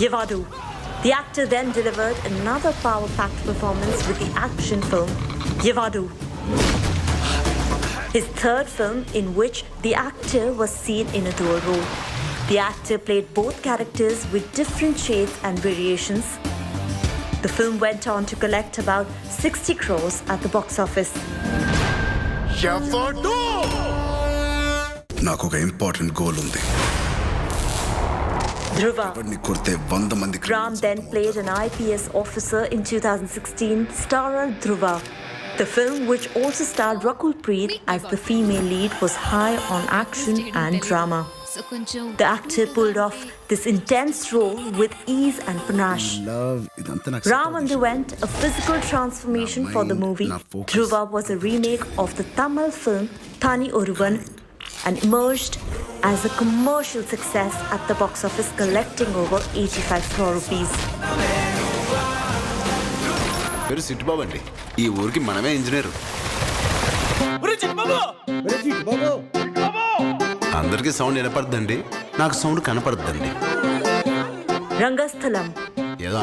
Yevadu. The actor then delivered another power-packed performance with the action film Yevadu, his third film in which the actor was seen in a dual role. The actor played both characters with different shades and variations. The film went on to collect about 60 crores at the box office. Yevadu! నాకు ఒక important goal ఉంది. Dhruva. Ram then played an IPS officer in 2016, starrer Dhruva. The film, which also starred Rakul Preet as the female lead, was high on action and drama. The actor pulled off this intense role with ease and panache. Ram underwent a physical transformation for the movie. Dhruva was a remake of the Tamil film Thani Oruvan and emerged as a commercial success at the box office, collecting over 85 crore rupees. పేరు సిట్టుబాబు అండి. ఈ ఊరికి మనమే engineer. అందరికీ sound వినపడుతుందండి, నాకు sound కనపడుతుందండి. Rangasthalam.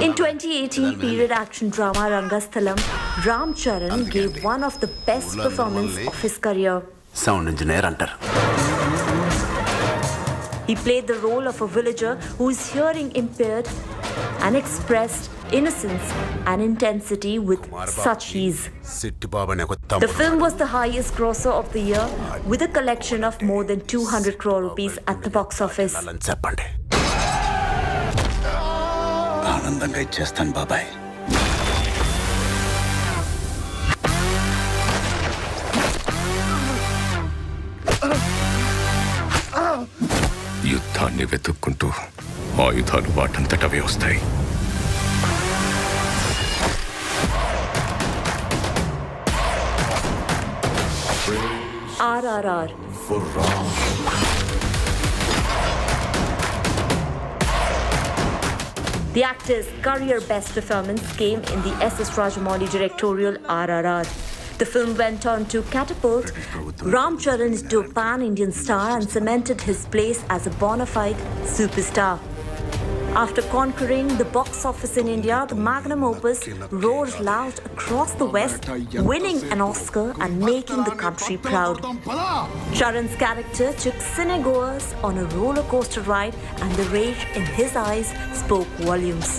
In 2018 period action drama Rangasthalam, Ram Charan gave one of the best performances of his career. Sound engineer అంటారు. He played the role of a villager who is hearing impaired and expressed innocence and intensity with such ease. The film was the highest grosser of the year with a collection of more than 200 crore rupees at the box office. ఆనందంగా ఇచ్చేస్తాను బాబాయ్. యుద్ధాన్ని వెతుక్కుంటూ ఆయుధాలు వాటంతటవే వస్తాయి. RRR. The actor's career best performance came in the S.S. Rajamouli directorial RRR. The film went on to catapult Ram Charan into a pan-Indian star and cemented his place as a bona fide superstar. After conquering the box office in India, the magnum opus roars loud across the West, winning an Oscar and making the country proud. Charan's character took cinegoers on a roller coaster ride, and the rage in his eyes spoke volumes.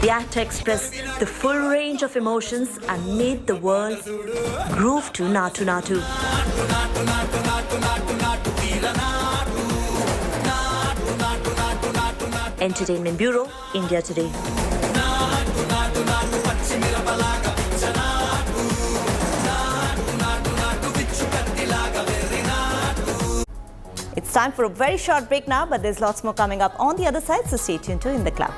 The actor expressed the full range of emotions and made the world groove to Natu Natu. Entertainment Bureau, India Today. It's time for a very short break now, but there's lots more coming up on the other side, so stay tuned to In the Club.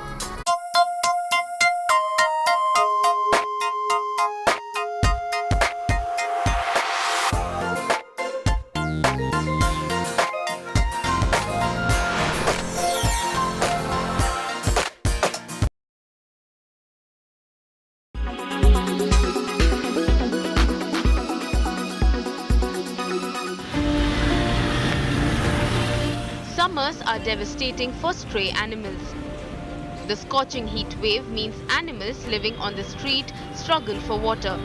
summers are devastating for stray animals. The scorching heat wave means animals living on the street struggle for water.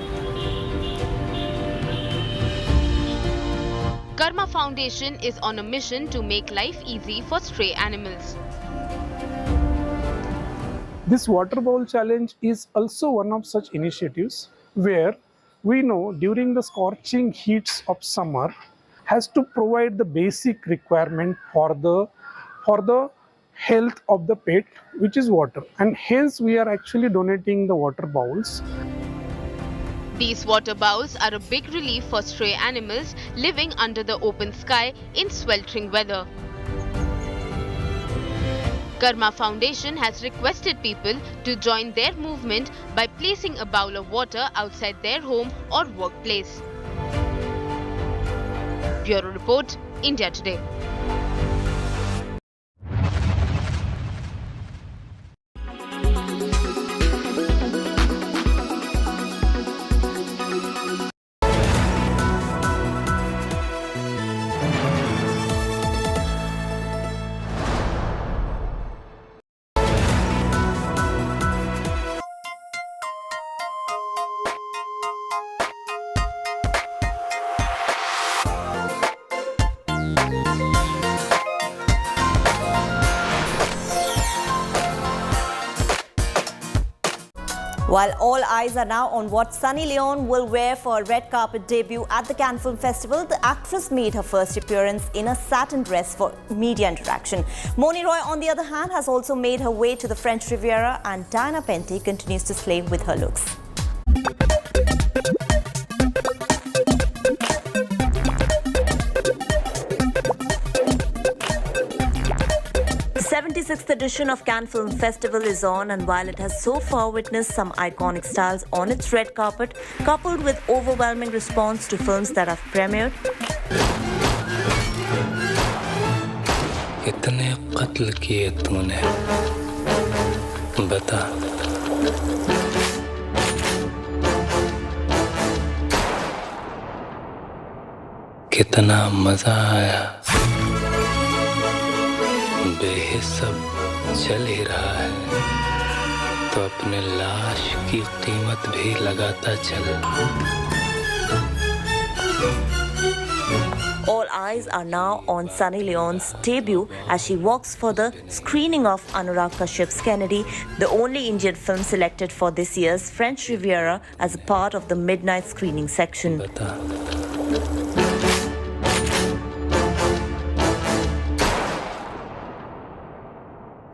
Karma Foundation is on a mission to make life easy for stray animals. This water bowl challenge is also one of such initiatives where we know during the scorching heats of summer has to provide the basic requirement for the health of the pet, which is water, and hence we are actually donating the water bowls. These water bowls are a big relief for stray animals living under the open sky in sweltering weather. Karma Foundation has requested people to join their movement by placing a bowl of water outside their home or workplace. Bureau Report, India Today. While all eyes are now on what Sunny Leone will wear for a red carpet debut at the Cannes Film Festival, the actress made her first appearance in a satin dress for media interaction. Moni Roy, on the other hand, has also made her way to the French Riviera, and Diana Penty continues to slay with her looks. The 76th edition of Cannes Film Festival is on, and while it has so far witnessed some iconic styles on its red carpet, coupled with overwhelming response to films that have premiered, कितने कत्ल किए तूने बता कितना मजा आया बेहिसाब चल ही रहा है तो अपने लाश की कीमत भी लगाता चल All eyes are now on Sunny Leone's debut as she walks for the screening of Anurag Kashyap's Kennedy, the only Indian film selected for this year's French Riviera as a part of the midnight screening section.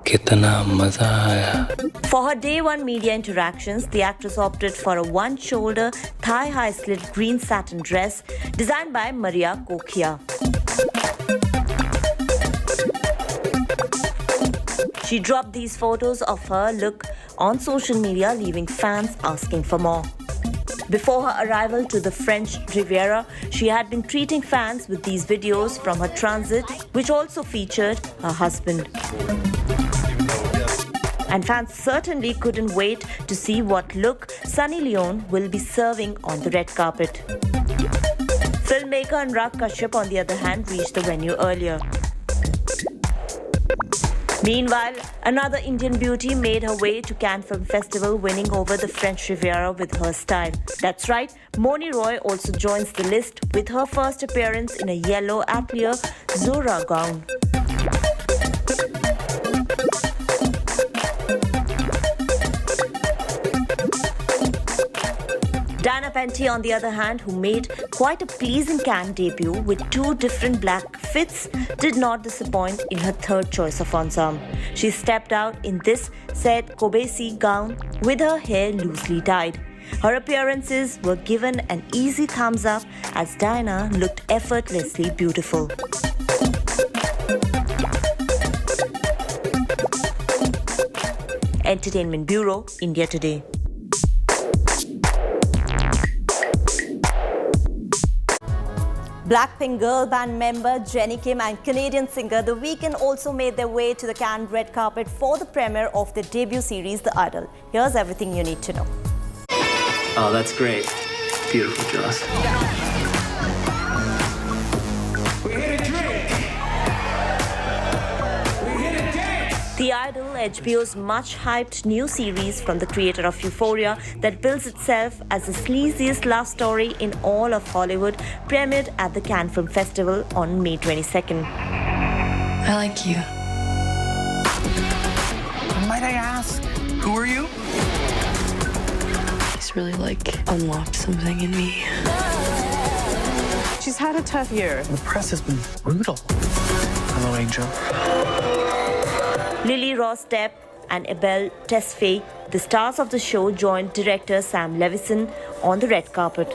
कितना मजा आया For her day one media interactions, the actress opted for a one-shoulder, thigh-high slit green satin dress designed by Maria Kokia. She dropped these photos of her look on social media, leaving fans asking for more. Before her arrival to the French Riviera, she had been treating fans with these videos from her transit, which also featured her husband. And fans certainly couldn't wait to see what look Sunny Leone will be serving on the red carpet. Filmmaker Anurag Kashyap, on the other hand, reached the venue earlier. Meanwhile, another Indian beauty made her way to Cannes Film Festival, winning over the French Riviera with her style. That's right, Moni Roy also joins the list with her first appearance in a yellow Atelier Zora gown. Diana Penty, on the other hand, who made quite a pleasing Cannes debut with two different black fits, did not disappoint in her third choice of ensemble. She stepped out in this said Kobesi gown with her hair loosely tied. Her appearances were given an easy thumbs up as Diana looked effortlessly beautiful. Entertainment Bureau, India Today. Blackpink girl band member Jennie Kim and Canadian singer The Weeknd also made their way to the Cannes red carpet for the premiere of their debut series, The Idol. Here's everything you need to know. Oh, that's great. Beautiful, Joss. We're here to drink. The Idol, HBO's much-hyped new series from the creator of Euphoria that bills itself as the sleaziest love story in all of Hollywood, premiered at the Cannes Film Festival on May 22nd. I like you. Might I ask, who are you? He's really unlocked something in me. She's had a tough year. The press has been brutal. Hello, Angel. Lily Rose Depp and Abel Tesfaye, the stars of the show, joined director Sam Levinson on the red carpet.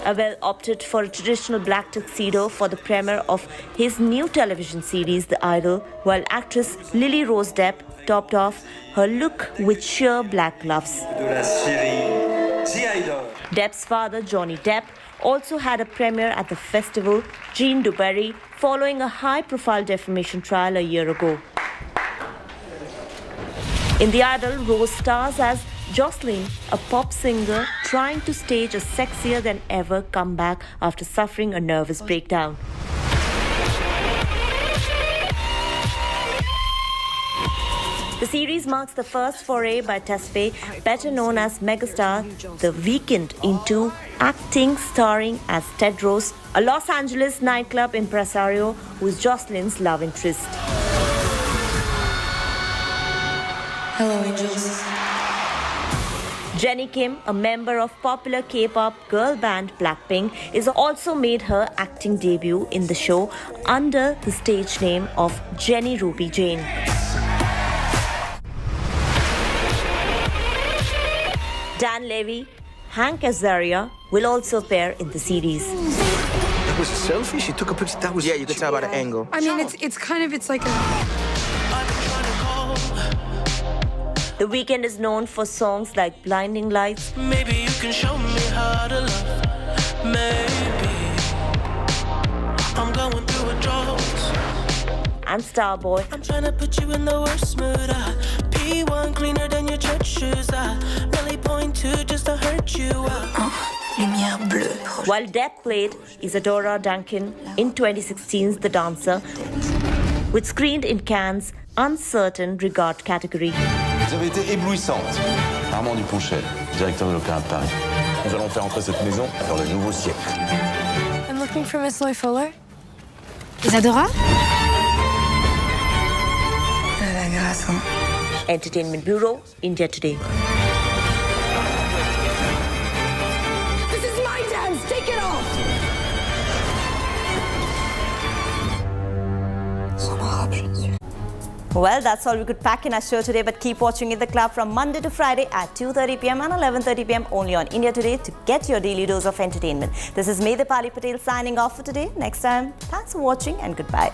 Abel opted for a traditional black tuxedo for the premiere of his new television series, The Idol, while actress Lily Rose Depp topped off her look with sheer black gloves. Depp's father, Johnny Depp, also had a premiere at the festival, Jean Dubarry, following a high-profile defamation trial a year ago. In The Idol, Rose stars as Jocelyn, a pop singer trying to stage a sexier-than-ever comeback after suffering a nervous breakdown. The series marks the first foray by Tesfaye, better known as megastar The Weeknd, into acting, starring as Tedros, a Los Angeles nightclub impresario who is Jocelyn's love interest. Hello, angels. Jennie Kim, a member of popular K-pop girl band Blackpink, is also made her acting debut in the show under the stage name of Jennie Ruby Jane. Dan Levy, Hank Azaria will also appear in the series. That was a selfie? She took a picture? That was... Yeah, you can tell by the angle. I mean, it's like a... The Weeknd is known for songs like Blinding Lights, Maybe you can show me how to love. Maybe I'm going through a drought. and Starboy. I'm trying to put you in the worst mood. P1 cleaner than your church shoes. Really point to just to hurt you. Lumière bleue. While Depp played Isadora Duncan in 2016's The Dancer, which screened in Cannes' Uncertain Regard category. Vous avez été éblouissante. Armand Duponchet, directeur de l'Opéra de Paris. Nous allons faire entrer cette maison dans le nouveau siècle. I'm looking for Miss Loy Fuller. Isadora? Elle a la grâce, hein? Entertainment Bureau, India Today. This is my dance! Take it off! Well, that's all we could pack in our show today, but keep watching In The Club from Monday to Friday at 2:30 p.m. and 11:30 p.m. only on India Today to get your daily dose of entertainment. This is Medhapali Patel signing off for today. Next time, thanks for watching and goodbye.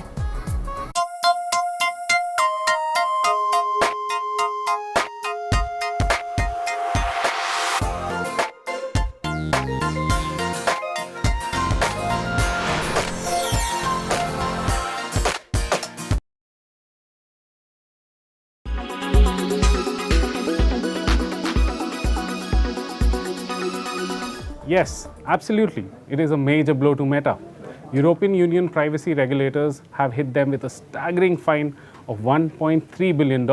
Yes, absolutely. It is a major blow to Meta. European Union privacy regulators have hit them with a staggering fine of $1.3 billion.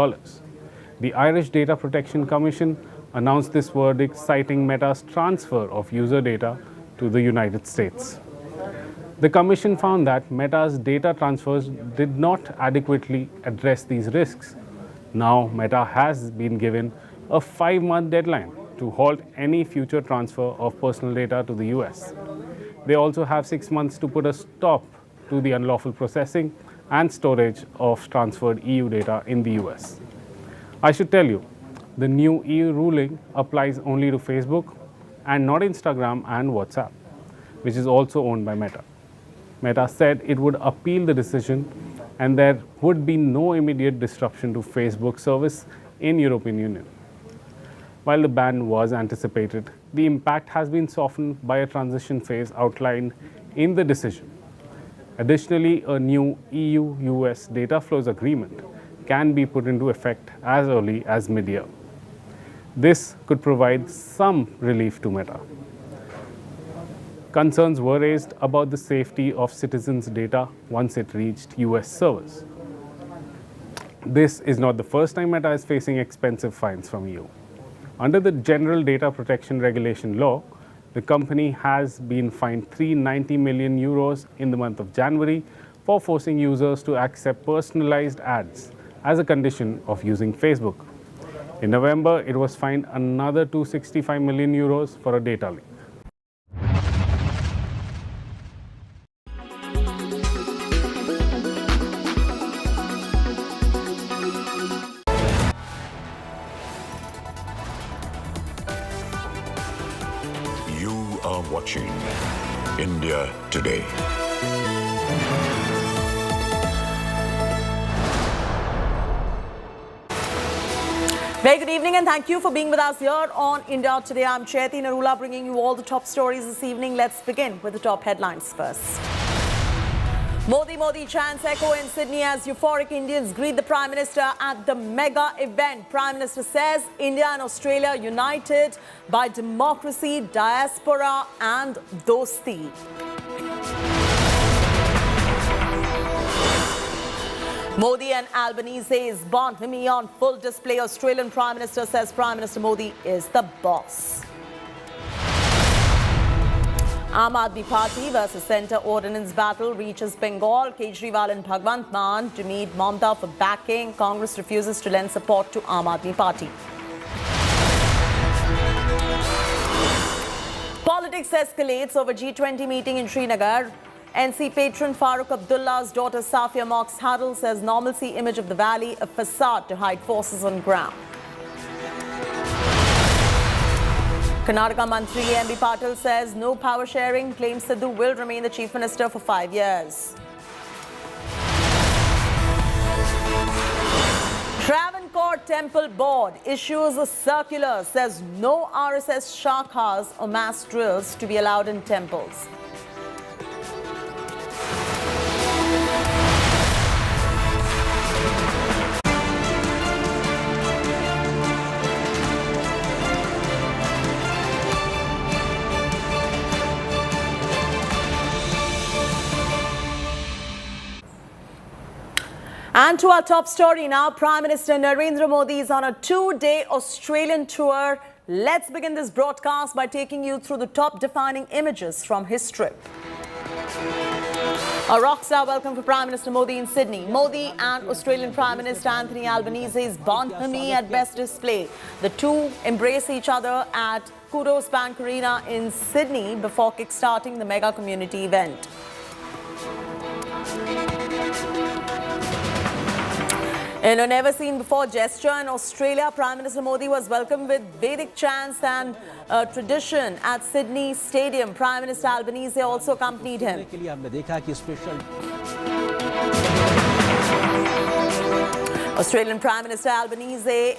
The Irish Data Protection Commission announced this verdict citing Meta's transfer of user data to the United States. The Commission found that Meta's data transfers did not adequately address these risks. Now, Meta has been given a 5-month deadline to halt any future transfer of personal data to the US. They also have 6 months to put a stop to the unlawful processing and storage of transferred EU data in the US. I should tell you, the new EU ruling applies only to Facebook and not Instagram and WhatsApp, which is also owned by Meta. Meta said it would appeal the decision and there would be no immediate disruption to Facebook service in European Union. While the ban was anticipated, the impact has been softened by a transition phase outlined in the decision. Additionally, a new EU-US data flows agreement can be put into effect as early as mid-year. This could provide some relief to Meta. Concerns were raised about the safety of citizens' data once it reached US servers. This is not the first time Meta is facing expensive fines from EU. Under the General Data Protection Regulation law, the company has been fined €390 million in the month of January for forcing users to accept personalized ads as a condition of using Facebook. In November, it was fined another €265 million for a data leak. You are watching India Today. Very good evening and thank you for being with us here on India Today. I'm Chaiti Narula bringing you all the top stories this evening. Let's begin with the top headlines first. Modi chants echo in Sydney as euphoric Indians greet the Prime Minister at the mega event. Prime Minister says India and Australia united by democracy, diaspora and dosti. Modi and Albanese's bonhomie on full display. Australian Prime Minister says Prime Minister Modi is the boss. Aam Aadmi Party versus Centre Ordinance battle reaches Bengal. Kejriwal and Bhagwant Mann to meet Mamta for backing. Congress refuses to lend support to Aam Aadmi Party. Politics escalates over G20 meeting in Srinagar. NC patron Farooq Abdullah's daughter Safia mocks huddle, says normalcy image of the valley a facade to hide forces on ground. Karnataka Mantri M.B. Patil says no power sharing, claims Sidhu will remain the Chief Minister for 5 years. Travancore Temple Board issues a circular, says no RSS shakhas or mass drills to be allowed in temples. And to our top story now, Prime Minister Narendra Modi is on a 2-day Australian tour. Let's begin this broadcast by taking you through the top defining images from his trip. A rockstar welcome for Prime Minister Modi in Sydney. Modi and Australian Prime Minister Anthony Albanese's bonhomie at best display. The two embrace each other at Kudos Bank Arena in Sydney before kickstarting the mega community event. In a never-seen-before gesture in Australia, Prime Minister Modi was welcomed with Vedic chants and tradition at Sydney Stadium. Prime Minister Albanese also accompanied him. Australian Prime Minister Albanese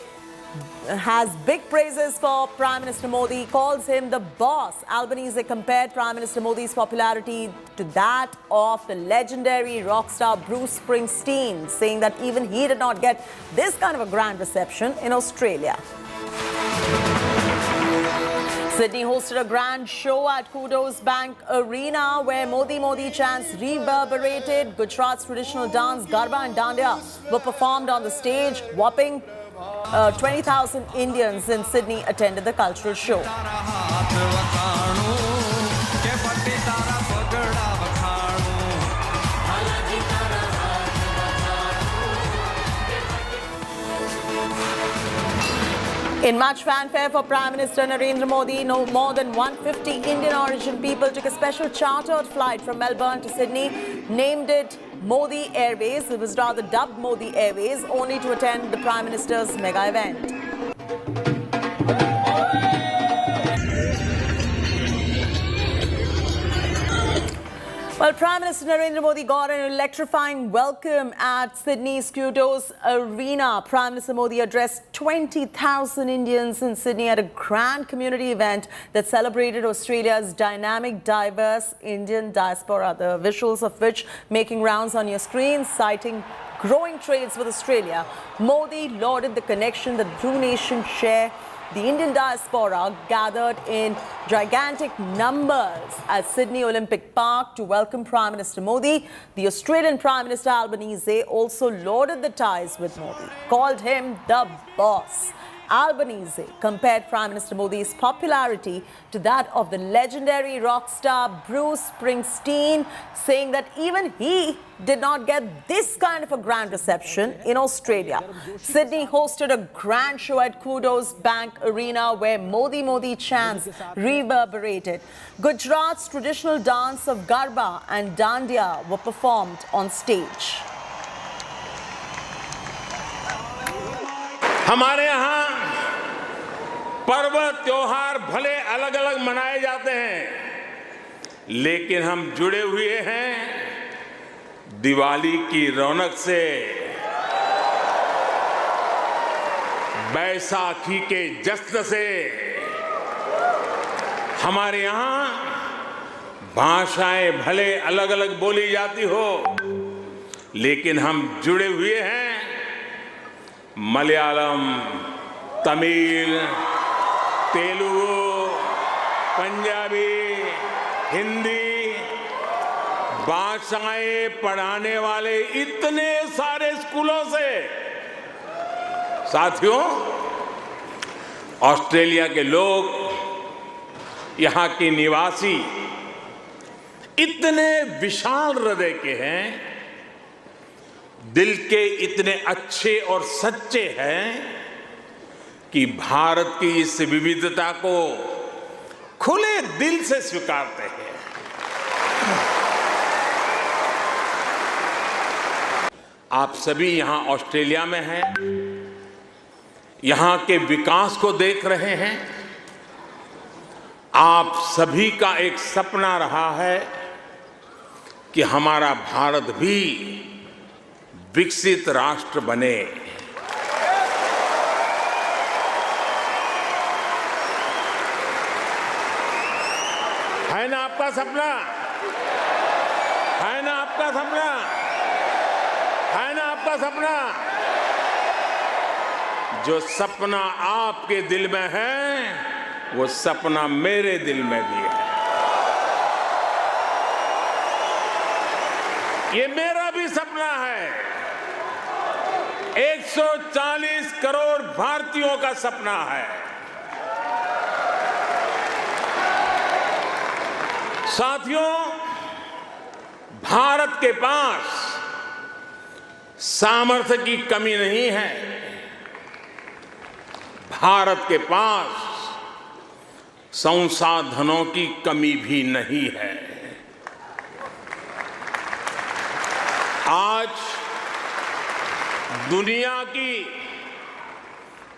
has big praises for Prime Minister Modi. He calls him the boss. Albanese compared Prime Minister Modi's popularity to that of the legendary rock star Bruce Springsteen, saying that even he did not get this kind of a grand reception in Australia. Sydney hosted a grand show at Kudos Bank Arena where Modi chants reverberated. Gujarat's traditional dance, Garba and Dandiya, were performed on the stage. Whopping 20,000 Indians in Sydney attended the cultural show. In much fanfare for Prime Minister Narendra Modi, no more than 150 Indian origin people took a special chartered flight from Melbourne to Sydney, named it Modi Airways. It was rather dubbed Modi Airways, only to attend the Prime Minister's mega event. Well, Prime Minister Narendra Modi got an electrifying welcome at Sydney's Kudos Arena. Prime Minister Modi addressed 20,000 Indians in Sydney at a grand community event that celebrated Australia's dynamic, diverse Indian diaspora, the visuals of which making rounds on your screens, citing growing trades with Australia. Modi lauded the connection that the two nations share The Indian diaspora gathered in gigantic numbers at Sydney Olympic Park to welcome Prime Minister Modi. The Australian Prime Minister Albanese also lauded the ties with Modi, called him the boss. Albanese compared Prime Minister Modi's popularity to that of the legendary rock star Bruce Springsteen, saying that even he did not get this kind of a grand reception in Australia. Sydney hosted a grand show at Kudos Bank Arena where Modi Modi chants reverberated. Gujarat's traditional dance of Garba and Dandiya were performed on stage. हमारे यहाँ पर्व त्योहार भले अलग अलग मनाए जाते हैं, लेकिन हम जुड़े हुए हैं दिवाली की रौनक से, बैसाखी के जश्न से। हमारे यहाँ भाषाएं भले अलग अलग बोली जाती हो, लेकिन हम जुड़े हुए हैं मलयालम, तमिल, तेलुगु, पंजाबी, हिंदी भाषाएं पढ़ाने वाले इतने सारे स्कूलों से। साथियों, ऑस्ट्रेलिया के लोग, यहाँ के निवासी इतने विशाल हृदय के हैं, दिल के इतने अच्छे और सच्चे हैं कि भारत की इस विविधता को खुले दिल से स्वीकारते हैं। आप सभी यहां ऑस्ट्रेलिया में हैं, यहां के विकास को देख रहे हैं। आप सभी का एक सपना रहा है कि हमारा भारत भी विकसित राष्ट्र बने। है ना आपका सपना? है ना आपका सपना? है ना आपका सपना? जो सपना आपके दिल में है, वो सपना मेरे दिल में भी है। ये मेरा भी सपना है। 140 करोड़ भारतीयों का सपना है। साथियों, भारत के पास सामर्थ्य की कमी नहीं है। भारत के पास संसाधनों की कमी भी नहीं है। आज दुनिया की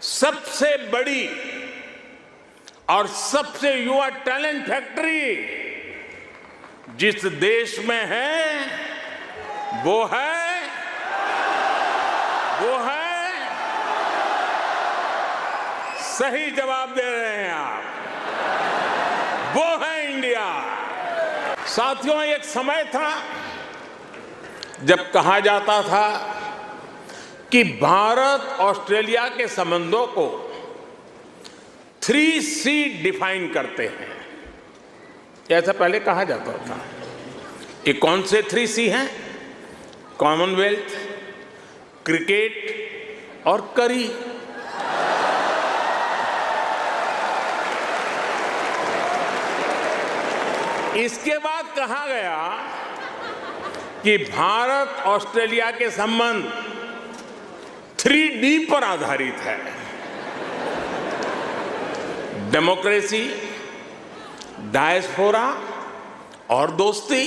सबसे बड़ी और सबसे युवा टैलेंट फैक्ट्री जिस देश में है, वो है सही जवाब दे रहे हैं आप, वो है इंडिया। साथियों, एक समय था जब कहा जाता था कि भारत ऑस्ट्रेलिया के संबंधों को 3C डिफाइन करते हैं। ऐसा पहले कहा जाता था। ये कौन से 3C हैं? कॉमनवेल्थ, क्रिकेट और करी। इसके बाद कहा गया कि भारत ऑस्ट्रेलिया के संबंध 3D पर आधारित है। डेमोक्रेसी, डायस्पोरा और दोस्ती।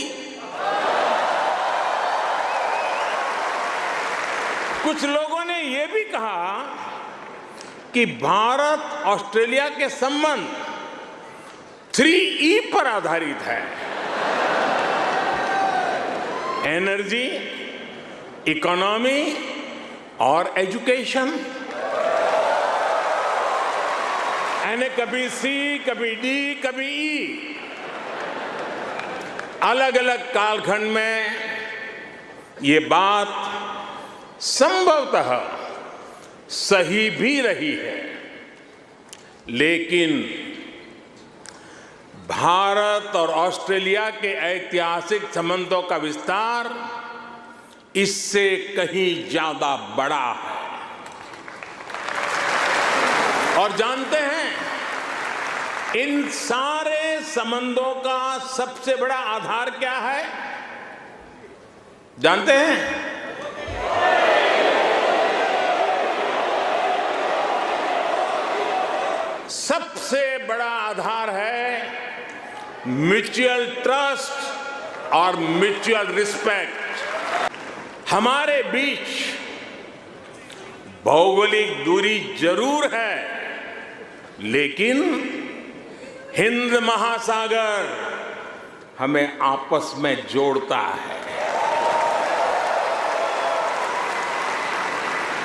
कुछ लोगों ने यह भी कहा कि भारत ऑस्ट्रेलिया के संबंध 3E पर आधारित है। एनर्जी, इकोनॉमी और एजुकेशन। यानी कभी C, कभी D, कभी E। अलग अलग कालखंड में ये बात संभवतः सही भी रही है। लेकिन भारत और ऑस्ट्रेलिया के ऐतिहासिक संबंधों का विस्तार इससे कहीं ज्यादा बड़ा है। और जानते हैं, इन सारे संबंधों का सबसे बड़ा आधार क्या है? जानते हैं? सबसे बड़ा आधार है म्यूचुअल ट्रस्ट और म्यूचुअल रिस्पेक्ट। हमारे बीच भौगोलिक दूरी जरूर है, लेकिन हिंद महासागर हमें आपस में जोड़ता है।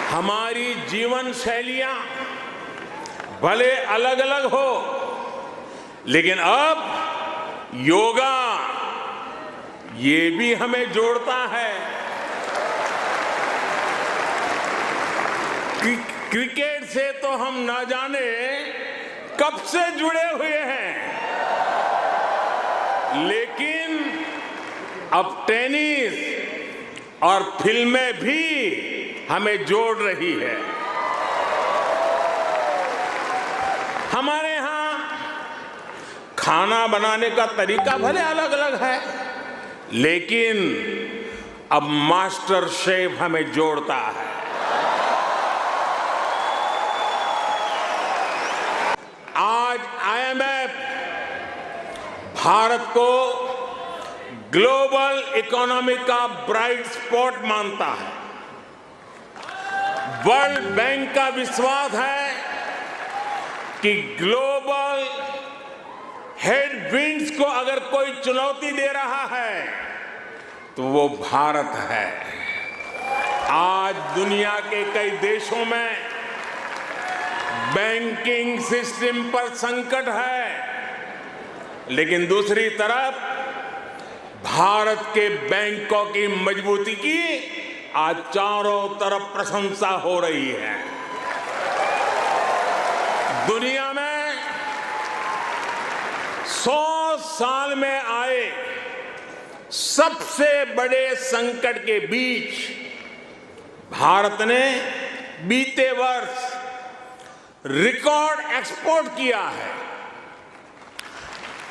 हमारी जीवन शैलियां भले अलग अलग हो, लेकिन अब योगा ये भी हमें जोड़ता है। क्रिकेट से तो हम ना जाने कब से जुड़े हुए हैं, लेकिन अब टेनिस और फिल्में भी हमें जोड़ रही है। हमारे यहाँ खाना बनाने का तरीका भले अलग अलग है, लेकिन अब मास्टर शेफ हमें जोड़ता है। आज IMF भारत को ग्लोबल इकोनॉमी का ब्राइट स्पॉट मानता है। वर्ल्ड बैंक का विश्वास है कि ग्लोबल हेडविंड्स को अगर कोई चुनौती दे रहा है तो वो भारत है। आज दुनिया के कई देशों में बैंकिंग सिस्टम पर संकट है, लेकिन दूसरी तरफ भारत के बैंकों की मजबूती की आज चारों तरफ प्रशंसा हो रही है। दुनिया में 100 साल में आए सबसे बड़े संकट के बीच भारत ने बीते वर्ष रिकॉर्ड एक्सपोर्ट किया है।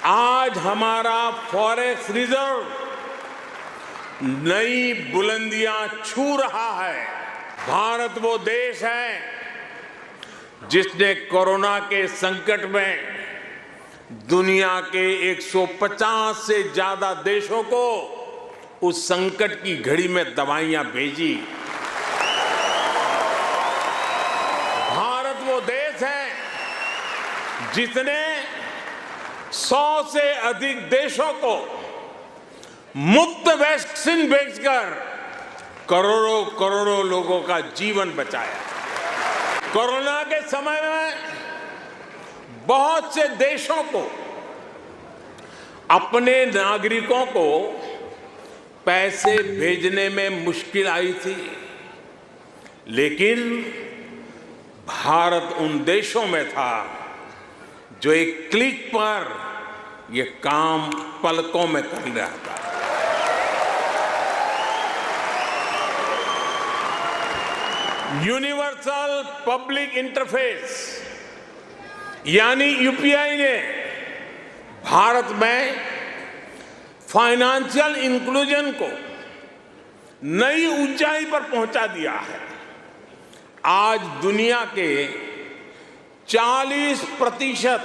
आज हमारा फॉरेक्स रिजर्व नई बुलंदियां छू रहा है। भारत वो देश है जिसने कोरोना के संकट में दुनिया के 150 से ज्यादा देशों को उस संकट की घड़ी में दवाइयां भेजी। भारत वो देश है जिसने 100 से अधिक देशों को मुफ्त वैक्सीन भेजकर करोड़ों करोड़ों लोगों का जीवन बचाया। कोरोना के समय में बहुत से देशों को अपने नागरिकों को पैसे भेजने में मुश्किल आई थी, लेकिन भारत उन देशों में था जो एक क्लिक पर ये काम पलकों में कर रहा था। यूनिवर्सल पब्लिक इंटरफेस यानी यूपीआई ने भारत में फाइनेंशियल इंक्लूजन को नई ऊंचाई पर पहुंचा दिया है। आज दुनिया के 40%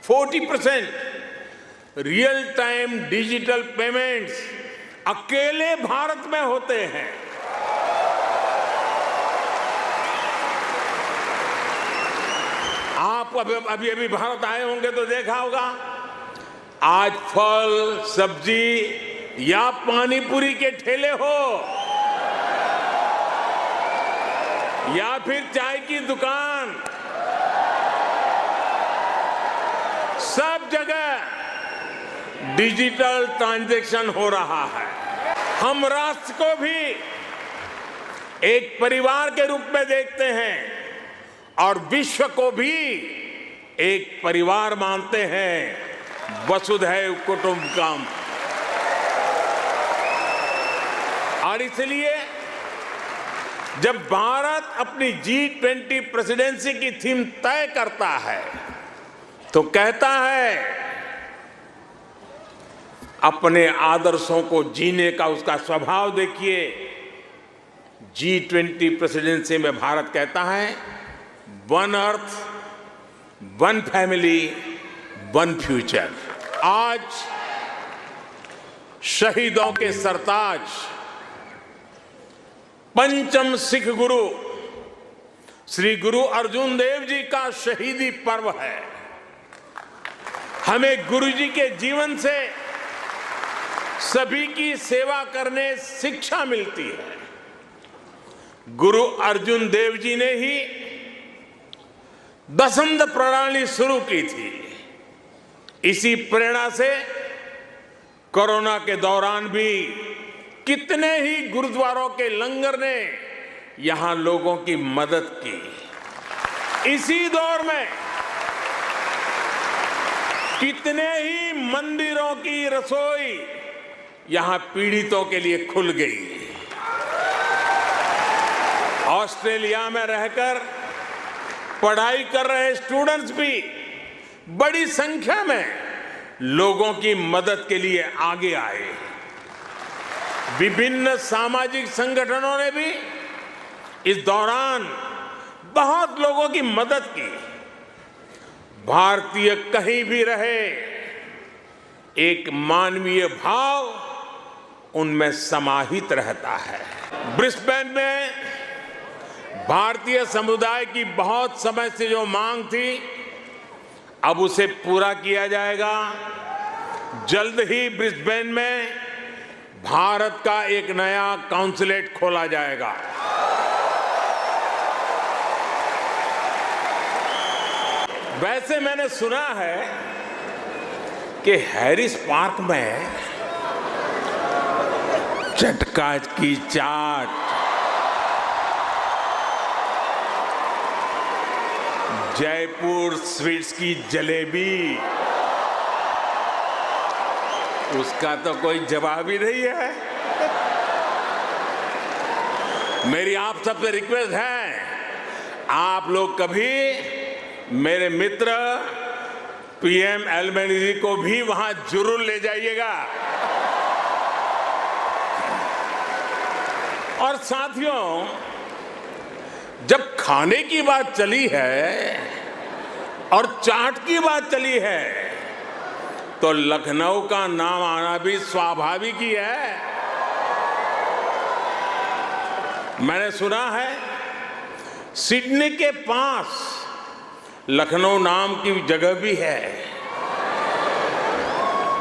40% रियल टाइम डिजिटल पेमेंट्स अकेले भारत में होते हैं। आप अभी भारत आए होंगे तो देखा होगा, आज फल सब्जी या पानी पूरी के ठेले हो या फिर चाय की दुकान, सब जगह डिजिटल ट्रांजैक्शन हो रहा है। हम राष्ट्र को भी एक परिवार के रूप में देखते हैं और विश्व को भी एक परिवार मानते हैं। वसुधैव कुटुंबकम। और इसलिए जब भारत अपनी G20 प्रेसिडेंसी की थीम तय करता है तो कहता है अपने आदर्शों को जीने का उसका स्वभाव देखिए। G20 प्रेसिडेंसी में भारत कहता है one earth, one family, one future. आज शहीदों के सरताज पंचम सिख गुरु श्री गुरु अर्जुन देव जी का शहीदी पर्व है। हमें गुरु जी के जीवन से सभी की सेवा करने शिक्षा मिलती है। गुरु अर्जुन देव जी ने ही दशमद प्रणाली शुरू की थी। इसी प्रेरणा से कोरोना के दौरान भी कितने ही गुरुद्वारों के लंगर ने यहां लोगों की मदद की। इसी दौर में कितने ही मंदिरों की रसोई यहां पीड़ितों के लिए खुल गई। ऑस्ट्रेलिया में रहकर पढ़ाई कर रहे स्टूडेंट्स भी बड़ी संख्या में लोगों की मदद के लिए आगे आए। विभिन्न सामाजिक संगठनों ने भी इस दौरान बहुत लोगों की मदद की। भारतीय कहीं भी रहे, एक मानवीय भाव उनमें समाहित रहता है। ब्रिस्बेन में भारतीय समुदाय की बहुत समय से जो मांग थी, अब उसे पूरा किया जाएगा। जल्द ही ब्रिस्बेन में भारत का एक नया काउंसलेट खोला जाएगा। वैसे मैंने सुना है कि हैरिस पार्क में चटका की चाट, जयपुर स्वीट्स की जलेबी, उसका तो कोई जवाब ही नहीं है। मेरी आप सबसे रिक्वेस्ट है, आप लोग कभी मेरे मित्र पीएम एल्बेनीज़ी को भी वहां जरूर ले जाइएगा। और साथियों, जब खाने की बात चली है और चाट की बात चली है तो लखनऊ का नाम आना भी स्वाभाविक ही है। मैंने सुना है सिडनी के पास लखनऊ नाम की जगह भी है,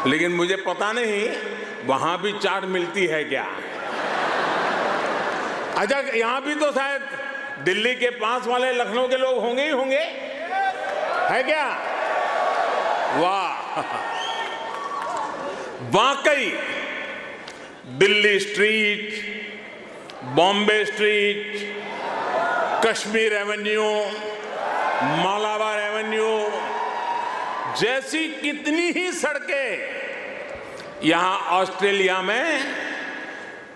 लेकिन मुझे पता नहीं वहां भी चाट मिलती है क्या। अच्छा, यहां भी तो शायद दिल्ली के पास वाले लखनऊ के लोग होंगे ही होंगे, है क्या? वाह, वाकई Delhi street, Bombay street, Kashmir Avenue, Malabar Avenue जैसी कितनी ही सड़कें यहां ऑस्ट्रेलिया में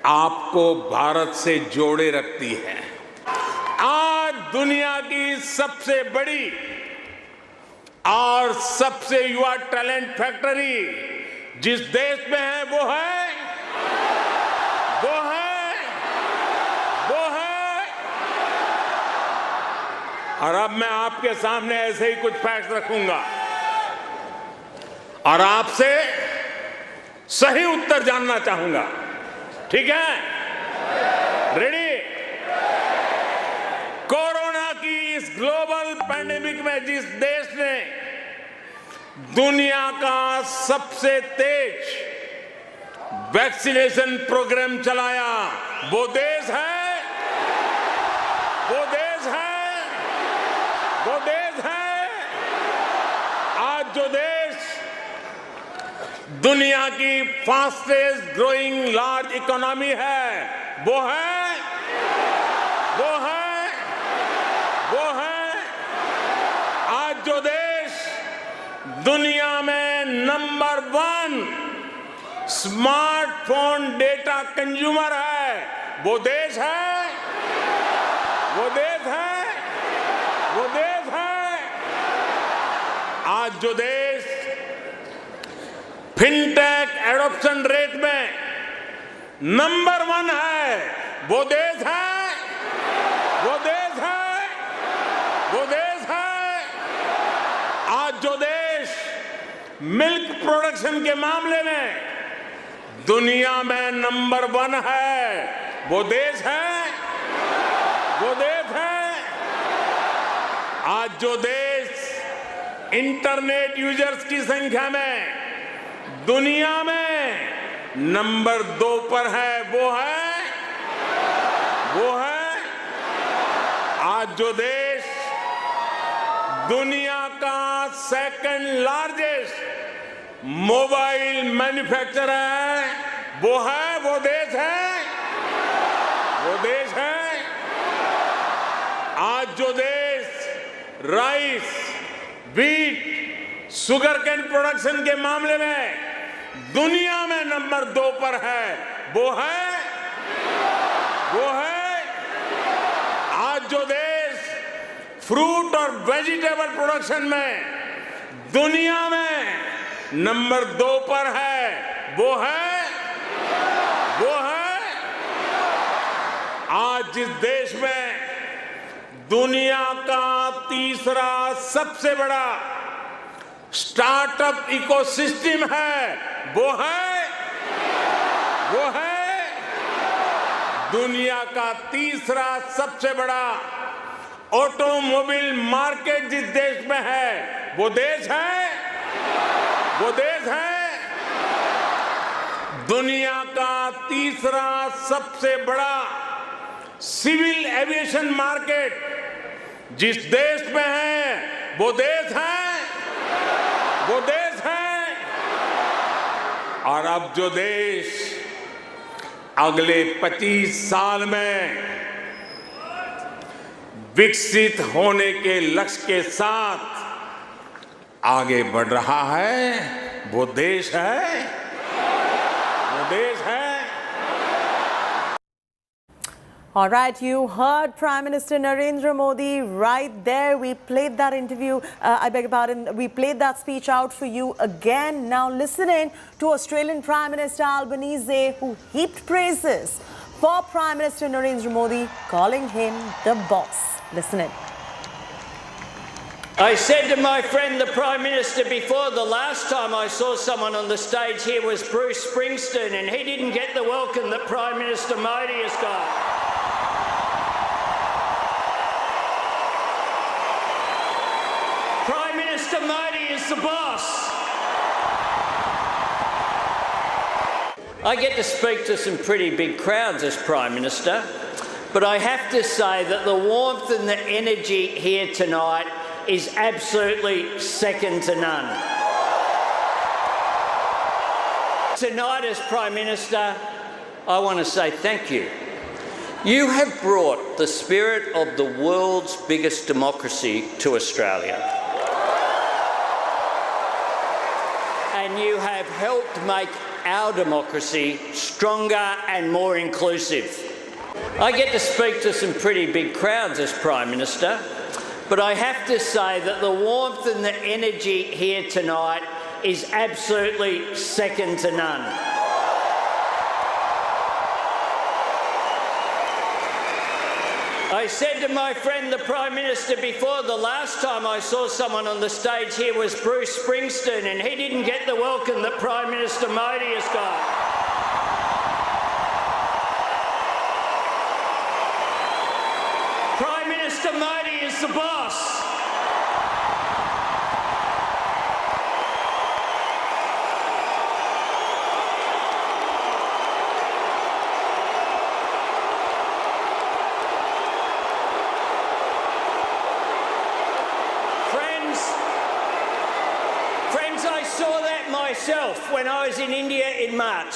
आपको भारत से जोड़े रखती है। आज दुनिया की सबसे बड़ी और सबसे युवा टैलेंट फैक्ट्री जिस देश में है वो है और अब मैं आपके सामने ऐसे ही कुछ फैक्ट रखूंगा और आपसे सही उत्तर जानना चाहूंगा। ठीक है? रेडी? कोरोना की इस ग्लोबल पैंडेमिक में जिस देश ने दुनिया का सबसे तेज वैक्सीनेशन प्रोग्राम चलाया, वो देश है आज जो देश दुनिया की फास्टेस्ट ग्रोइंग लार्ज इकोनॉमी है वो है दुनिया में नंबर 1 स्मार्टफोन डेटा कंज्यूमर है, वो देश है, वो देश है, वो देश है। आज जो देश फिनटेक एडॉप्शन रेट में नंबर 1 है, वो देश है, वो देश है, वो देश है। आज जो देश मिल्क प्रोडक्शन के मामले में दुनिया में नंबर 1 है, वो देश है, वो देश है। आज जो देश इंटरनेट यूजर्स की संख्या में दुनिया में नंबर 2 पर है, वो है, वो है। आज जो देश दुनिया का 2nd लार्जेस्ट मोबाइल मैन्युफैक्चरर है, वो है, वो देश है, वो देश है। आज जो देश rice, wheat, sugarcane production के मामले में दुनिया में नंबर 2 पर है, वो है, वो है। आज जो देश फ्रूट और वेजिटेबल प्रोडक्शन में दुनिया में नंबर 2 पर है, वो है, वो है। आज जिस देश में दुनिया का 3रा सबसे बड़ा स्टार्टअप इकोसिस्टम है, वो है, वो है। दुनिया का 3रा सबसे बड़ा ऑटोमोबाइल मार्केट जिस देश में है, वो देश है, वो देश है। दुनिया का 3रा सबसे बड़ा सिविल एविएशन मार्केट जिस देश में है, वो देश है, वो देश है। और अब जो देश अगले 25 साल में विकसित होने के लक्ष्य के साथ आगे बढ़ रहा है, वो देश है, वो देश है। All right, you heard Prime Minister Narendra Modi right there. We played that interview, I beg your pardon, we played that speech out for you again. Now listen in to Australian Prime Minister Albanese, who heaped praises for Prime Minister Narendra Modi, calling him the boss. Listen in. I said to my friend, the Prime Minister, before, the last time I saw someone on the stage here was Bruce Springsteen, and he didn't get the welcome that Prime Minister Modi has got. Prime Minister Modi is the boss. I get to speak to some pretty big crowds as Prime Minister, but I have to say that the warmth and the energy here tonight is absolutely second to none. Tonight, as Prime Minister, I want to say thank you. You have brought the spirit of the world's biggest democracy to Australia. And you have helped make our democracy stronger and more inclusive. I get to speak to some pretty big crowds as Prime Minister, but I have to say that the warmth and the energy here tonight is absolutely second to none. I said to my friend, the Prime Minister, before, the last time I saw someone on the stage here was Bruce Springsteen, and he didn't get the welcome that Prime Minister Modi has got. Prime Minister Modi is the boss. Friends, I saw that myself when I was in India in March,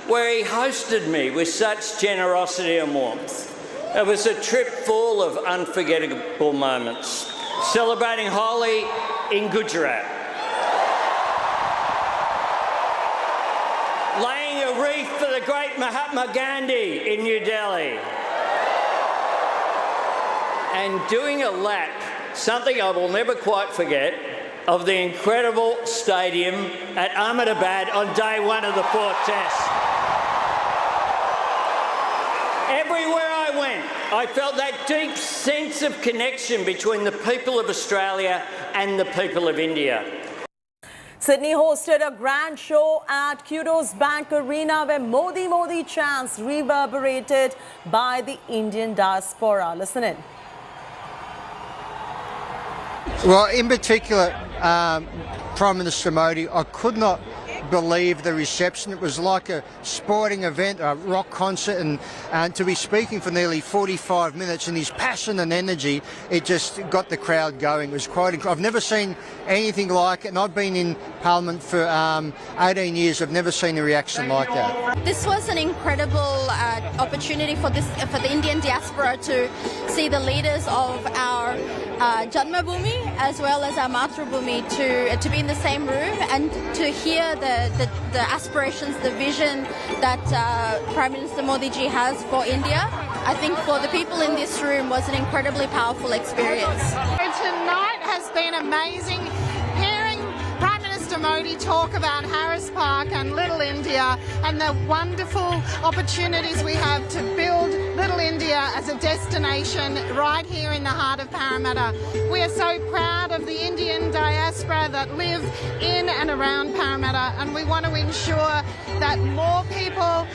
where he hosted me with such generosity and warmth. It was a trip full of unforgettable moments, celebrating Holi in Gujarat, rally for the great Mahatma Gandhi in New Delhi. And doing a lap, something I will never quite forget, of the incredible stadium at Ahmedabad on day one of the fourth test. Everywhere I went, I felt that deep sense of connection between the people of Australia and the people of India. Sydney hosted a grand show at Kudos Bank Arena where Modi chants reverberated by the Indian diaspora. Listen in. Well, in particular, Prime Minister Modi, I could not believe the reception. It was like a sporting event, a rock concert, and to be speaking for nearly 45 minutes and his passion and energy, it just got the crowd going. It was quite incredible. I've never seen anything like it, and I've been in Parliament for 18 years. I've never seen a reaction like that. This was an incredible opportunity for the Indian diaspora to see the leaders of our Janmabhoomi as well as our Mathrubhumi to be in the same room and to hear the aspirations, the vision that Prime Minister Modi ji has for India. I think for the people in this room was an incredibly powerful experience. Tonight has been amazing. Hearing Prime Minister Modi talk about Harris Park and Little India and the wonderful opportunities we have to build Little India as a destination right here in the heart of Parramatta. We are so proud of the Indian diaspora that live in and around Parramatta, and we want to ensure that more people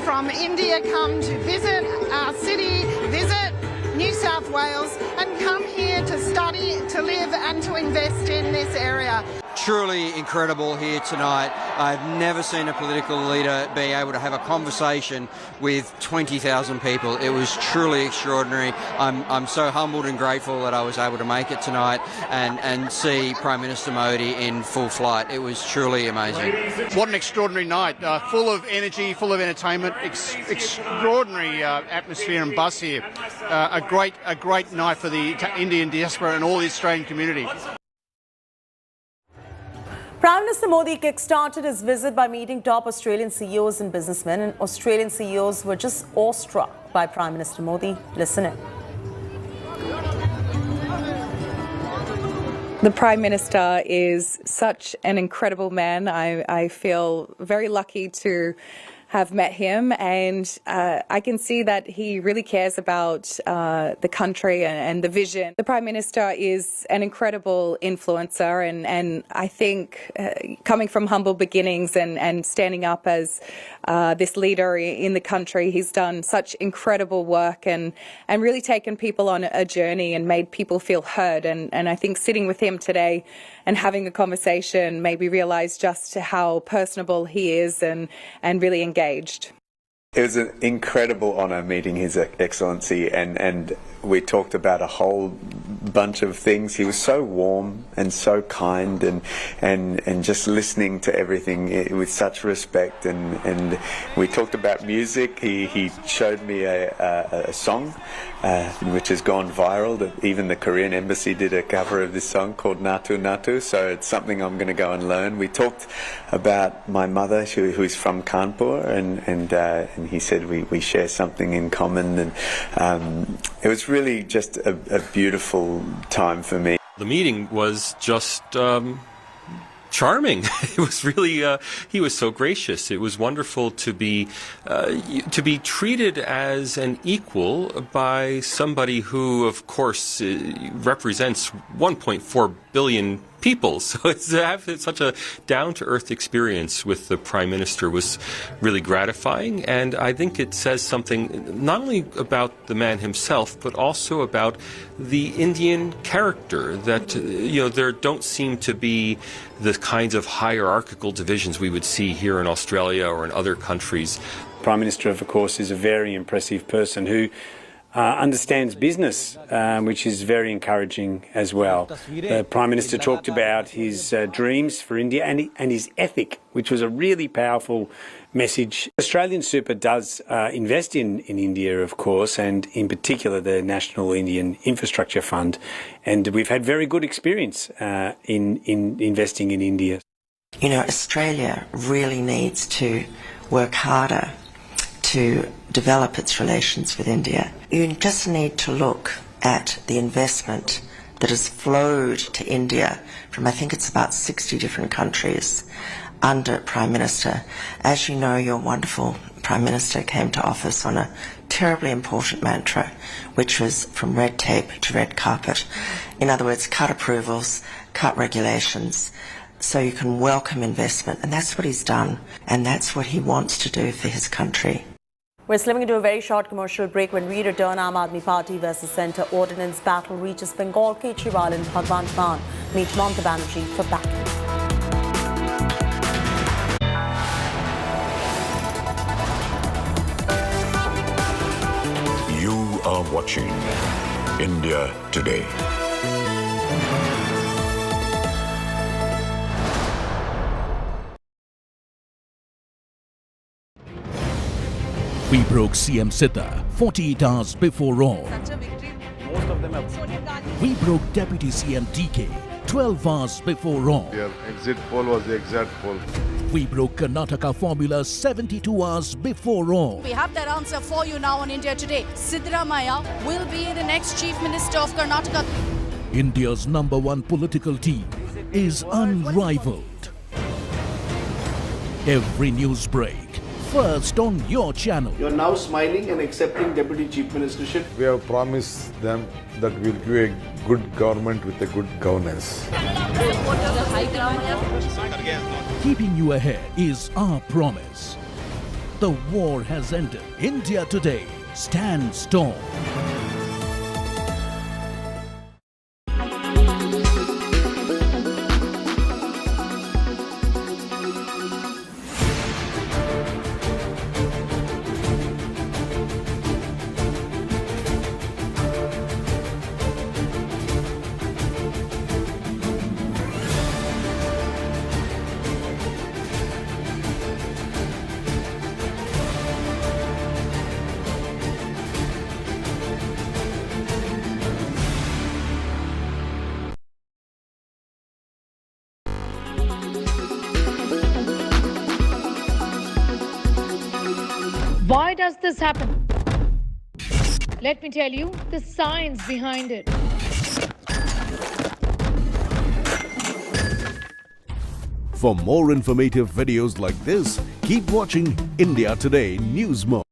from India come to visit our city, visit New South Wales and come here to study, to live and to invest in this area. Truly incredible here tonight. I've never seen a political leader be able to have a conversation with 20,000 people. It was truly extraordinary. I'm so humbled and grateful that I was able to make it tonight and see Prime Minister Modi in full flight. It was truly amazing. What an extraordinary night, full of energy, full of entertainment, extraordinary atmosphere and buzz here. A great night for the Indian diaspora and all the Australian community. Prime Minister Modi kick-started his visit by meeting top Australian CEOs and businessmen, and Australian CEOs were just awestruck by Prime Minister Modi. Listen in. The Prime Minister is such an incredible man. I feel very lucky to have met him, and I can see that he really cares about the country and the vision. The Prime Minister is an incredible influencer, and I think coming from humble beginnings and standing up as this leader in the country, he's done such incredible work and really taken people on a journey and made people feel heard. And I think sitting with him today and having a conversation made me realise just how personable he is and really engaged. It was an incredible honour meeting His Excellency, and we talked about a whole bunch of things. He was so warm and so kind, and just listening to everything with such respect. And we talked about music. He showed me a song which has gone viral. Even the Korean embassy did a cover of this song called Natu Natu. So it's something I'm going to go and learn. We talked about my mother, who is from Kanpur, and he said we share something in common, and it was really just a beautiful time for me. The meeting was just charming. It was really he was so gracious. It was wonderful to be treated as an equal by somebody who, of course, represents 1.4 billion people. So to have such a down-to-earth experience with the Prime Minister was really gratifying, and I think it says something not only about the man himself, but also about the Indian character, that there don't seem to be the kinds of hierarchical divisions we would see here in Australia or in other countries. Prime Minister, of course, is a very impressive person who understands business, which is very encouraging as well. The Prime Minister talked about his dreams for India and his ethic, which was a really powerful message. Australian Super does invest in India, of course, and in particular the National Indian Infrastructure Fund, and we've had very good experience in investing in India. Australia really needs to work harder to develop its relations with India. You just need to look at the investment that has flowed to India from, I think it's about 60 different countries under Prime Minister. As you know, your wonderful Prime Minister came to office on a terribly important mantra, which was from red tape to red carpet. In other words, cut approvals, cut regulations, so you can welcome investment. And that's what he's done, and that's what he wants to do for his country. We're slipping into a very short commercial break. When we return, Aam Aadmi Party versus Centre ordinance battle reaches Bengal. Kejriwal and Bhagwant Mann meet Mamata Banerjee for backing. You are watching India Today. We broke CM Sita 48 hours before all. We broke Deputy CM DK 12 hours before all. Their exit poll was the exact poll. We broke Karnataka formula 72 hours before all. We have that answer for you now on India Today. Siddaramaiah will be the next Chief Minister of Karnataka. India's #1 political team is unrivaled. Every news break, first on your channel. You are now smiling and accepting Deputy Chief Ministership. We have promised them that we'll give a good government with a good governance. Keeping you ahead is our promise. The war has ended. India Today stands tall. Why does this happen? Let me tell you the science behind it. For more informative videos like this, keep watching India Today News Mode.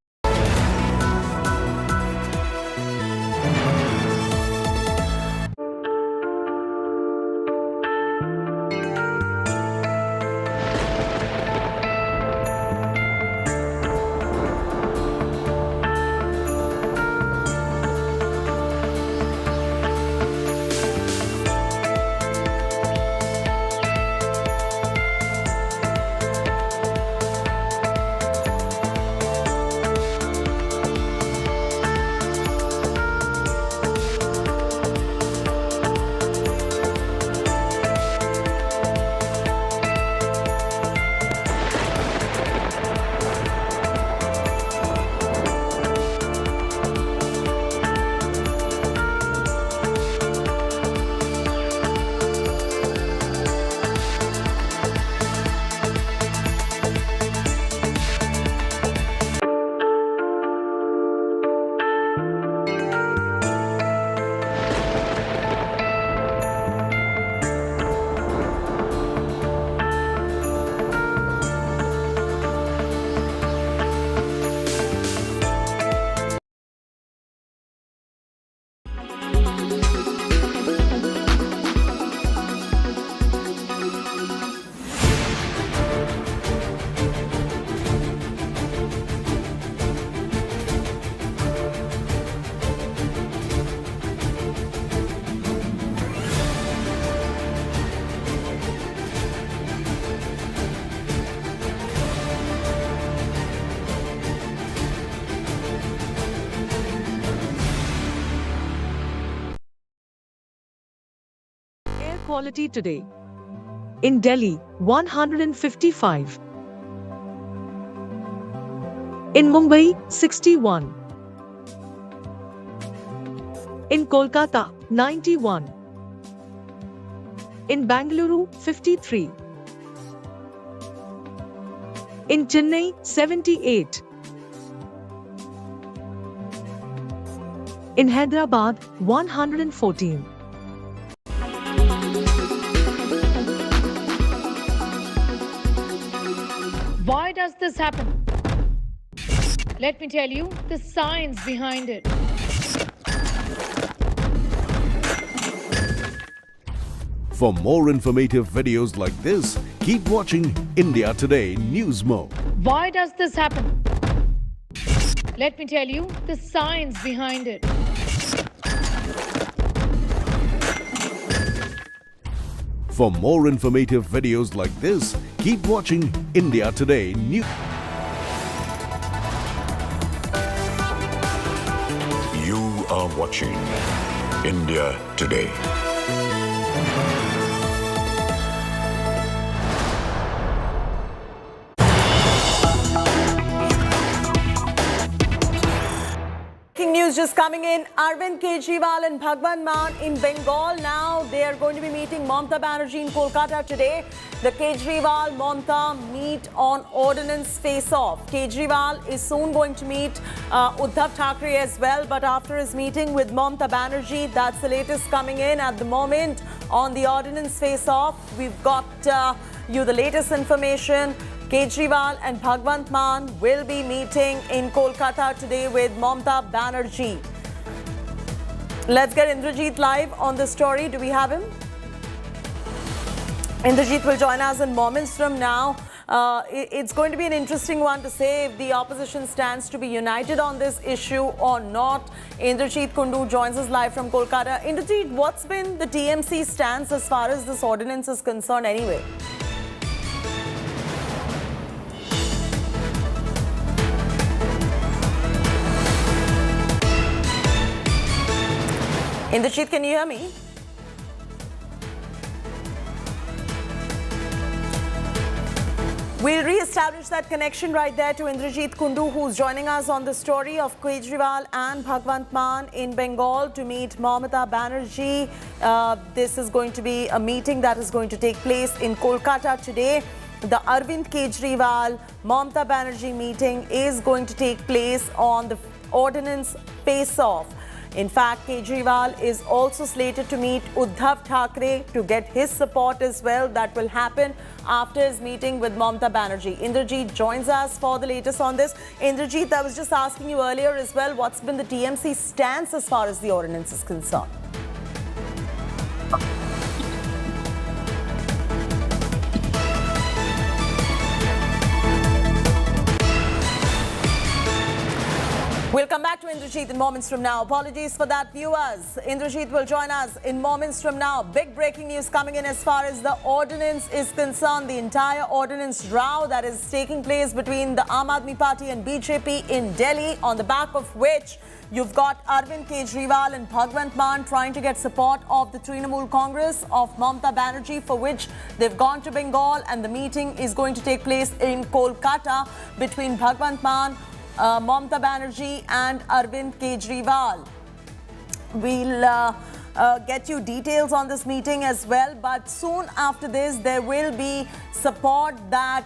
Quality today. In Delhi, 155. In Mumbai, 61. In Kolkata, 91. In Bangalore, 53. In Chennai, 78. In Hyderabad, 114. Why does this happen? Let me tell you the science behind it. For more informative videos like this, keep watching India Today News Mode. Why does this happen? Let me tell you the science behind it. For more informative videos like this, keep watching India Today News. You are watching India Today. Breaking news just coming in. Arvind Kejriwal and Bhagwant Mann in Bengal now. They are going to be meeting Mamata Banerjee in Kolkata today. The Kejriwal-Mamata meet on ordinance face-off. Kejriwal is soon going to meet Uddhav Thackeray as well. But after his meeting with Mamata Banerjee, that's the latest coming in at the moment on the ordinance face-off. We've got you the latest information. Kejriwal and Bhagwant Mann will be meeting in Kolkata today with Mamata Banerjee. Let's get Indrajit live on the story. Do we have him? Indrajit will join us in moments from now. It's going to be an interesting one to say if the opposition stands to be united on this issue or not. Indrajit Kundu joins us live from Kolkata. Indrajit, what's been the TMC stance as far as this ordinance is concerned anyway? Indrajit, can you hear me? We'll re-establish that connection right there to Indrajit Kundu, who's joining us on the story of Kejriwal and Bhagwant Mann in Bengal to meet Mamata Banerjee. This is going to be a meeting that is going to take place in Kolkata today. The Arvind Kejriwal Mamata Banerjee meeting is going to take place on the ordinance face-off. In fact, Kejriwal is also slated to meet Uddhav Thackeray to get his support as well. That will happen after his meeting with Mamata Banerjee. Indrajit joins us for the latest on this. Indrajit, I was just asking you earlier as well, what's been the TMC stance as far as the ordinance is concerned? We'll come back to Indrajit in moments from now. Apologies for that, viewers. Indrajit will join us in moments from now. Big breaking news coming in as far as the ordinance is concerned. The entire ordinance row that is taking place between the Aam Aadmi Party and BJP in Delhi, on the back of which you've got Arvind Kejriwal and Bhagwant Mann trying to get support of the Trinamool Congress of Mamata Banerjee, for which they've gone to Bengal, and the meeting is going to take place in Kolkata between Bhagwant Mann, Mamata Banerjee and Arvind Kejriwal. We'll get you details on this meeting as well, but soon after this there will be support that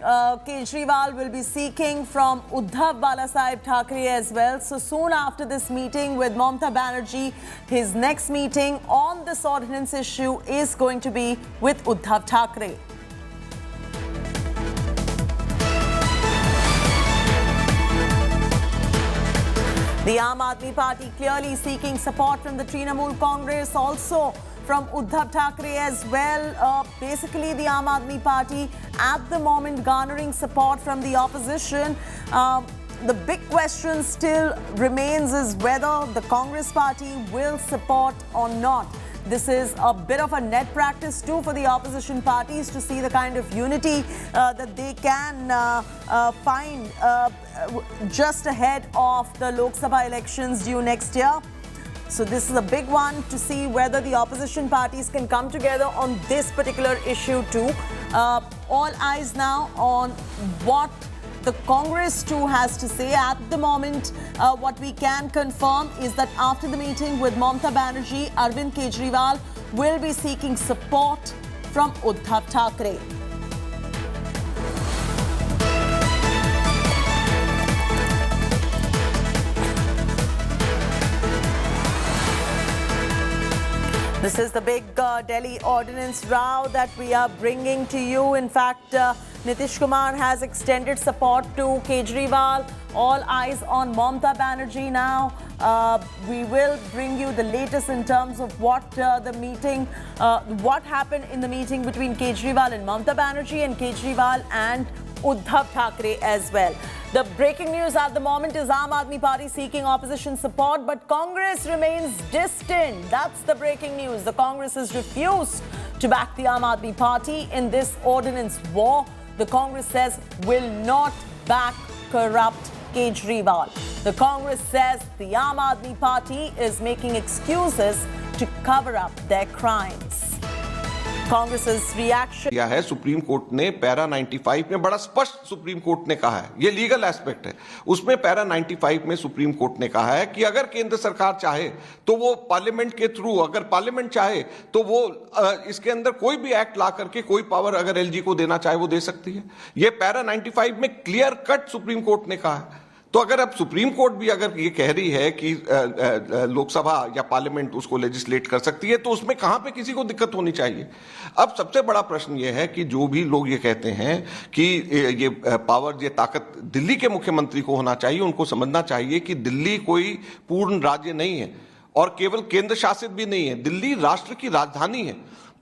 Kejriwal will be seeking from Uddhav Balasaheb Thackeray as well. So soon after this meeting with Mamata Banerjee, his next meeting on this ordinance issue is going to be with Uddhav Thackeray. The Aam Aadmi Party clearly seeking support from the Trinamool Congress, also from Uddhav Thackeray as well. Basically, the Aam Aadmi Party at the moment garnering support from the opposition. The big question still remains is whether the Congress Party will support or not. This is a bit of a net practice too for the opposition parties to see the kind of unity that they can find just ahead of the Lok Sabha elections due next year. So this is a big one to see whether the opposition parties can come together on this particular issue too. All eyes now on what the Congress too has to say. At the moment, what we can confirm is that after the meeting with Mamata Banerjee, Arvind Kejriwal will be seeking support from Uddhav Thackeray. This is the big Delhi ordinance row that we are bringing to you. In fact, Nitish Kumar has extended support to Kejriwal. All eyes on Mamata Banerjee now. We will bring you the latest in terms of what what happened in the meeting between Kejriwal and Mamata Banerjee, and Kejriwal and Uddhav Thackeray as well. The breaking news at the moment is Aam Aadmi Party seeking opposition support, but Congress remains distant. That's the breaking news. The Congress has refused to back the Aam Aadmi Party in this ordinance war. The Congress says will not back corrupt Kejriwal. The Congress says the Aam Aadmi Party is making excuses to cover up their crimes. Congress's reaction. किया है supreme court ने para 95 में बड़ा स्पष्ट supreme court ने कहा है, ये लीगल एस्पेक्ट है, उसमें पैरा 95 में सुप्रीम कोर्ट ने कहा है कि अगर केंद्र सरकार चाहे तो वो पार्लियामेंट के थ्रू, अगर पार्लियामेंट चाहे तो वो इसके अंदर कोई भी एक्ट ला करके कोई पावर अगर एलजी को देना चाहे वो दे सकती है। ये पैरा 95 में क्लियर कट सुप्रीम कोर्ट ने कहा है। तो अगर अब सुप्रीम कोर्ट भी अगर ये कह रही है कि लोकसभा या पार्लियामेंट उसको लेजिस्लेट कर सकती है, तो उसमें कहां पे किसी को दिक्कत होनी चाहिए। अब सबसे बड़ा प्रश्न ये है कि जो भी लोग ये कहते हैं कि ये पावर, ये ताकत दिल्ली के मुख्यमंत्री को होना चाहिए, उनको समझना चाहिए कि दिल्ली कोई पूर्ण राज्य नहीं है और केवल केंद्र शासित भी नहीं है। दिल्ली राष्ट्र की राजधानी है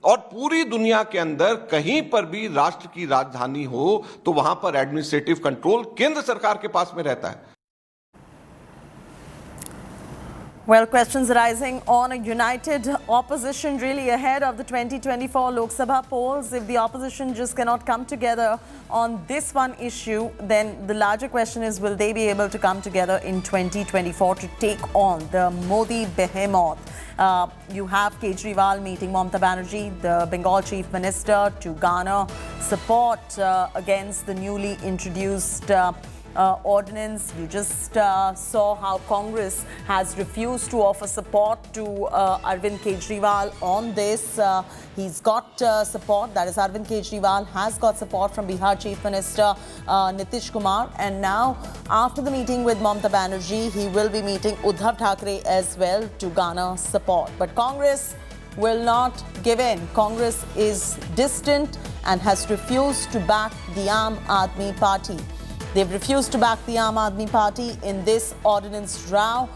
और पूरी दुनिया के अंदर कहीं पर भी राष्ट्र की राजधानी हो तो वहां पर एडमिनिस्ट्रेटिव कंट्रोल केंद्र सरकार के पास में रहता है। Well, questions arising on a united opposition really ahead of the 2024 Lok Sabha polls. If the opposition just cannot come together on this one issue, then the larger question is, will they be able to come together in 2024 to take on the Modi behemoth? You have Kejriwal meeting Mamata Banerjee, the Bengal Chief Minister, to garner support against the newly introduced ordinance. You just saw how Congress has refused to offer support to Arvind Kejriwal on this. He's got support, that is Arvind Kejriwal has got support from Bihar Chief Minister Nitish Kumar, and now after the meeting with Mamata Banerjee, he will be meeting Uddhav Thackeray as well to garner support. But Congress will not give in. Congress is distant and has refused to back the Aam Aadmi Party. They've refused to back the Aam Aadmi Party in this ordinance row.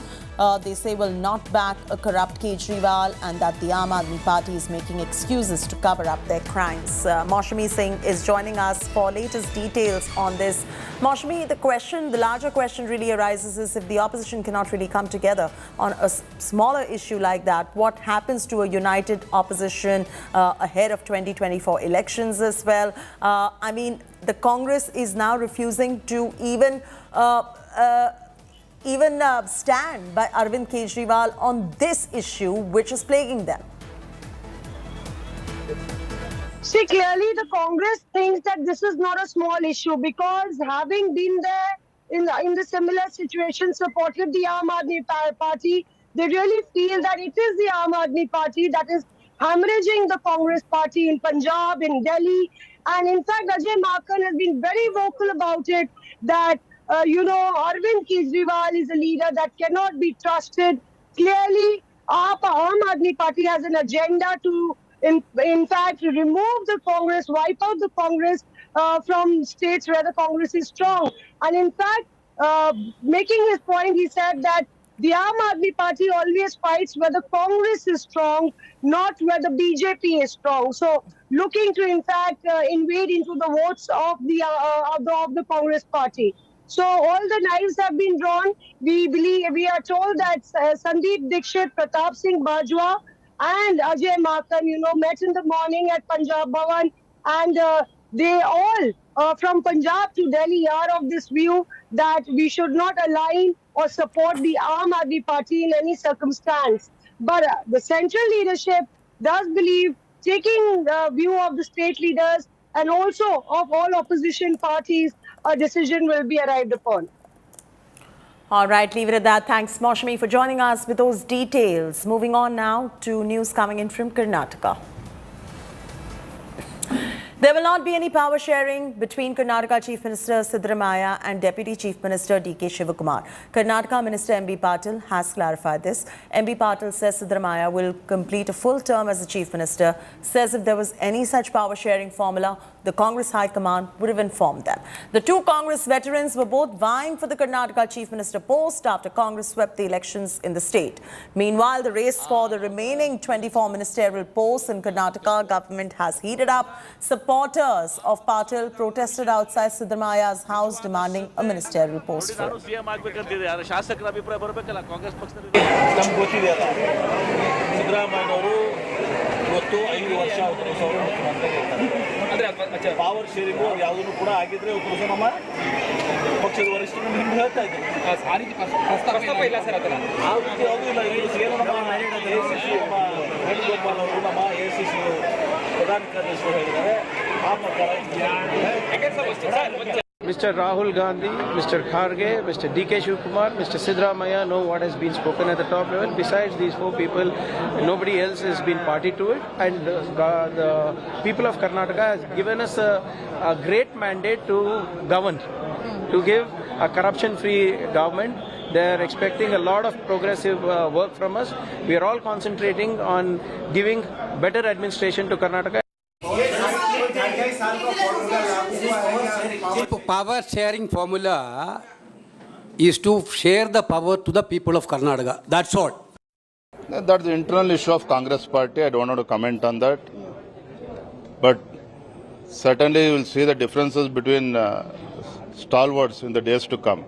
They say will not back a corrupt Kejriwal, and that the Aam Aadmi Party is making excuses to cover up their crimes. Maushami Singh is joining us for latest details on this. Maushami, the larger question really arises is, if the opposition cannot really come together on a smaller issue like that, what happens to a united opposition ahead of 2024 elections as well? I mean, the Congress is now refusing to even stand by Arvind Kejriwal on this issue, which is plaguing them. See, clearly the Congress thinks that this is not a small issue, because having been there in the similar situation, supported the Aam Aadmi Party, they really feel that it is the Aam Aadmi Party that is hemorrhaging the Congress Party in Punjab, in Delhi. And in fact, Ajay Markan has been very vocal about it, that Arvind Kejriwal is a leader that cannot be trusted. Clearly, Aam Aadmi Party has an agenda to, in fact, remove the Congress, wipe out the Congress from states where the Congress is strong. And in fact, making his point, he said that the Aam Aadmi Party always fights where the Congress is strong, not where the BJP is strong. So, looking to, in fact, invade into the votes of the Congress Party. So all the knives have been drawn. We are told that Sandeep Dixit, Pratap Singh Bajwa and Ajay Markan, met in the morning at Punjab Bhavan, and they all from Punjab to Delhi are of this view that we should not align or support the Aam Aadmi Party in any circumstance. But the central leadership does believe, taking the view of the state leaders and also of all opposition parties, a decision will be arrived upon. All right, leave it at that. Thanks, Maushami, for joining us with those details. Moving on now to news coming in from Karnataka. There will not be any power sharing between Karnataka Chief Minister Siddaramaiah and Deputy Chief Minister D.K. Shivakumar. Karnataka Minister M.B. Patil has clarified this. M.B. Patil says Siddaramaiah will complete a full term as the Chief Minister, says if there was any such power sharing formula, the Congress High Command would have informed them. The two Congress veterans were both vying for the Karnataka Chief Minister post after Congress swept the elections in the state. Meanwhile, the race for the remaining 24 ministerial posts in Karnataka government has heated up. Supporters of Patil protested outside Siddaramaiah's house demanding a ministerial post for him. Power sharing ಯಾವುದನ್ನು ಕೂಡ ಆಗಿದ್ರೆ ನಮ್ಮ ಪಕ್ಷದ ವರಿಷ್ಠರು ನಿಮ್ಗೆ ಹೇಳ್ತಾ ಇದ್ದಾರೆ ಆ ರೀತಿ ಪ್ರಸ್ತಾಪ ಇಲ್ಲ ಸರ್ ಅದರ ಯಾವುದೂ ಇಲ್ಲ ಏನು ನಮ್ಮ ACC ವೇಣುಗೋಪಾಲ್ ಅವರು ನಮ್ಮ ACC ಪ್ರಧಾನ ಕಾರ್ಯದರ್ಶಿ ಹೇಳಿದ್ದಾರೆ ಆ ಪ್ರಕಾರ Mr. Rahul Gandhi, Mr. Kharge, Mr. D.K. Shivakumar, Mr. Siddaramaiah know what has been spoken at the top level. Besides these four people, nobody else has been party to it. And the people of Karnataka has given us a great mandate to govern, to give a corruption-free government. They are expecting a lot of progressive work from us. We are all concentrating on giving better administration to Karnataka. Power sharing formula is to share the power to the people of Karnataka. That's all. That's the internal issue of Congress party. I don't want to comment on that. But certainly you will see the differences between stalwarts in the days to come.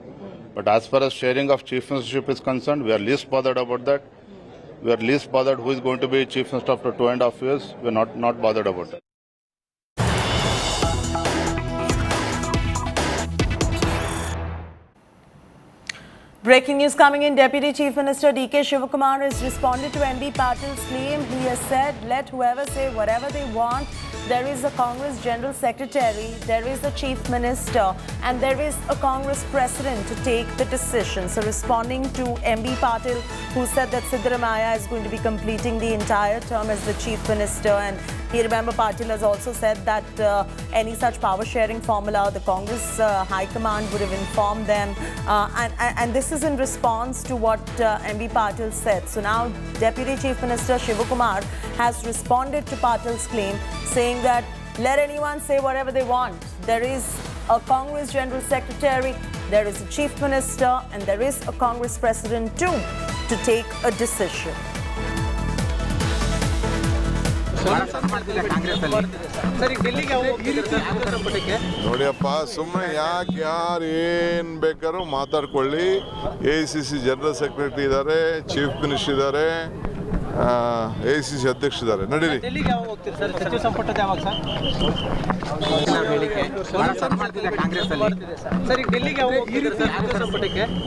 But as far as sharing of chief ministership is concerned, we are least bothered about that. We are least bothered who is going to be chief minister after 2.5 years. We are not bothered about that. Breaking news coming in. Deputy Chief Minister D.K. Shivakumar has responded to M.B. Patil's claim. He has said, let whoever say whatever they want. There is a Congress General Secretary, there is a Chief Minister, and there is a Congress President to take the decision. So responding to M.B. Patil, who said that Siddaramaiah is going to be completing the entire term as the Chief Minister. And you remember Patil has also said that any such power sharing formula, the Congress High Command would have informed them. And this is in response to what M.B. Patil said. So now Deputy Chief Minister Shivakumar has responded to Patil's claim, saying that let anyone say whatever they want. There is a Congress General Secretary, there is a Chief Minister, and there is a Congress President too to take a decision. ನೋಡಿಯಪ್ಪ ಸುಮ್ಮನೆ ಯಾರು ಏನು ಬೇಕಾದ್ರೂ ಮಾತಾಡ್ಕೊಳ್ಳಿ. ACC general secretary ಇದ್ದಾರೆ, chief minister ಇದ್ದಾರೆ, ACC ಅಧ್ಯಕ್ಷ ಇದ್ದಾರೆ. ನಡೀರಿ.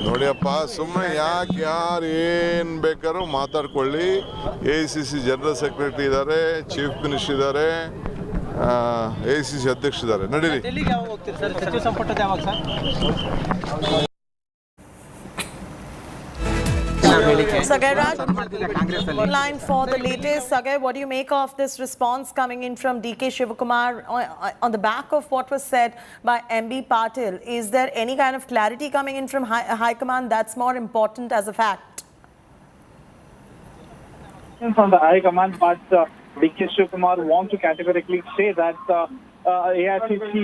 ನೋಡಿಯಪ್ಪ ಸುಮ್ಮನೆ ಯಾರು ಏನು ಬೇಕಾದ್ರೂ ಮಾತಾಡ್ಕೊಳ್ಳಿ. ACC ಜನರಲ್ ಸೆಕ್ರೆಟರಿ ಇದ್ದಾರೆ, ಚೀಫ್ ಮಿನಿಸ್ಟರ್ ಇದ್ದಾರೆ, ACC ಅಧ್ಯಕ್ಷ ಇದ್ದಾರೆ. ನಡೀರಿ. Sagai Raj, line for the latest. Sagai, what do you make of this response coming in from D.K. Shivakumar on the back of what was said by M.B. Patil? Is there any kind of clarity coming in from High Command that's more important as a fact? From the High Command, but D.K. Shivakumar wants to categorically say that AICC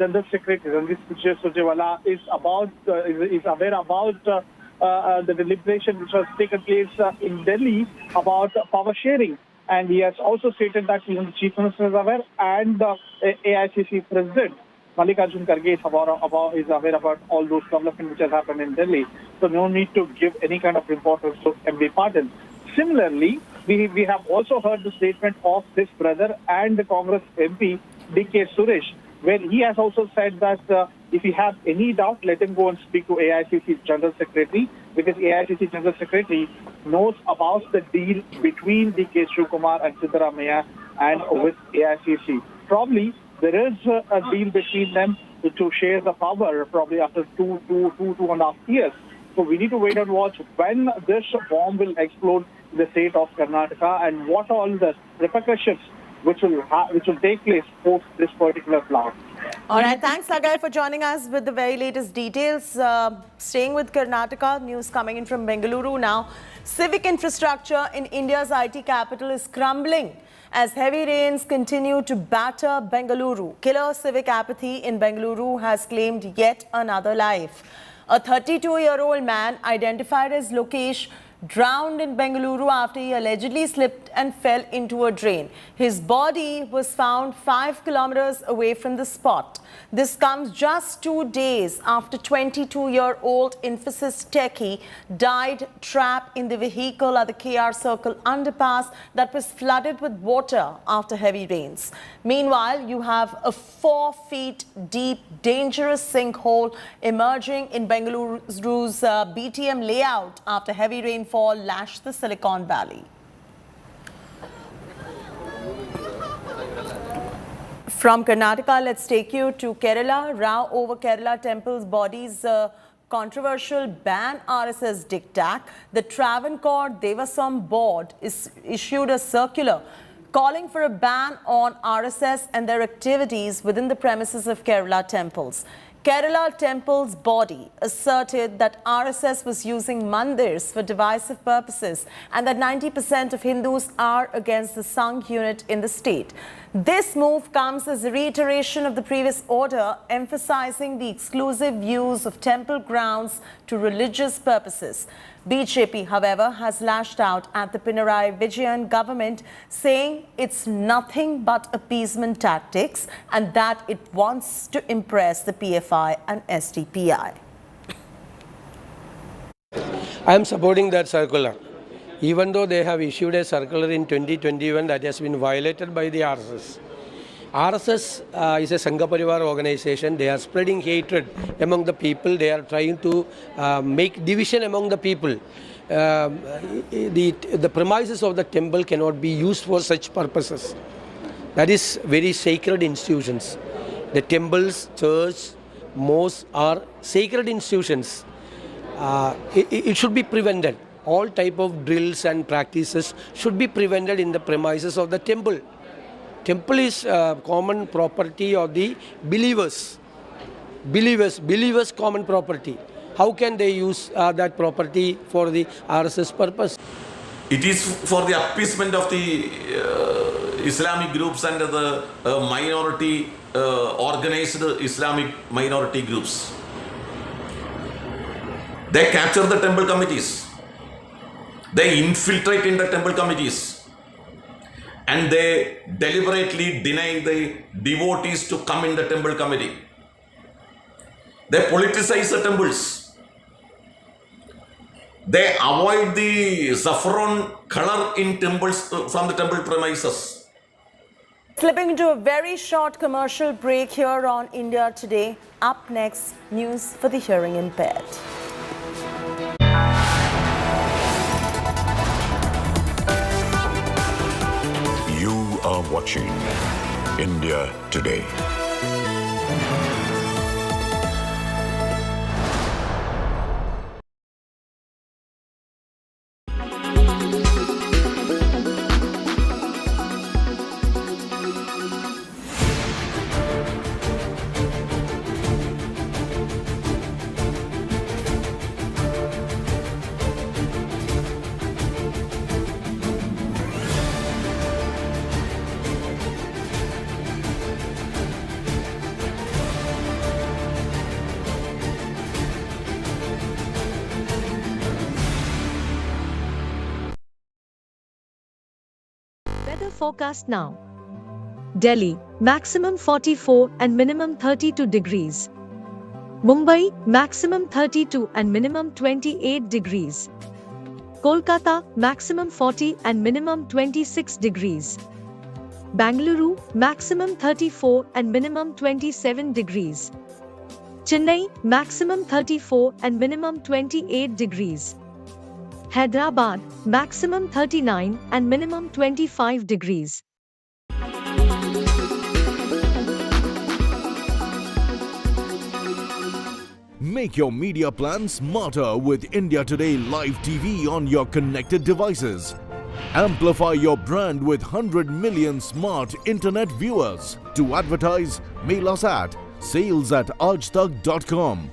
General Secretary Ranjit Surjewala is aware about the deliberation which was taken place in Delhi about power sharing, and he has also stated that even the Chief Minister is aware and the AICC President Mallikarjun Kharge is aware about all those developments which has happened in Delhi. So no need to give any kind of importance to M.B. Patil. Similarly, we have also heard the statement of his brother and the Congress MP D.K. Suresh, where he has also said that if he has any doubt, let him go and speak to AICC General Secretary, because AICC General Secretary knows about the deal between D.K. Shivakumar and Siddaramaiah and with AICC. Probably there is a deal between them to share the power, probably after 2.5 years. So we need to wait and watch when this bomb will explode in the state of Karnataka and what all the repercussions which will take place post this particular plan. All right, thanks Sagai for joining us with the very latest details. Staying with Karnataka, news coming in from Bengaluru now. Civic infrastructure in India's IT capital is crumbling as heavy rains continue to batter Bengaluru. Killer civic apathy in Bengaluru has claimed yet another life. A 32-year-old man identified as Lokesh drowned in Bengaluru after he allegedly slipped and fell into a drain. His body was found 5 kilometers away from the spot. This comes just 2 days after 22-year-old Infosys techie died trapped in the vehicle at the KR Circle underpass that was flooded with water after heavy rains. Meanwhile, you have a 4 feet deep, dangerous sinkhole emerging in Bengaluru's BTM layout after heavy rainfall lashed the Silicon Valley. From Karnataka, let's take you to Kerala. Row over Kerala temple's body's controversial ban RSS diktat. The Travancore Devasam board issued a circular calling for a ban on RSS and their activities within the premises of Kerala temples. Kerala temple's body asserted that RSS was using mandirs for divisive purposes and that 90% of Hindus are against the Sangh unit in the state. This move comes as a reiteration of the previous order, emphasizing the exclusive use of temple grounds to religious purposes. BJP, however, has lashed out at the Pinarayi Vijayan government, saying it's nothing but appeasement tactics and that it wants to impress the PFI and SDPI. I am supporting that circular. Even though they have issued a circular in 2021 that has been violated by the RSS. RSS is a Sangha Parivar organization. They are spreading hatred among the people. They are trying to make division among the people. The premises of the temple cannot be used for such purposes. That is very sacred institutions. The temples, church, mosques are sacred institutions. It should be prevented. All type of drills and practices should be prevented in the premises of the temple. Temple is common property of the believers. Believers common property. How can they use that property for the RSS purpose? It is for the appeasement of the Islamic groups and the minority organized Islamic minority groups. They capture the temple committees. They infiltrate in the temple committees and they deliberately deny the devotees to come in the temple committee. They politicize the temples. They avoid the saffron color in temples from the temple premises. Slipping into a very short commercial break here on India Today. Up next, news for the hearing impaired. You are watching India Today. Weather forecast now. Delhi, maximum 44 and minimum 32 degrees. Mumbai, maximum 32 and minimum 28 degrees. Kolkata, maximum 40 and minimum 26 degrees. Bangalore, maximum 34 and minimum 27 degrees. Chennai, maximum 34 and minimum 28 degrees. Hyderabad, maximum 39 and minimum 25 degrees. Make your media plan smarter with India Today Live TV on your connected devices. Amplify your brand with 100 million smart internet viewers. To advertise, mail us at sales@aajtak.com